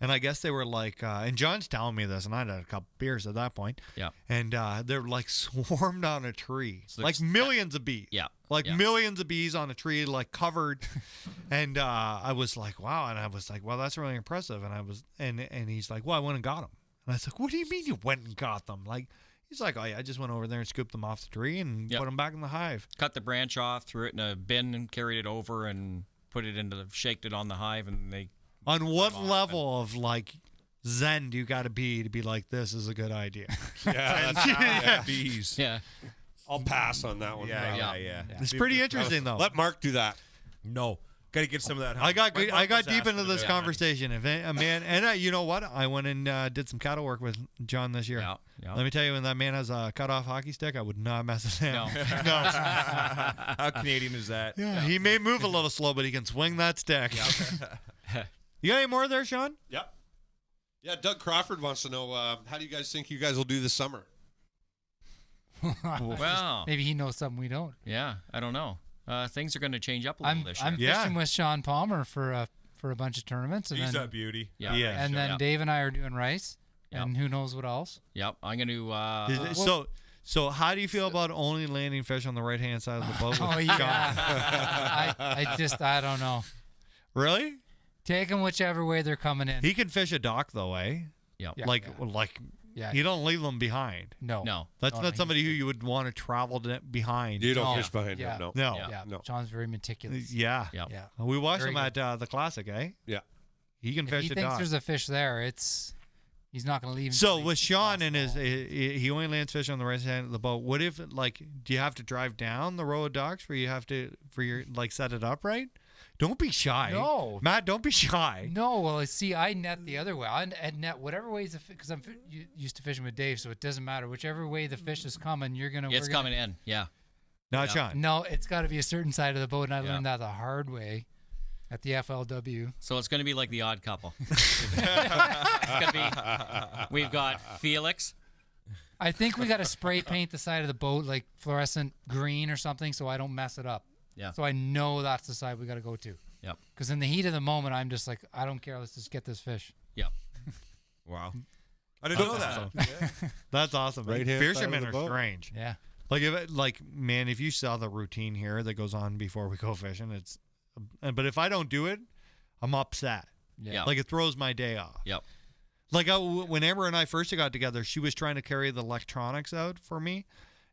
And I guess they were like, and John's telling me this, and I had a couple beers at that point. Yeah. And they're like swarmed on a tree, So like millions of bees. Yeah. Like Yeah. millions of bees on a tree, like covered. And I was like, wow. And I was like, well, that's really impressive. And I was, and he's like, well, I went and got them. And I was like, what do you mean you went and got them? Like, he's like, oh yeah, I just went over there and scooped them off the tree and put them back in the hive. Cut the branch off, threw it in a bin, and carried it over and put it shaked it on the hive, and they. On what level of like zen do you got to be like, this is a good idea? Yeah, bees. Yeah. I'll pass on that one. Yeah. It's pretty interesting though. Let Mark do that. No. Got to get some of that. I got deep into asking this to do it. conversation. If a man, and you know what? I went and did some cattle work with John this year. Yeah. Let me tell you, when that man has a cut off hockey stick, I would not mess with him. No. How Canadian is that? Yeah, he may move a little slow, but he can swing that stick. You got any more there, Sean? Yep. Yeah, Doug Crawford wants to know, how do you guys think you guys will do this summer? Well, Maybe he knows something we don't. yeah, I don't know. Things are going to change up a little I'm this year. fishing with Sean Palmer for a bunch of tournaments. And He's then, a beauty. Yeah. And then Dave and I are doing rice. Yep. And who knows what else. Yep, I'm going to. So how do you feel about only landing fish on the right hand side of the boat? Oh, with yeah. Sean? I don't know. Really? Take them whichever way they're coming in. He can fish a dock though, eh? Yep. Yeah. You don't leave them behind. No. That's No, not somebody who you would want to travel behind. You don't fish behind yeah. him, No. Yeah. No. John's very meticulous. Yeah. Yep. Yeah. We watched Very him at the Classic, eh? Yeah. He can If fish he a thinks dock. there's a fish there, he's not going to leave. So until with he Sean casts and the his, ball. he only lands fish on the right side of the boat. What if, like, do you have to drive down the row of docks where you have to, set it up right? Don't be shy. No. Matt, don't be shy. No, well, see, I net the other way. I net whatever way because I'm used to fishing with Dave, so it doesn't matter. Whichever way the fish is coming, It's coming in, yeah. Not Sean. No, it's got to be a certain side of the boat, and I learned that the hard way at the FLW. So it's going to be like the Odd Couple. We've got Felix. I think we got to spray paint the side of the boat like fluorescent green or something, so I don't mess it up. Yeah. So I know that's the side we got to go to. Yep. Because in the heat of the moment, I'm just like, I don't care. Let's just get this fish. Yep. Wow. I didn't know that. That's awesome. Right-hand side of Fishermen the are boat. strange. Yeah. Man, if you saw the routine here that goes on before we go fishing, but if I don't do it, I'm upset. Yeah. Like it throws my day off. Yep. Like when Amber and I first got together, she was trying to carry the electronics out for me.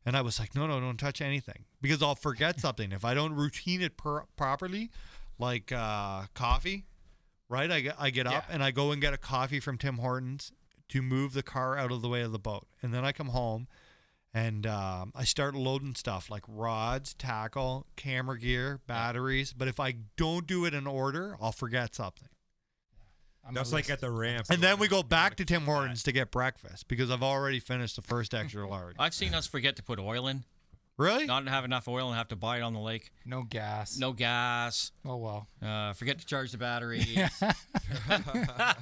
And I was like, no, don't touch anything because I'll forget something. If I don't routine it properly, like coffee, right? I get up and I go and get a coffee from Tim Hortons to move the car out of the way of the boat. And then I come home and I start loading stuff like rods, tackle, camera gear, batteries. But if I don't do it in order, I'll forget something. That's like at the ramp. And then we go back to Tim Hortons to get breakfast because I've already finished the first extra large. I've seen us forget to put oil in. Really? Not have enough oil and have to buy it on the lake. No gas. No gas. Oh, well. Forget to charge the batteries. I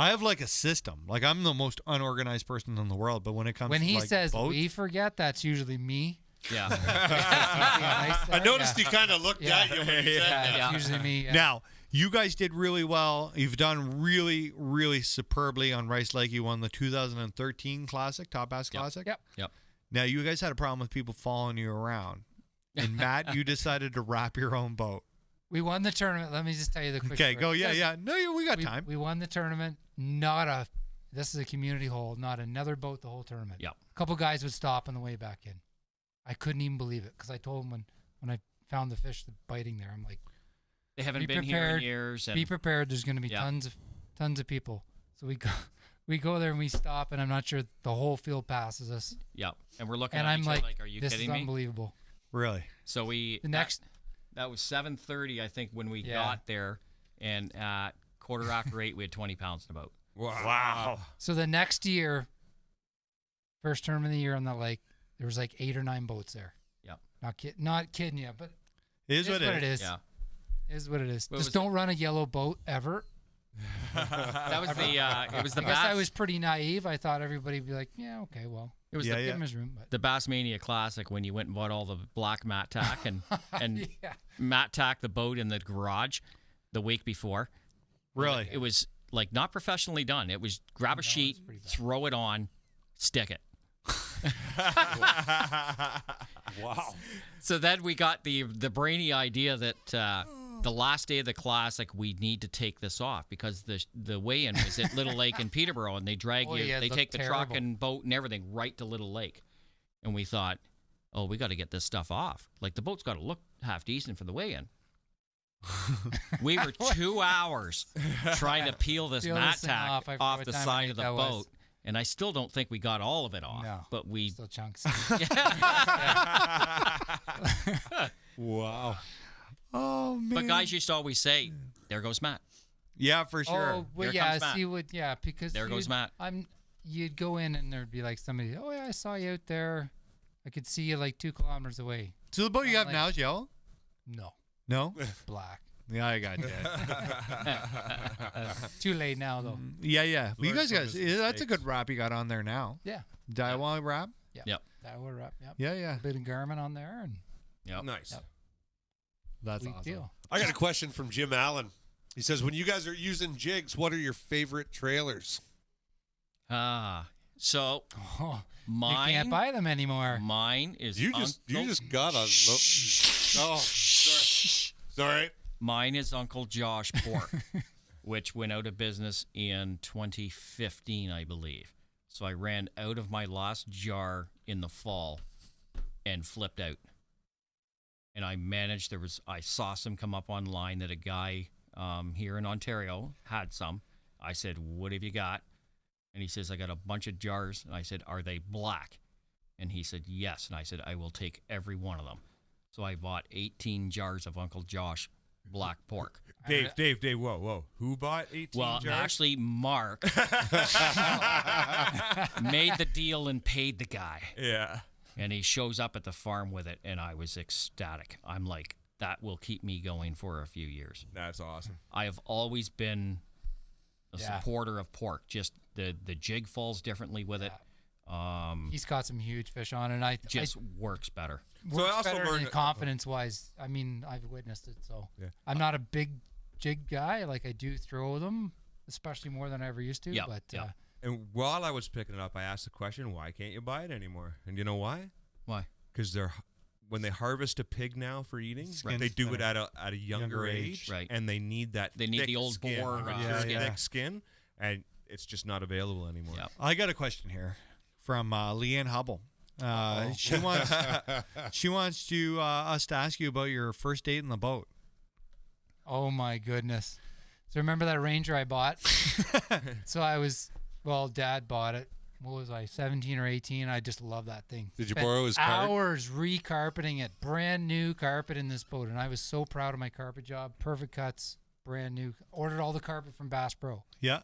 have like a system. Like I'm the most unorganized person in the world, but when it comes When to he like says boats, we forget, that's usually me. Yeah. I noticed he kind of looked at you when he said that. That's usually me. Yeah. Now, you guys did really well. You've done really, really superbly on Rice Lake. You won the 2013 Classic, Top Bass Classic. Yep. Now, you guys had a problem with people following you around. And Matt, you decided to wrap your own boat. We won the tournament. Let me just tell you the quick Okay, story. go. Yeah, Yes. yeah. No, we got time. We won the tournament. This is a community hole, not another boat the whole tournament. Yep. A couple guys would stop on the way back in. I couldn't even believe it because I told them when I found the fish biting there, I'm like, They haven't be been here in prepared. years. And Be prepared. There's going to be tons of people. So we go there and we stop, and I'm not sure the whole field passes us. Yep. And we're looking And at I'm each like, other like, are you this kidding is me? unbelievable. Really? So that was 7:30, I think, when we got there, and at 8:15, we had 20 pounds in the boat. Wow. So the next year, first tournament of the year on the lake, there was like 8 or 9 boats there. Yep. Not kidding you, but It is what it is. it is. Yeah. It is what it is. What Just was don't run a yellow boat ever. That was the. It was the I guess I Bass. was pretty naive. I thought everybody'd be like, yeah, okay, well. It was give the, him his room. But the Bassmania Classic when you went and bought all the black matte tack and Yeah. matte tack the boat in the garage the week before. Really? It was like not professionally done. It was grab a sheet, throw it on, stick it. Wow. So then we got the brainy idea that the last day of the Classic we need to take this off because the weigh-in was at Little Lake in Peterborough and they drag Oh, you. yeah, it They looked take the truck terrible. and boat and everything right to Little Lake, and we thought, oh, we got to get this stuff off. Like the boat's got to look half decent for the weigh-in. We were 2 hours trying to peel this Peel matte this thing tack off. I forget off what the time side night of the that boat. was. And I still don't think we got all of it off. No, but we still chunks. Wow. Oh man. But guys used to always say, "There goes Matt." Yeah, for sure. Oh, well, Here yeah, comes Matt. see what, yeah, because There goes Matt. You'd go in and there'd be like somebody, oh yeah, I saw you out there. I could see you like 2 kilometers away. So the boat you I'm have like, now is yellow? No, No? black. Yeah, I got Too late now though. Yeah. But you Learn guys from got his that's a mistakes. good wrap you got on there now. Yeah. Daiwa wrap? Yep. That would wrap. Yep. Yeah. A bit of Garmin on there and Yep. Nice. Yep. That's sweet awesome. deal. I got a question from Jim Allen. He says, when you guys are using jigs, what are your favorite trailers? So Oh, mine you can't buy them anymore. Mine is You just got a oh, sorry. Mine is Uncle Josh Pork, which went out of business in 2015, I believe. So I ran out of my last jar in the fall and flipped out. And I managed, I saw some come up online that a guy here in Ontario had some. I said, what have you got? And he says, I got a bunch of jars. And I said, are they black? And he said, yes. And I said, I will take every one of them. So I bought 18 jars of Uncle Josh black pork. Dave, whoa. Who bought 18 Well, jars? actually, Mark made the deal and paid the guy. Yeah. And he shows up at the farm with it, and I was ecstatic. I'm like, that will keep me going for a few years. That's awesome. I have always been a Yeah. supporter of pork. Just the jig falls differently with it. He's got some huge fish on, and I Just works better. So I also better learned confidence-wise. I mean, I've witnessed it, so Yeah. I'm not a big jig guy. Like I do throw them, especially more than I ever used to. Yeah, But yeah. And while I was picking it up, I asked the question, why can't you buy it anymore? And you know why? Why? Because when they harvest a pig now for eating, Right. they do it at a younger age, Right. and they need that. They need thick the old skin, boar, right? skin. Thick skin, and it's just not available anymore. Yep. I got a question here from Leanne Hubble. She wants to us to ask you about your first date in the boat. oh my goodness! So remember that Ranger I bought? So I was, Dad bought it. What was I, 17 or 18? I just love that thing. Did you Spent borrow his card? hours recarpeting it. Brand new carpet in this boat, and I was so proud of my carpet job. Perfect cuts, brand new. Ordered all the carpet from Bass Pro. Yeah.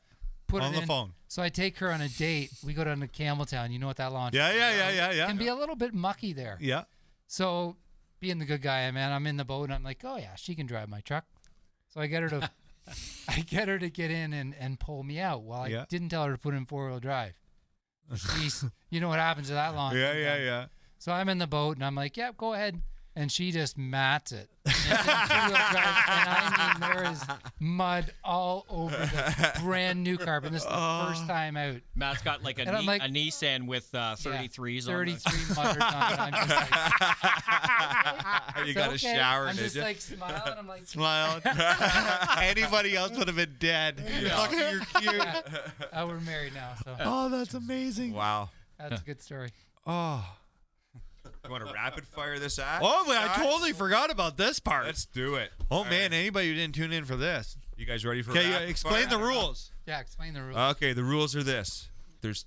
Put On it the in. phone. So I take her on a date. We go down to Campbelltown. You know what that launch Yeah. can be a little bit mucky there. Yeah. So being the good guy I'm in the boat, and I'm like, oh yeah, she can drive my truck. So I get her to get in and pull me out. Well, I Yeah. didn't tell her to put in 4-wheel drive. You know what happens to that launch. Yeah. So I'm in the boat, and I'm like, yep, go ahead. And she just mats it. And it's in 2-wheel drive, and I mean, there is mud all over the brand new carpet. This is the first time out. Matt's got like And I'm like- a Nissan with 33s on it. 33 mudders on it. I'm just like, You got a okay. shower, I'm did just you? like smiling. I'm like, Smile. Anybody else would have been dead. Look, you're cute. yeah. We're married now, so Oh, that's amazing. Wow. that's a good story. Oh. You want to rapid fire this at? Oh, I totally forgot about this part. Let's do it. Oh All man, right. anybody who didn't tune in for this. You guys ready for Okay, rapid explain fire? the rules. Yeah, explain the rules. Okay, the rules are this. There's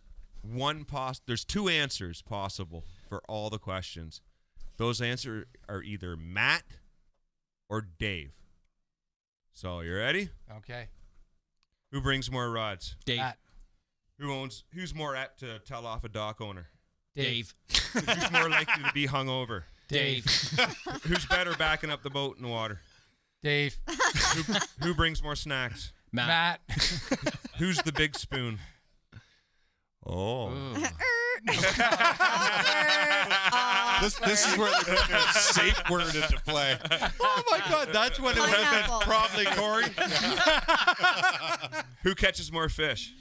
two answers possible for all the questions. Those answers are either Matt or Dave. So, you ready? Okay. Who brings more rods? Dave. Matt. Who's more apt to tell off a dock owner? Dave. Who's more likely to be hungover? Dave. Who's better backing up the boat in the water? Dave. Who brings more snacks? Matt. Who's the big spoon? Oh. This is where the safe word into play. Oh my God, that's when it would have been probably Corey. Who catches more fish?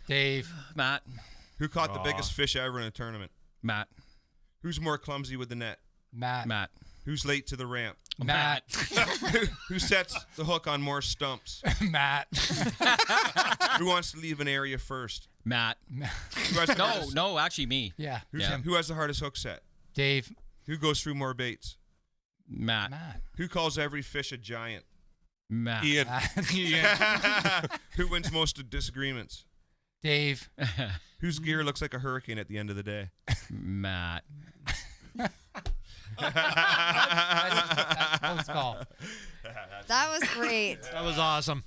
Dave. Matt. Who caught the biggest fish ever in a tournament? Matt. Who's more clumsy with the net? Matt. Matt. Who's late to the ramp? Matt. Who sets the hook on more stumps? Matt. Who wants to leave an area first? Matt. Who has the hardest- No, actually me. Yeah. Who has the hardest hook set? Dave. Who goes through more baits? Matt. Who calls every fish a giant? Matt. Ian. Who wins most of disagreements? Dave. Whose gear looks like a hurricane at the end of the day? Matt. Close call. That was great. That was awesome.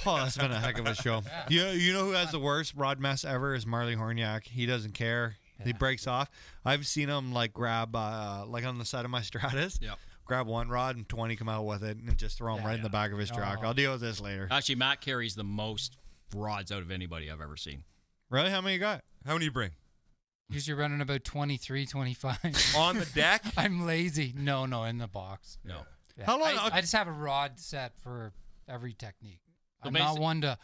Oh, that's been a heck of a show. You know who has the worst rod mess ever is Marley Horniak. He doesn't care. He breaks off. I've seen him like grab like on the side of my Stratus. Yep. Grab one rod and 20 come out with it and just throw them right in the back of his truck. I'll deal with this later. Actually, Matt carries the most rods out of anybody I've ever seen. Really? How many you got? How many you bring? Usually running about 23, 25. On the deck? I'm lazy. No, in the box. No. Yeah. How long- I just have a rod set for every technique. So I'm not one to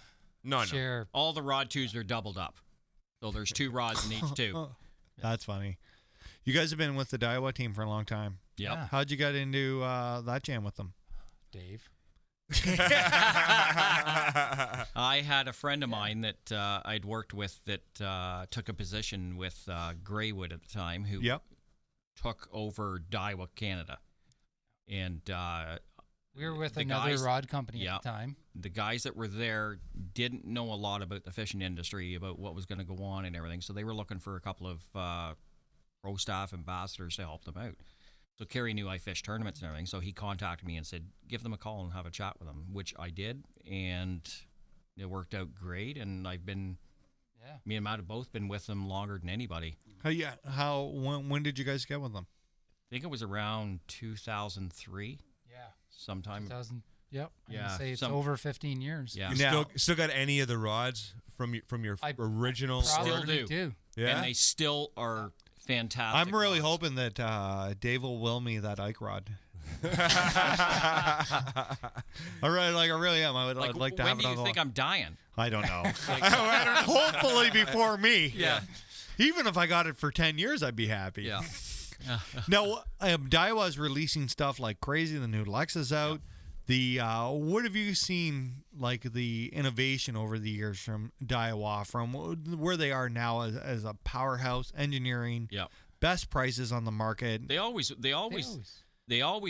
share. All the rod twos are doubled up. So there's 2 rods in each tube. That's funny. You guys have been with the Daiwa team for a long time. Yep. Yeah. How'd you get into that jam with them? Dave. I had a friend of mine that I'd worked with that took a position with Greywood at the time who took over Daiwa Canada. And we were with the another guys- rod company at the time. The guys that were there didn't know a lot about the fishing industry, about what was going to go on and everything. So they were looking for a couple of pro staff ambassadors to help them out. So Kerry knew I fished tournaments and everything, so he contacted me and said, give them a call and have a chat with them, which I did, and it worked out great. And I've been, me and Matt have both been with them longer than anybody. When did you guys get with them? I think it was around 2003. Yeah. Sometime. 2000. Yep. I'm Yeah. gonna say it's over 15 years. Yeah. You still got any of the rods from your original? Probably do. Yeah. And they still are fantastic. I'm really hoping that Dave will will me that Ike rod. I really am. I'd like to have it on When do you the think line. I'm dying? I don't know. Hopefully before me. Yeah. Even if I got it for 10 years, I'd be happy. Yeah. Now, Daiwa's releasing stuff like crazy. The new Lexus out. The what have you seen like the innovation over the years from Daiwa, from where they are now as a powerhouse engineering? Yeah. Best prices on the market. They always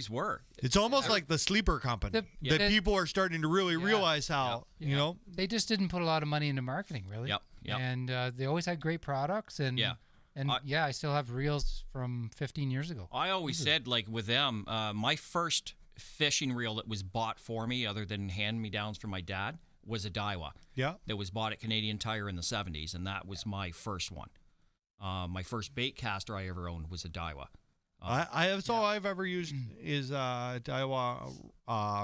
were. It's almost like the sleeper company that people are starting to really realize how you know. They just didn't put a lot of money into marketing, really. Yep. And they always had great products, and I still have reels from 15 years ago. I always said, like with them, my first fishing reel that was bought for me, other than hand-me-downs from my dad, was a Daiwa. Yeah. That was bought at Canadian Tire in the 70s, and that was my first one. My first bait caster I ever owned was a Daiwa. That's all I've ever used is Daiwa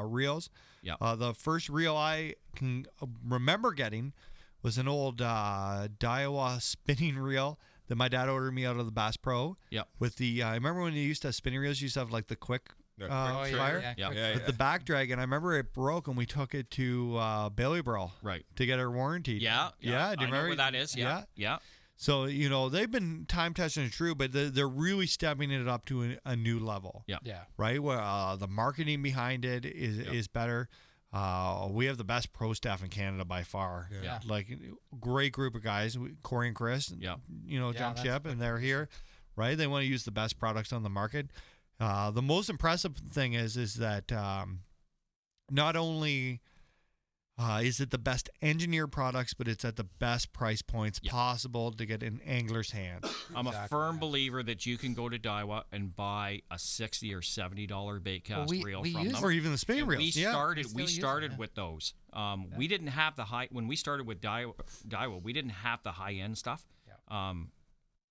reels. Yeah. The first reel I can remember getting was an old Daiwa spinning reel that my dad ordered me out of the Bass Pro. Yep. With the I remember when you used to have spinning reels, you used to have like the quick fire. Yeah. With the back drag, and I remember it broke, and we took it to Bailey Burl to get it warranted. Yeah. Do you I know remember where that is. Yeah. So, you know, they've been time testing and true, but they're really stepping it up to a new level. Yeah. Right? Where the marketing behind it is better. We have the best pro staff in Canada by far. Yeah. Like, great group of guys, Corey and Chris, you know, jump ship, and they're here, right? They want to use the best products on the market. The most impressive thing is that not only is it the best engineered products, but it's at the best price points possible to get in angler's hands. I'm a firm believer that you can go to Daiwa and buy a $60 or $70 bait cast reel from them, or even the spinning And reels. We started with those. We didn't have the high when we started with Daiwa. We didn't have the high end stuff.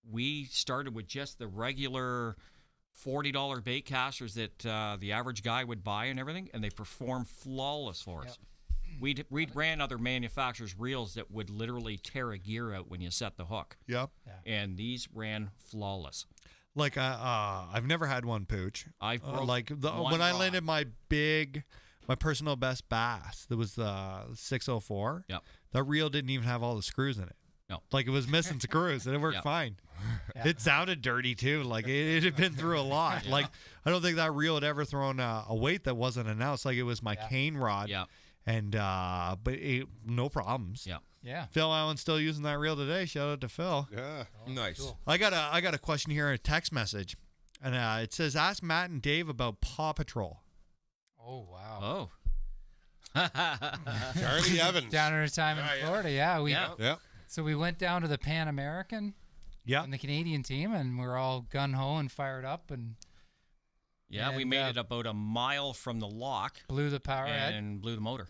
We started with just the regular $40 bait casters that the average guy would buy and everything, and they perform flawless for us. We'd ran other manufacturers' reels that would literally tear a gear out when you set the hook. Yep. And these ran flawless. Like I've never had one pooch. I've broke like one when I rod. landed my personal best bass. There was the 604. Yep. That reel didn't even have all the screws in it. No. Like it was missing screws and it worked Yep. fine. It sounded dirty too. Like it had been through a lot. Like I don't think that reel had ever thrown a weight that wasn't announced. Like it was my cane rod. Yeah. And but no problems. Yeah. Yeah. Phil Allen's still using that reel today. Shout out to Phil. Yeah. Nice. Cool. I got a question here, a text message, and it says, "Ask Matt and Dave about Paw Patrol." Oh wow. Oh. Charlie Evans. Down at our time in Florida, Yeah. So we went down to the Pan American, and the Canadian team, and we're all gun ho and fired up, and Yeah, we made it about a mile from the lock. Blew the power head. And blew the motor.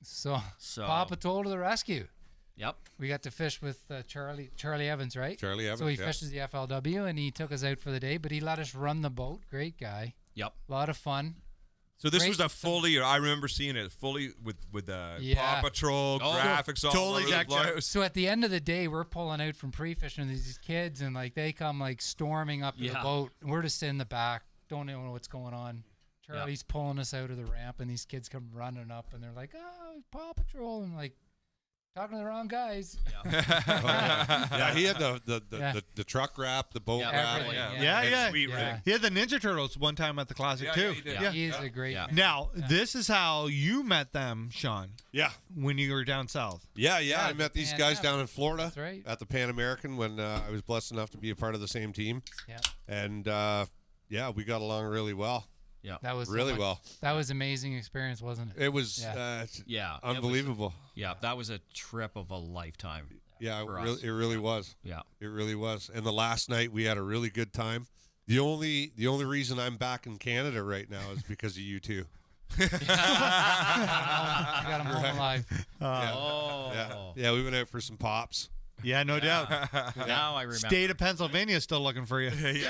So So- Paw Patrol to the rescue. Yep. We got to fish with Charlie Evans, right? Charlie Evans, So he yeah. fishes the FLW, and he took us out for the day, but he let us run the boat. Great guy. Yep. A lot of fun. So this Great- was a fully. I remember seeing it fully with Yeah. Paw Patrol graphics all Totally over the decked out. place. So at the end of the day, we're pulling out from pre-fishing with these kids, and like they come like storming up to the Yeah. boat. We're just in the back, don't even know what's going on. Charlie's pulling us out of the ramp, and these kids come running up, and they're like, "Oh, Paw Patrol!" and like talking to the wrong guys. Yeah, he had the truck wrap, the boat wrap. everything, Yeah. Sweet rig. He had the Ninja Turtles one time at the Classic Yeah, too. yeah, he did. He's a great man. Now this is how you met them, Sean. Yeah. When you were down south. Yeah, I the met these Pan guys Am. down in Florida That's right. at the Pan American when I was blessed enough to be a part of the same team. Yeah. And we got along really well. Yeah. That was really well. That was an amazing experience, wasn't it? It was Yeah. unbelievable. That was a trip of a lifetime. Yeah, for us. it really was. Yeah. It really was. And the last night we had a really good time. The only reason I'm back in Canada right now is because of you two. I got him home alive. Yeah, we went out for some pops. Yeah, no doubt. Now I remember. State of Pennsylvania is still looking for you. Can't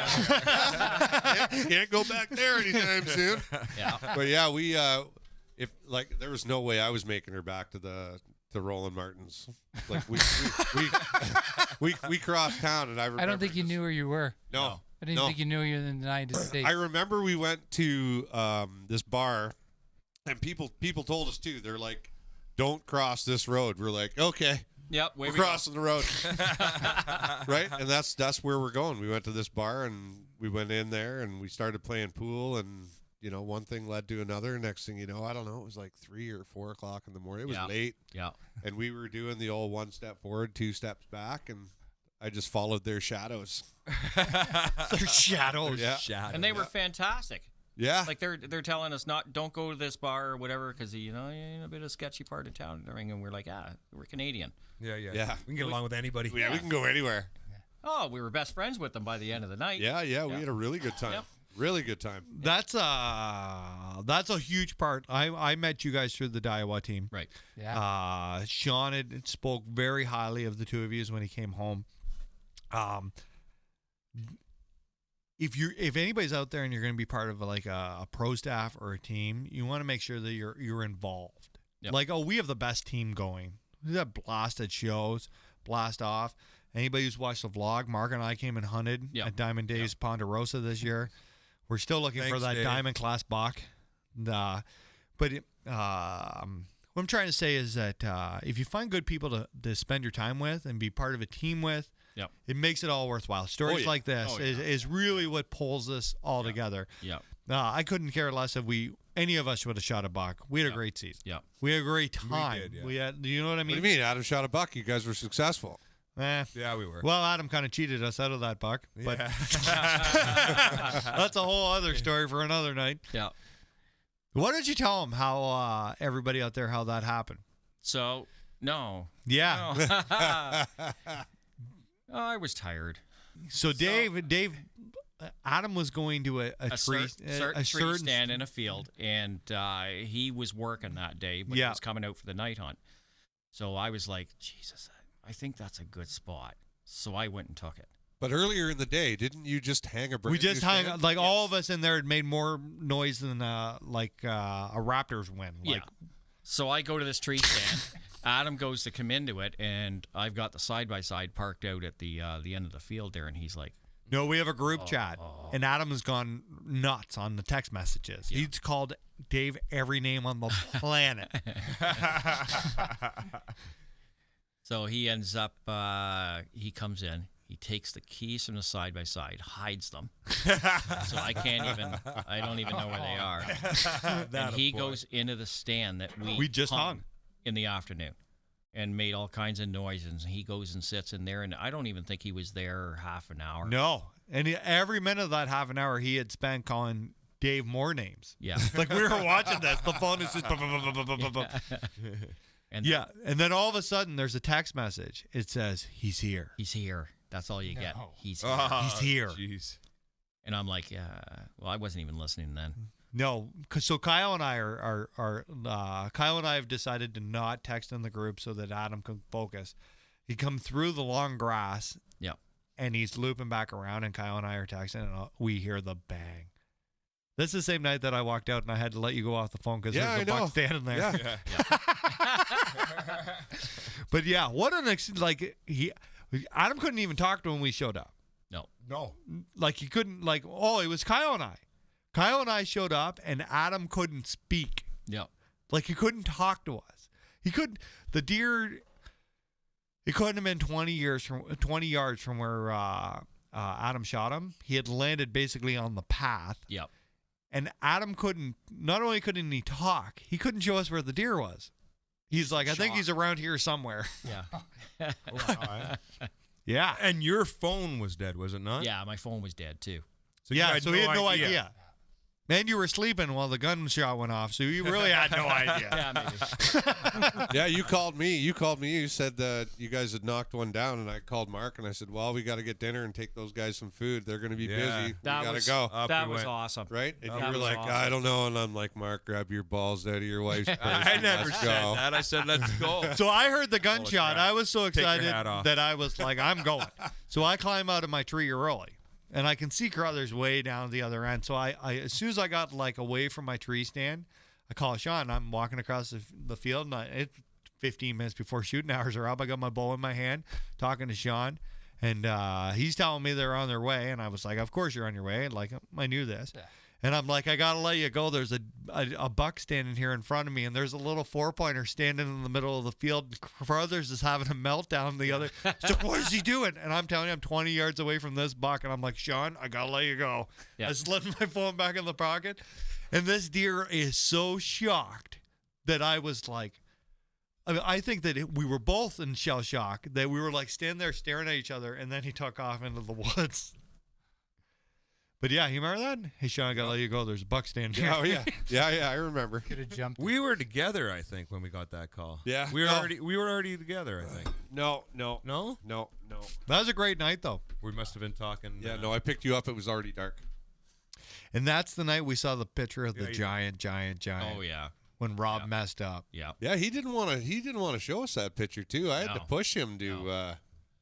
go back there anytime soon. Yeah. But yeah, we there was no way I was making her back to the Roland Martins. Like we crossed town, and I remember. I don't think you knew where you were. No. I didn't think you knew you were in the United States. I remember we went to this bar, and people told us too. They're like, "Don't cross this road." We're like, "Okay." Yep, we're crossing the road, right? And that's where we're going. We went to this bar and we went in there and we started playing pool, and one thing led to another. Next thing you know, I don't know, it was like 3 or 4 o'clock in the morning. It was late. Yeah. And we were doing the old 1 step forward, 2 steps back, and I just followed their shadows. Their shadows. Yeah. And they were fantastic. Yeah. Like they're telling us don't go to this bar or whatever because you're in a bit of sketchy part of town, and we're like, we're Canadian. Yeah. Yeah. We can get along with anybody. Yeah, we can go anywhere. Oh, we were best friends with them by the end of the night. Yeah. We had a really good time. Yep. Really good time. That's a huge part. I met you guys through the Daiwa team. Right. Yeah. Sean had spoke very highly of the two of you when he came home. If anybody's out there and you're going to be part of like a pro staff or a team, you want to make sure that you're involved. Yep. Like, we have the best team going. We have blasted shows, blast off. Anybody who's watched the vlog, Mark and I came and hunted at Diamond Days Ponderosa this year. We're still looking for Thanks, that Dave. diamond class buck. But what I'm trying to say is that if you find good people to spend your time with and be part of a team with, it makes it all worthwhile. Stories like this is really what pulls this all together. Yeah. I couldn't care less if any of us would have shot a buck. We had a great season. Yeah. We had a great time. did, yeah. We had, you know what I mean? What do you mean? Adam shot a buck. You guys were successful. Yeah, we were. Well, Adam kind of cheated us out of that buck, but that's a whole other story for another night. Yeah. Why don't you tell them how everybody out there how that happened? So no. Yeah. No. I was tired. So Dave, Adam was going to a tree stand in a field, and he was working that day, but he was coming out for the night hunt. So I was like, Jesus, I think that's a good spot. So I went and took it. But earlier in the day, didn't you just hang a brand We just new hung stand? like all of us in there had made more noise than a Raptors win. Like, Yeah. So I go to this tree stand. Adam goes to come into it, and I've got the side-by-side parked out at the end of the field there, and he's like, no, we have a group chat, and Adam has gone nuts on the text messages. He's called Dave every name on the planet. So he ends up, he comes in, he takes the keys from the side by side, hides them. So I don't even know where they are. And he goes into the stand that we just hung in the afternoon and made all kinds of noises. And he goes and sits in there, and I don't even think he was there half an hour. No. And every minute of that half an hour, he had spent calling Dave more names. Yeah. Like we were watching this. The phone is just. And and then all of a sudden, there's a text message. It says, he's here. He's here. That's all you get. He's here. He's here. Jeez. And I'm like, well, I wasn't even listening then. No, so Kyle and I Kyle and I have decided to not text in the group so that Adam can focus. He come through the long grass. Yeah. And he's looping back around, and Kyle and I are texting, and we hear the bang. This is the same night that I walked out, and I had to let you go off the phone because there's a buck standing there. Yeah. But yeah, what an Adam couldn't even talk to him when we showed up. No. Like he couldn't. It was Kyle and I. Kyle and I showed up, and Adam couldn't speak. Yeah. Like he couldn't talk to us. He couldn't. The deer. It couldn't have been 20 yards from where Adam shot him. He had landed basically on the path. Yep. And Adam couldn't. Not only couldn't he talk, he couldn't show us where the deer was. He's like, I think he's around here somewhere. Yeah. Yeah. And your phone was dead, was it not? Yeah, my phone was dead too. So you had so he had no idea. And you were sleeping while the gunshot went off, so you really had no idea. Yeah, maybe. Yeah, you called me. You said that you guys had knocked one down, and I called Mark, and I said, well, we got to get dinner and take those guys some food. They're going to be busy. We got to go. That was awesome. Right? And That you were was like, awesome. I don't know. And I'm like, Mark, grab your balls out of your wife's purse. I never Let's said go. that. I said, let's go. So I heard the gunshot. crap. I was so Take your excited hat off. that I was like, I'm going. So I climb out of my tree early. And I can see Carruthers way down the other end. So I as soon as I got away from my tree stand, I call Sean. I'm walking across the field, and it's 15 minutes before shooting hours are up. I got my bow in my hand, talking to Sean, and he's telling me they're on their way. And I was like, of course you're on your way. Like, I knew this. Yeah. And I'm like, I got to let you go. There's a buck standing here in front of me, and there's a little 4-pointer standing in the middle of the field. Carruthers is having a meltdown. The other, so what is he doing? And I'm telling you, I'm 20 yards away from this buck, and I'm like, Sean, I got to let you go. Yeah. I slid my phone back in the pocket, and this deer is so shocked that I was like, I think that we were both in shell shock, that we were like standing there staring at each other, and then he took off into the woods. But yeah, you remember that? Hey, Sean, I gotta let you go. There's a buck standing here. Oh yeah, yeah, I remember. Could have jumped. We were together, I think, when we got that call. Yeah. We were already together, I think. No. That was a great night, though. We must have been talking. Yeah, no, I picked you up. It was already dark. And that's the night we saw the picture of the giant. Oh yeah. When Rob messed up. Yeah. Yeah, he didn't want to show us that picture too. I had to push him to.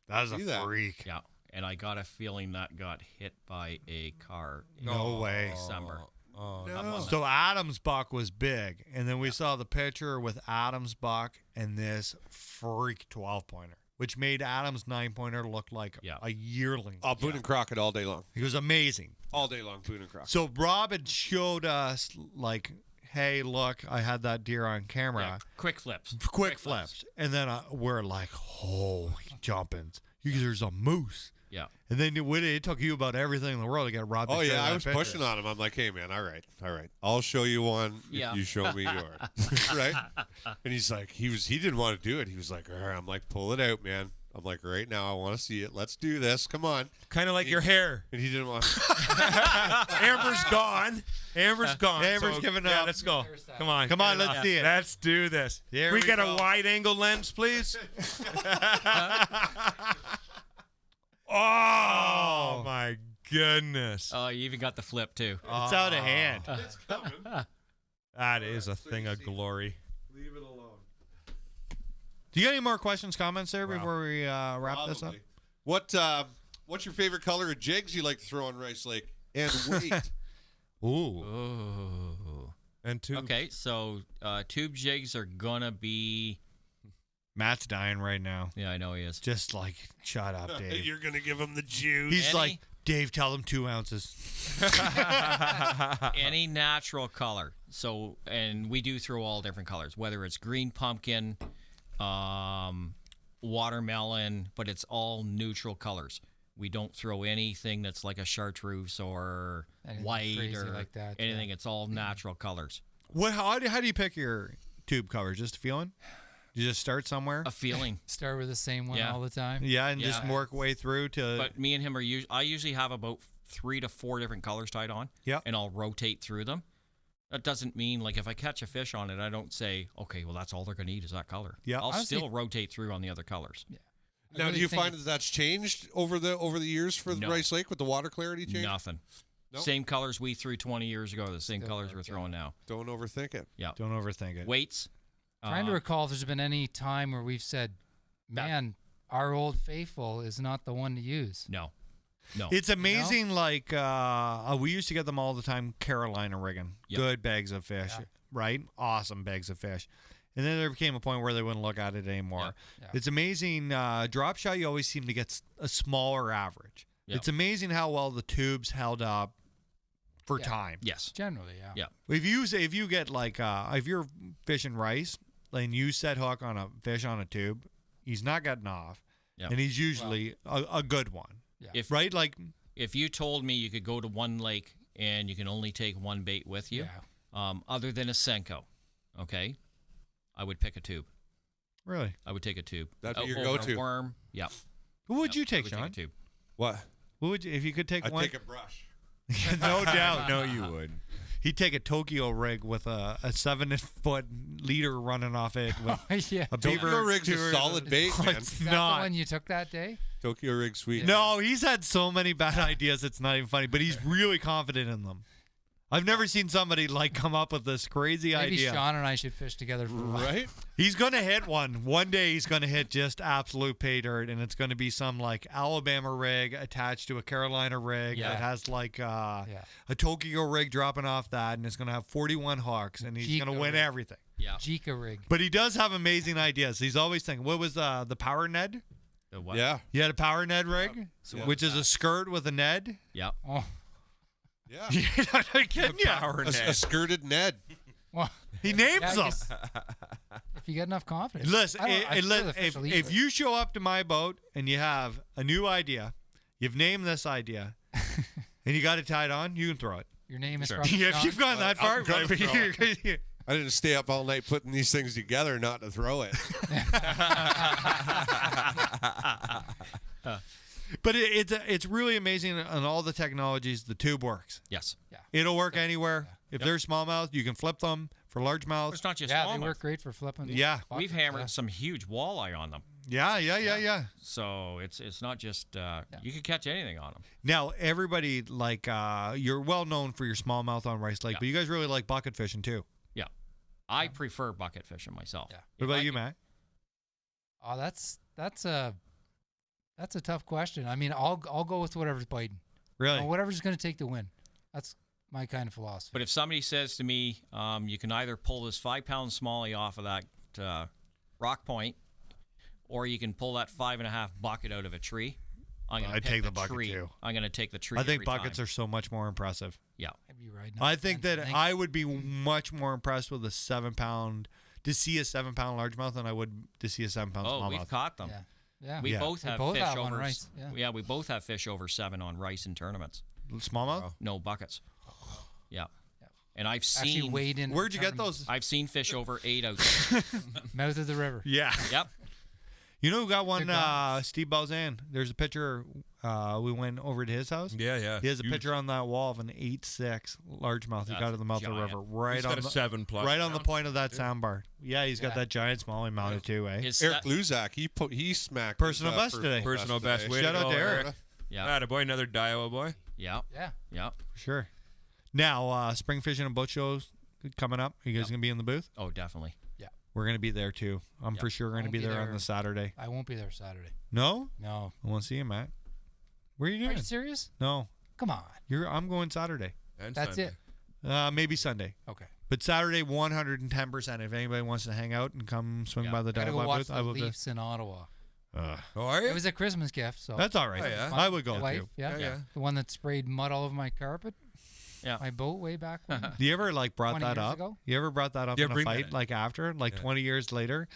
That was a freak. Yeah. And I got a feeling that got hit by a car. No way. December. No. So Adam's buck was big, and then we saw the picture with Adam's buck and this freak 12-pointer, which made Adam's 9-pointer look like a yearling. Oh, Boone and Crockett all day long. He was amazing. All day long, Boone and Crockett. So Rob had showed us like, hey, look, I had that deer on camera. Yeah, quick flips. Quick flips. And then we're like, oh, jumpings. There's a moose. Yeah. And then it took you about everything in the world to get Rob to Oh show yeah, that I was picture. pushing on him. I'm like, hey man, all right. I'll show you one if you show me yours. Right? And he's like, he didn't want to do it. He was like, all right. I'm like, pull it out, man. I'm like, right now I want to see it. Let's do this. Come on. Kind of like your hair. And he didn't want Amber's gone. Amber's Amber's giving yeah, up. let's go. Come on. Come on, let's see it. Let's do this. Here we we get go. a wide angle lens, please? Oh my goodness. Oh, you even got the flip too. It's out of hand. It's coming. That is a thing of glory. Leave it alone. Do you got any more questions, comments there before we wrap this up? What What's your favorite color of jigs you like to throw on Rice Lake? And weight. Ooh. And tube. Okay, so tube jigs are gonna be. Matt's dying right now. Yeah, I know he is. Just like, shut up, Dave. You're going to give him the juice. He's like, Dave, tell him 2 ounces. Any natural color. So, and we do throw all different colors, whether it's green pumpkin, watermelon, but it's all neutral colors. We don't throw anything that's like a chartreuse or Anything white crazy or like that, anything. It's all natural colors. How do you pick your tube colors? Just a feeling? You just start somewhere? A feeling. Start with the same one Yeah. all the time. Yeah, and just work way through to. But me and him are I usually have about 3 to 4 different colors tied on. Yeah. And I'll rotate through them. That doesn't mean, like, if I catch a fish on it, I don't say, okay, well, that's all they're going to eat is that color. Yeah. I'll Honestly- still rotate through on the other colors. Yeah. I Now, really do you think find that that's changed over the years for the No. Rice Lake with the water clarity change? Nothing. Nope. Same colors we threw 20 years ago, the same colors we're throwing now. Don't overthink it. Yeah. Don't overthink it. Weights. Trying to recall if there's been any time where we've said, man, our old faithful is not the one to use. No. It's amazing. Like we used to get them all the time. Carolina rigging, good bags of fish, right? Awesome bags of fish. And then there became a point where they wouldn't look at it anymore. Yeah. It's amazing. Drop shot, you always seem to get a smaller average. Yeah. It's amazing how well the tubes held up for time. Yes. Generally, yeah. Yeah. If you get like if you're fishing rice and you set hook on a fish on a tube, he's not getting off, Yeah. and he's usually a good one. Yeah. If, right? Like if you told me you could go to one lake and you can only take one bait with you, other than a Senko, okay, I would pick a tube. Really? I would take a tube. That'd be your Over a go-to. worm. Yeah. What would you take, I would Sean? Take a tube. What? What would you, if you could take I'd one? take a brush. No doubt. No, you would. He'd take a Tokyo rig with a 7-foot leader running off it with Yeah. a Tokyo beaver. rig's a solid bait, man. It's Is that the not. one you took that day? Tokyo rig sweet. No, he's had so many bad ideas. It's not even funny, but he's really confident in them. I've never seen somebody like come up with this crazy Maybe idea. Sean and I should fish together for a while. Right? He's gonna hit one. One day he's gonna hit just absolute pay dirt, and it's gonna be some like Alabama rig attached to a Carolina rig that has like a Tokyo rig dropping off that, and it's gonna have 41 hooks, and he's gonna Jika win rig. everything. Yeah. Jika rig. But he does have amazing ideas. He's always thinking, what was the power Ned? The what? Yeah. You had a power Ned rig, So which is a skirt with a Ned. Yeah. Oh, Yeah. Can you? A skirted Ned. well, He names yeah, I them. guess if you get enough confidence. Listen, I don't- I'm sure the fish will eat if it. you show up to my boat and you have a new idea, you've named this idea, and you got it tied on, you can throw it. Your name is Sure. probably Yeah, if Sean. you've gone that far, I'm gonna baby, throw you're- I didn't stay up all night putting these things together not to throw it. but it's really amazing on all the technologies. The tube works. Yes. Yeah. It'll work anywhere. If they're smallmouth, you can flip them for largemouth. It's not just Yeah, smallmouth. they work great for flipping. Yeah. We've hammered some huge walleye on them. Yeah. So it's not just you could catch anything on them. Now everybody like you're well known for your smallmouth on Rice Lake, Yeah. but you guys really like bucket fishing too. Yeah. I prefer bucket fishing myself. Yeah. What about you, Matt? Oh, that's a tough question. I mean, I'll go with whatever's biting. Really? Whatever's going to take the win. That's my kind of philosophy. But if somebody says to me, you can either pull this 5-pound smallie off of that rock point, or you can pull that 5.5 bucket out of a tree, I'm going to I'd take the bucket tree. too. I'm going to take the tree. I think every buckets time. are so much more impressive. Yeah. I'd be right. I think that I would be much more impressed with a 7-pound to see a 7-pound largemouth than I would to see a 7-pound Oh, smallmouth. we've caught them. Yeah. Yeah. We both We have both fish have on over rice, yeah. we both have fish over 7 on rice in tournaments. Smallmouth? No buckets. Yeah. And I've Actually seen weighed in. Where'd you get those? I've seen fish over 8 out there. Mouth of the river. Yeah. Yep. You know who got one? They're gone. Steve Balzan. There's a picture. We went over to his house. Yeah. He has a picture on that wall of an 8.6 largemouth. He got in the mouth of the giant. river, right He's on got a the 7+ right on the pound. point of that soundbar. Yeah, he's got that giant smallie mounted too. Eh? His Eric sta- Luzak, he smacked Personal his, best today. Personal best. today. Way Shout to out go, to Eric. Yeah. Attaboy, another Daiwa boy. Yeah. Yeah. Yeah. For sure. Now, spring fishing and boat shows coming up. Are you guys gonna be in the booth? Oh, definitely. We're gonna be there too. I'm Yep. for sure gonna Won't be be there on there. the Saturday. I won't be there Saturday. No, No. I want to see you, Matt. Where are you Are doing? you serious? No. Come on. I'm going Saturday. And That's Sunday. it. Maybe Sunday. Okay. But Saturday, 110%. If anybody wants to hang out and come swing by the I gotta dive go watch booth, the I will. Leafs in Ottawa. Oh, are you? It was a Christmas gift, so That's all right. Oh, yeah. I would go My wife, too. yeah. The one that sprayed mud all over my carpet. Yeah. My boat way back when. Do you ever brought 20 that years up? ago? You ever brought that up Yeah, in a bring fight that. after 20 years later?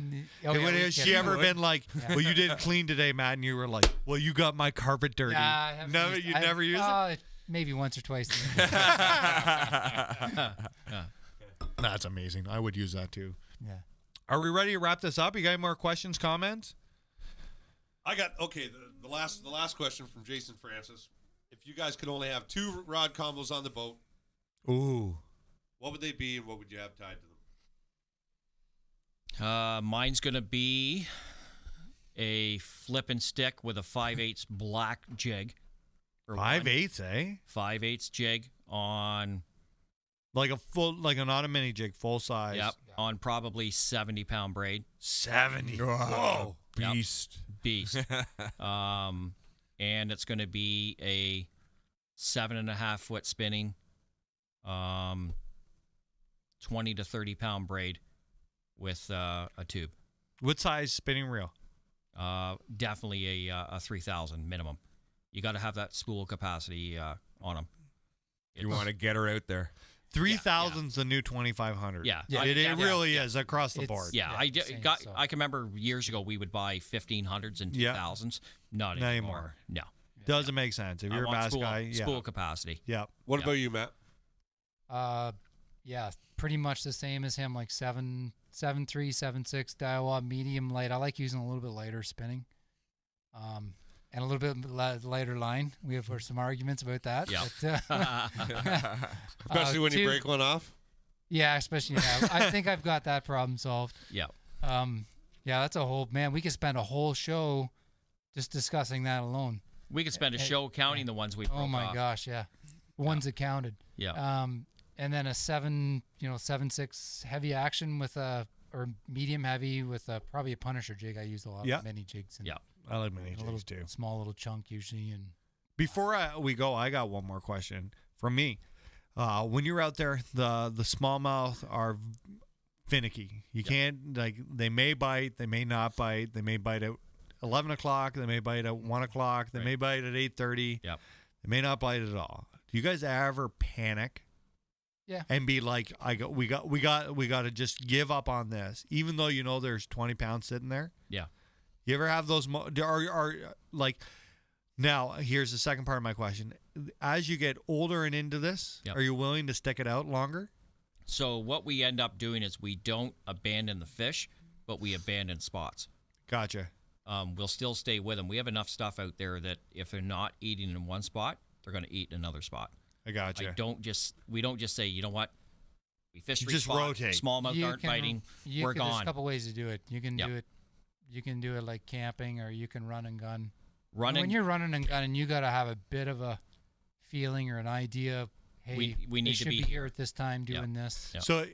Oh, yeah, Has she ever been like, well, you didn't clean today, Matt, and you were like, well, you got my carpet dirty. Yeah, I haven't Never, used- you I've- never use it? Maybe once or twice. That's amazing. I would use that too. Yeah. Are we ready to wrap this up? You got any more questions, comments? I got the last question from Jason Francis. If you guys could only have 2 rod combos on the boat, Ooh. what would they be and what would you have tied to them? Mine's going to be a flip and stick with a 5/8 black jig. 5/8, eh? 5/8 jig on. Like an auto mini jig, full size. Yep. On probably 70-pound braid. 70. Whoa. Yep. Beast. And it's going to be a 7.5-foot spinning, 20 to 30-pound braid with a tube. What size spinning reel? Definitely a 3,000 minimum. You got to have that spool capacity on them. You want to get her out there. 3,000's the new 2,500. Yeah. It really is across the board. Yeah, I can remember years ago we would buy 1,500s and 2,000s. Not anymore. No. Doesn't make sense. If I you're a want bass guy, spool capacity. Yeah. What about you, Matt? Yeah, pretty much the same as him, like 7.3, 7.6 Daiwa, medium light. I like using a little bit lighter spinning. And a little bit lighter line. We have some arguments about that. Yeah. Especially when you break one off. Yeah, especially now. I think I've got that problem solved. Yeah. Yeah, that's a whole man. We could spend a whole show just discussing that alone. We could spend a show counting the ones we broke Oh my off. gosh, yeah. Ones that counted. Yeah. And then a 7.6 heavy action with or medium heavy with probably a Punisher jig. I use a lot of mini jigs. And I like mini jigs too. Small little chunk usually. And before we go, I got one more question from me. When you're out there, the smallmouth are finicky. You can't they may bite, they may not bite. They may bite at 11 o'clock. They may bite at 1 o'clock. They may bite at 8:30. Yep. They may not bite at all. Do you guys ever panic? Yeah. And be like, we got to just give up on this, even though you know there's 20 pounds sitting there. Yeah. You ever have those? Are like, now here's the second part of my question. As you get older and into this, are you willing to stick it out longer? So what we end up doing is we don't abandon the fish, but we abandon spots. Gotcha. We'll still stay with them. We have enough stuff out there that if they're not eating in one spot, they're going to eat in another spot. I gotcha. We don't just say, you know what, we fished just rotate. Smallmouth aren't biting. We're gone. There's a couple ways to do it. You can do it. You can do it like camping, or you can run and gun. When you're running and gunning, you got to have a bit of a feeling or an idea. Hey, we need to should be here at this time doing this. So,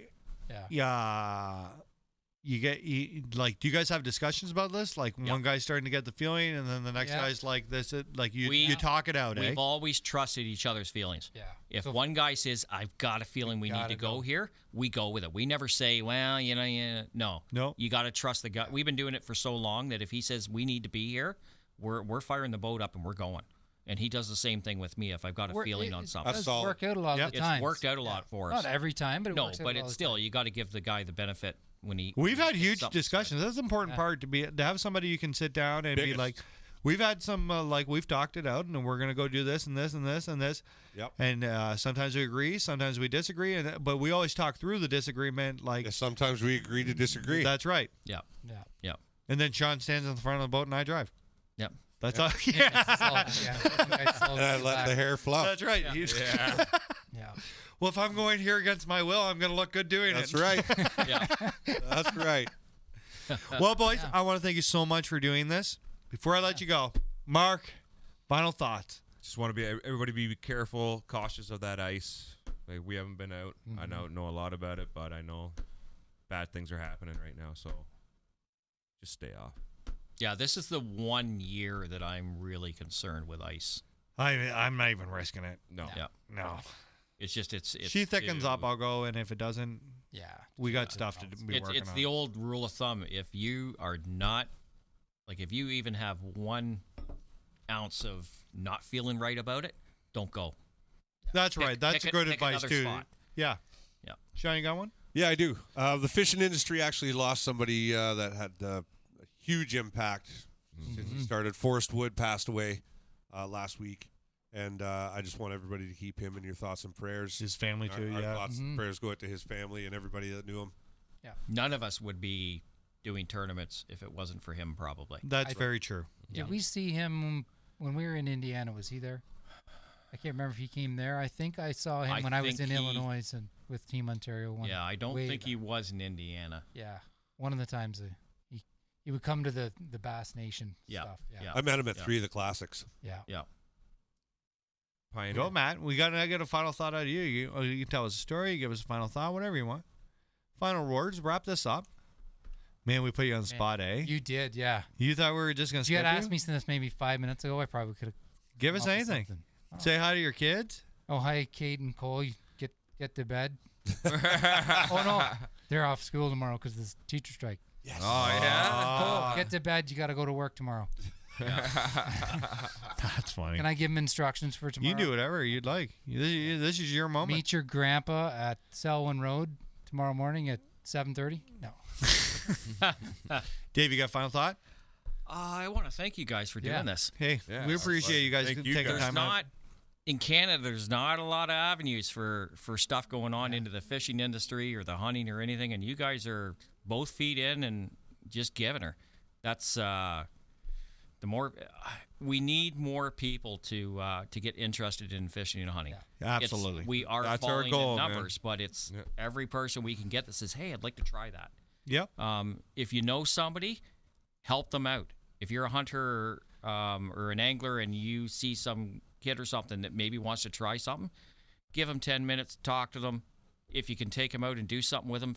you get do you guys have discussions about this? Like one guy's starting to get the feeling, and then the next guy's like this. You talk it out. We've always trusted each other's feelings. Yeah. If one guy says, "I've got a feeling we need to go here," we go with it. We never say, "Well, no." No. You got to trust the guy. We've been doing it for so long that if he says we need to be here, we're firing the boat up and we're going. And he does the same thing with me if I've got a feeling on something. It does work out a lot of the time. It's worked out a lot for us. Not every time, but it works out but all it's the still you got to give the guy the benefit when he. We've had huge discussions. That's the important part to have somebody you can sit down and be like, we've had some we've talked it out and we're gonna go do this and this and this and this. Yep. And sometimes we agree, sometimes we disagree, but we always talk through the disagreement. Sometimes we agree to disagree. That's right. Yeah. Yeah. And then Sean stands in the front of the boat and I drive. Yep. That's all. Yeah. And I let the hair flop. That's right. Yeah. Well, if I'm going here against my will, I'm going to look good doing That's it. right. Yeah. That's right. Well, boys, I want to thank you so much for doing this. Before I let you go, Mark, final thoughts. Just want to everybody be careful, cautious of that ice. Like, we haven't been out. I don't know a lot about it, but I know bad things are happening right now. So just stay off. Yeah, this is the 1 year that I'm really concerned with ice. I'm not even risking it. No. Yeah. No. It's just it's She thickens up, I'll go, and if it doesn't, we got stuff to be working It's on. the old rule of thumb. If you are not, like, if you even have 1 ounce of not feeling right about it, don't go. That's right. That's pick good pick advice another too. spot. Yeah. Yeah. Sean, you got one? Yeah, I do. The fishing industry actually lost somebody that had a huge impact since he started. Forrest Wood passed away last week, and I just want everybody to keep him in your thoughts and prayers. His family too, Our yeah. thoughts and prayers go out to his family and everybody that knew him. Yeah. None of us would be doing tournaments if it wasn't for him, probably. That's very true. Did we see him when we were in Indiana? Was he there? I can't remember if he came there. I think I saw him when I was in Illinois and with Team Ontario. Yeah, I don't think he was in Indiana. Yeah, one of the times he would come to the Bass Nation stuff. Yeah. I met him at 3 of the classics. Yeah. Yeah. Pioneer. Go, Matt. I get a final thought out of you. You can tell us a story, give us a final thought, whatever you want. Final words. Wrap this up. Man, we put you on the spot, eh? You did, yeah. You thought we were just going to If you skip had asked me this maybe 5 minutes ago, I probably could have. Give us anything. Say hi to your kids. Oh, hi, Kate and Cole. You get to bed. Oh, no. They're off school tomorrow because of this teacher strike. Yes. Oh, yeah? Cole, get to bed. You got to go to work tomorrow. That's funny. Can I give them instructions for tomorrow? You can do whatever you'd like. This is your moment. Meet your grandpa at Selwyn Road tomorrow morning at 7:30. No. Dave, you got a final thought? I want to thank you guys for doing this. Hey, we appreciate you guys taking the time out. In Canada, there's not a lot of avenues for stuff going on into the fishing industry or the hunting or anything, and you guys are both feet in and just giving her. That's we need more people to get interested in fishing and hunting. Absolutely. We are That's our falling goal, in man. numbers, but it's every person we can get that says, "Hey, I'd like to try that." Yep. If you know somebody, help them out. If you're a hunter or an angler and you see some kid or something that maybe wants to try something, give them 10 minutes, talk to them. If you can take them out and do something with them,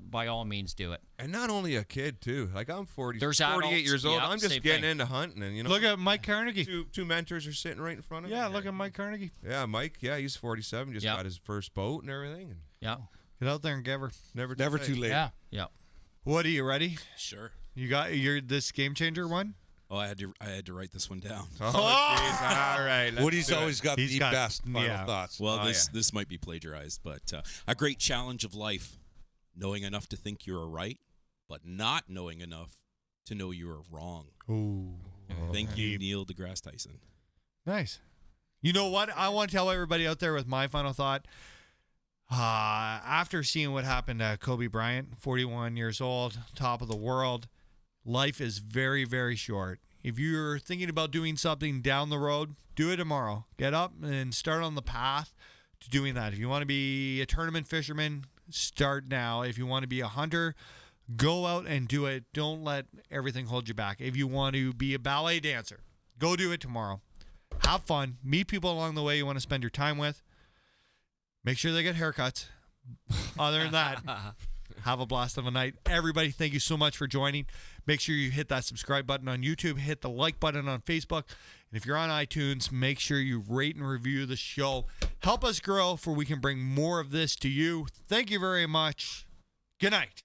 by all means, do it. And not only a kid, too. Like, I'm 48 adults, years old. yeah, I'm just same getting thing. into hunting. And, Look at Mike Carnegie. Two mentors are sitting right in front of me. Yeah, look at Mike Carnegie. Yeah, Mike. Yeah, he's 47. Just got his first boat and everything. And Yeah. Get out there and give her. Never too late. Yeah. Yeah. What, are you ready? Sure. You got this game changer one? Oh, I had to write this one down. Oh, jeez. All right. Woody's always got the best final thoughts. Well, this might be plagiarized, but a great challenge of life: knowing enough to think you are right, but not knowing enough to know you are wrong. Ooh. Thank you, Neil deGrasse Tyson. Nice. You know what? I want to tell everybody out there with my final thought. After seeing what happened to Kobe Bryant, 41 years old, top of the world, life is very, very short. If you're thinking about doing something down the road, do it tomorrow. Get up and start on the path to doing that. If you want to be a tournament fisherman, start now. If you want to be a hunter, go out and do it. Don't let everything hold you back. If you want to be a ballet dancer, go do it tomorrow. Have fun. Meet people along the way you want to spend your time with. Make sure they get haircuts. Other than that, have a blast of a night. Everybody, thank you so much for joining. Make sure you hit that subscribe button on YouTube, hit the like button on Facebook, and if you're on iTunes, make sure you rate and review the show. Help us grow for we can bring more of this to you. Thank you very much. Good night.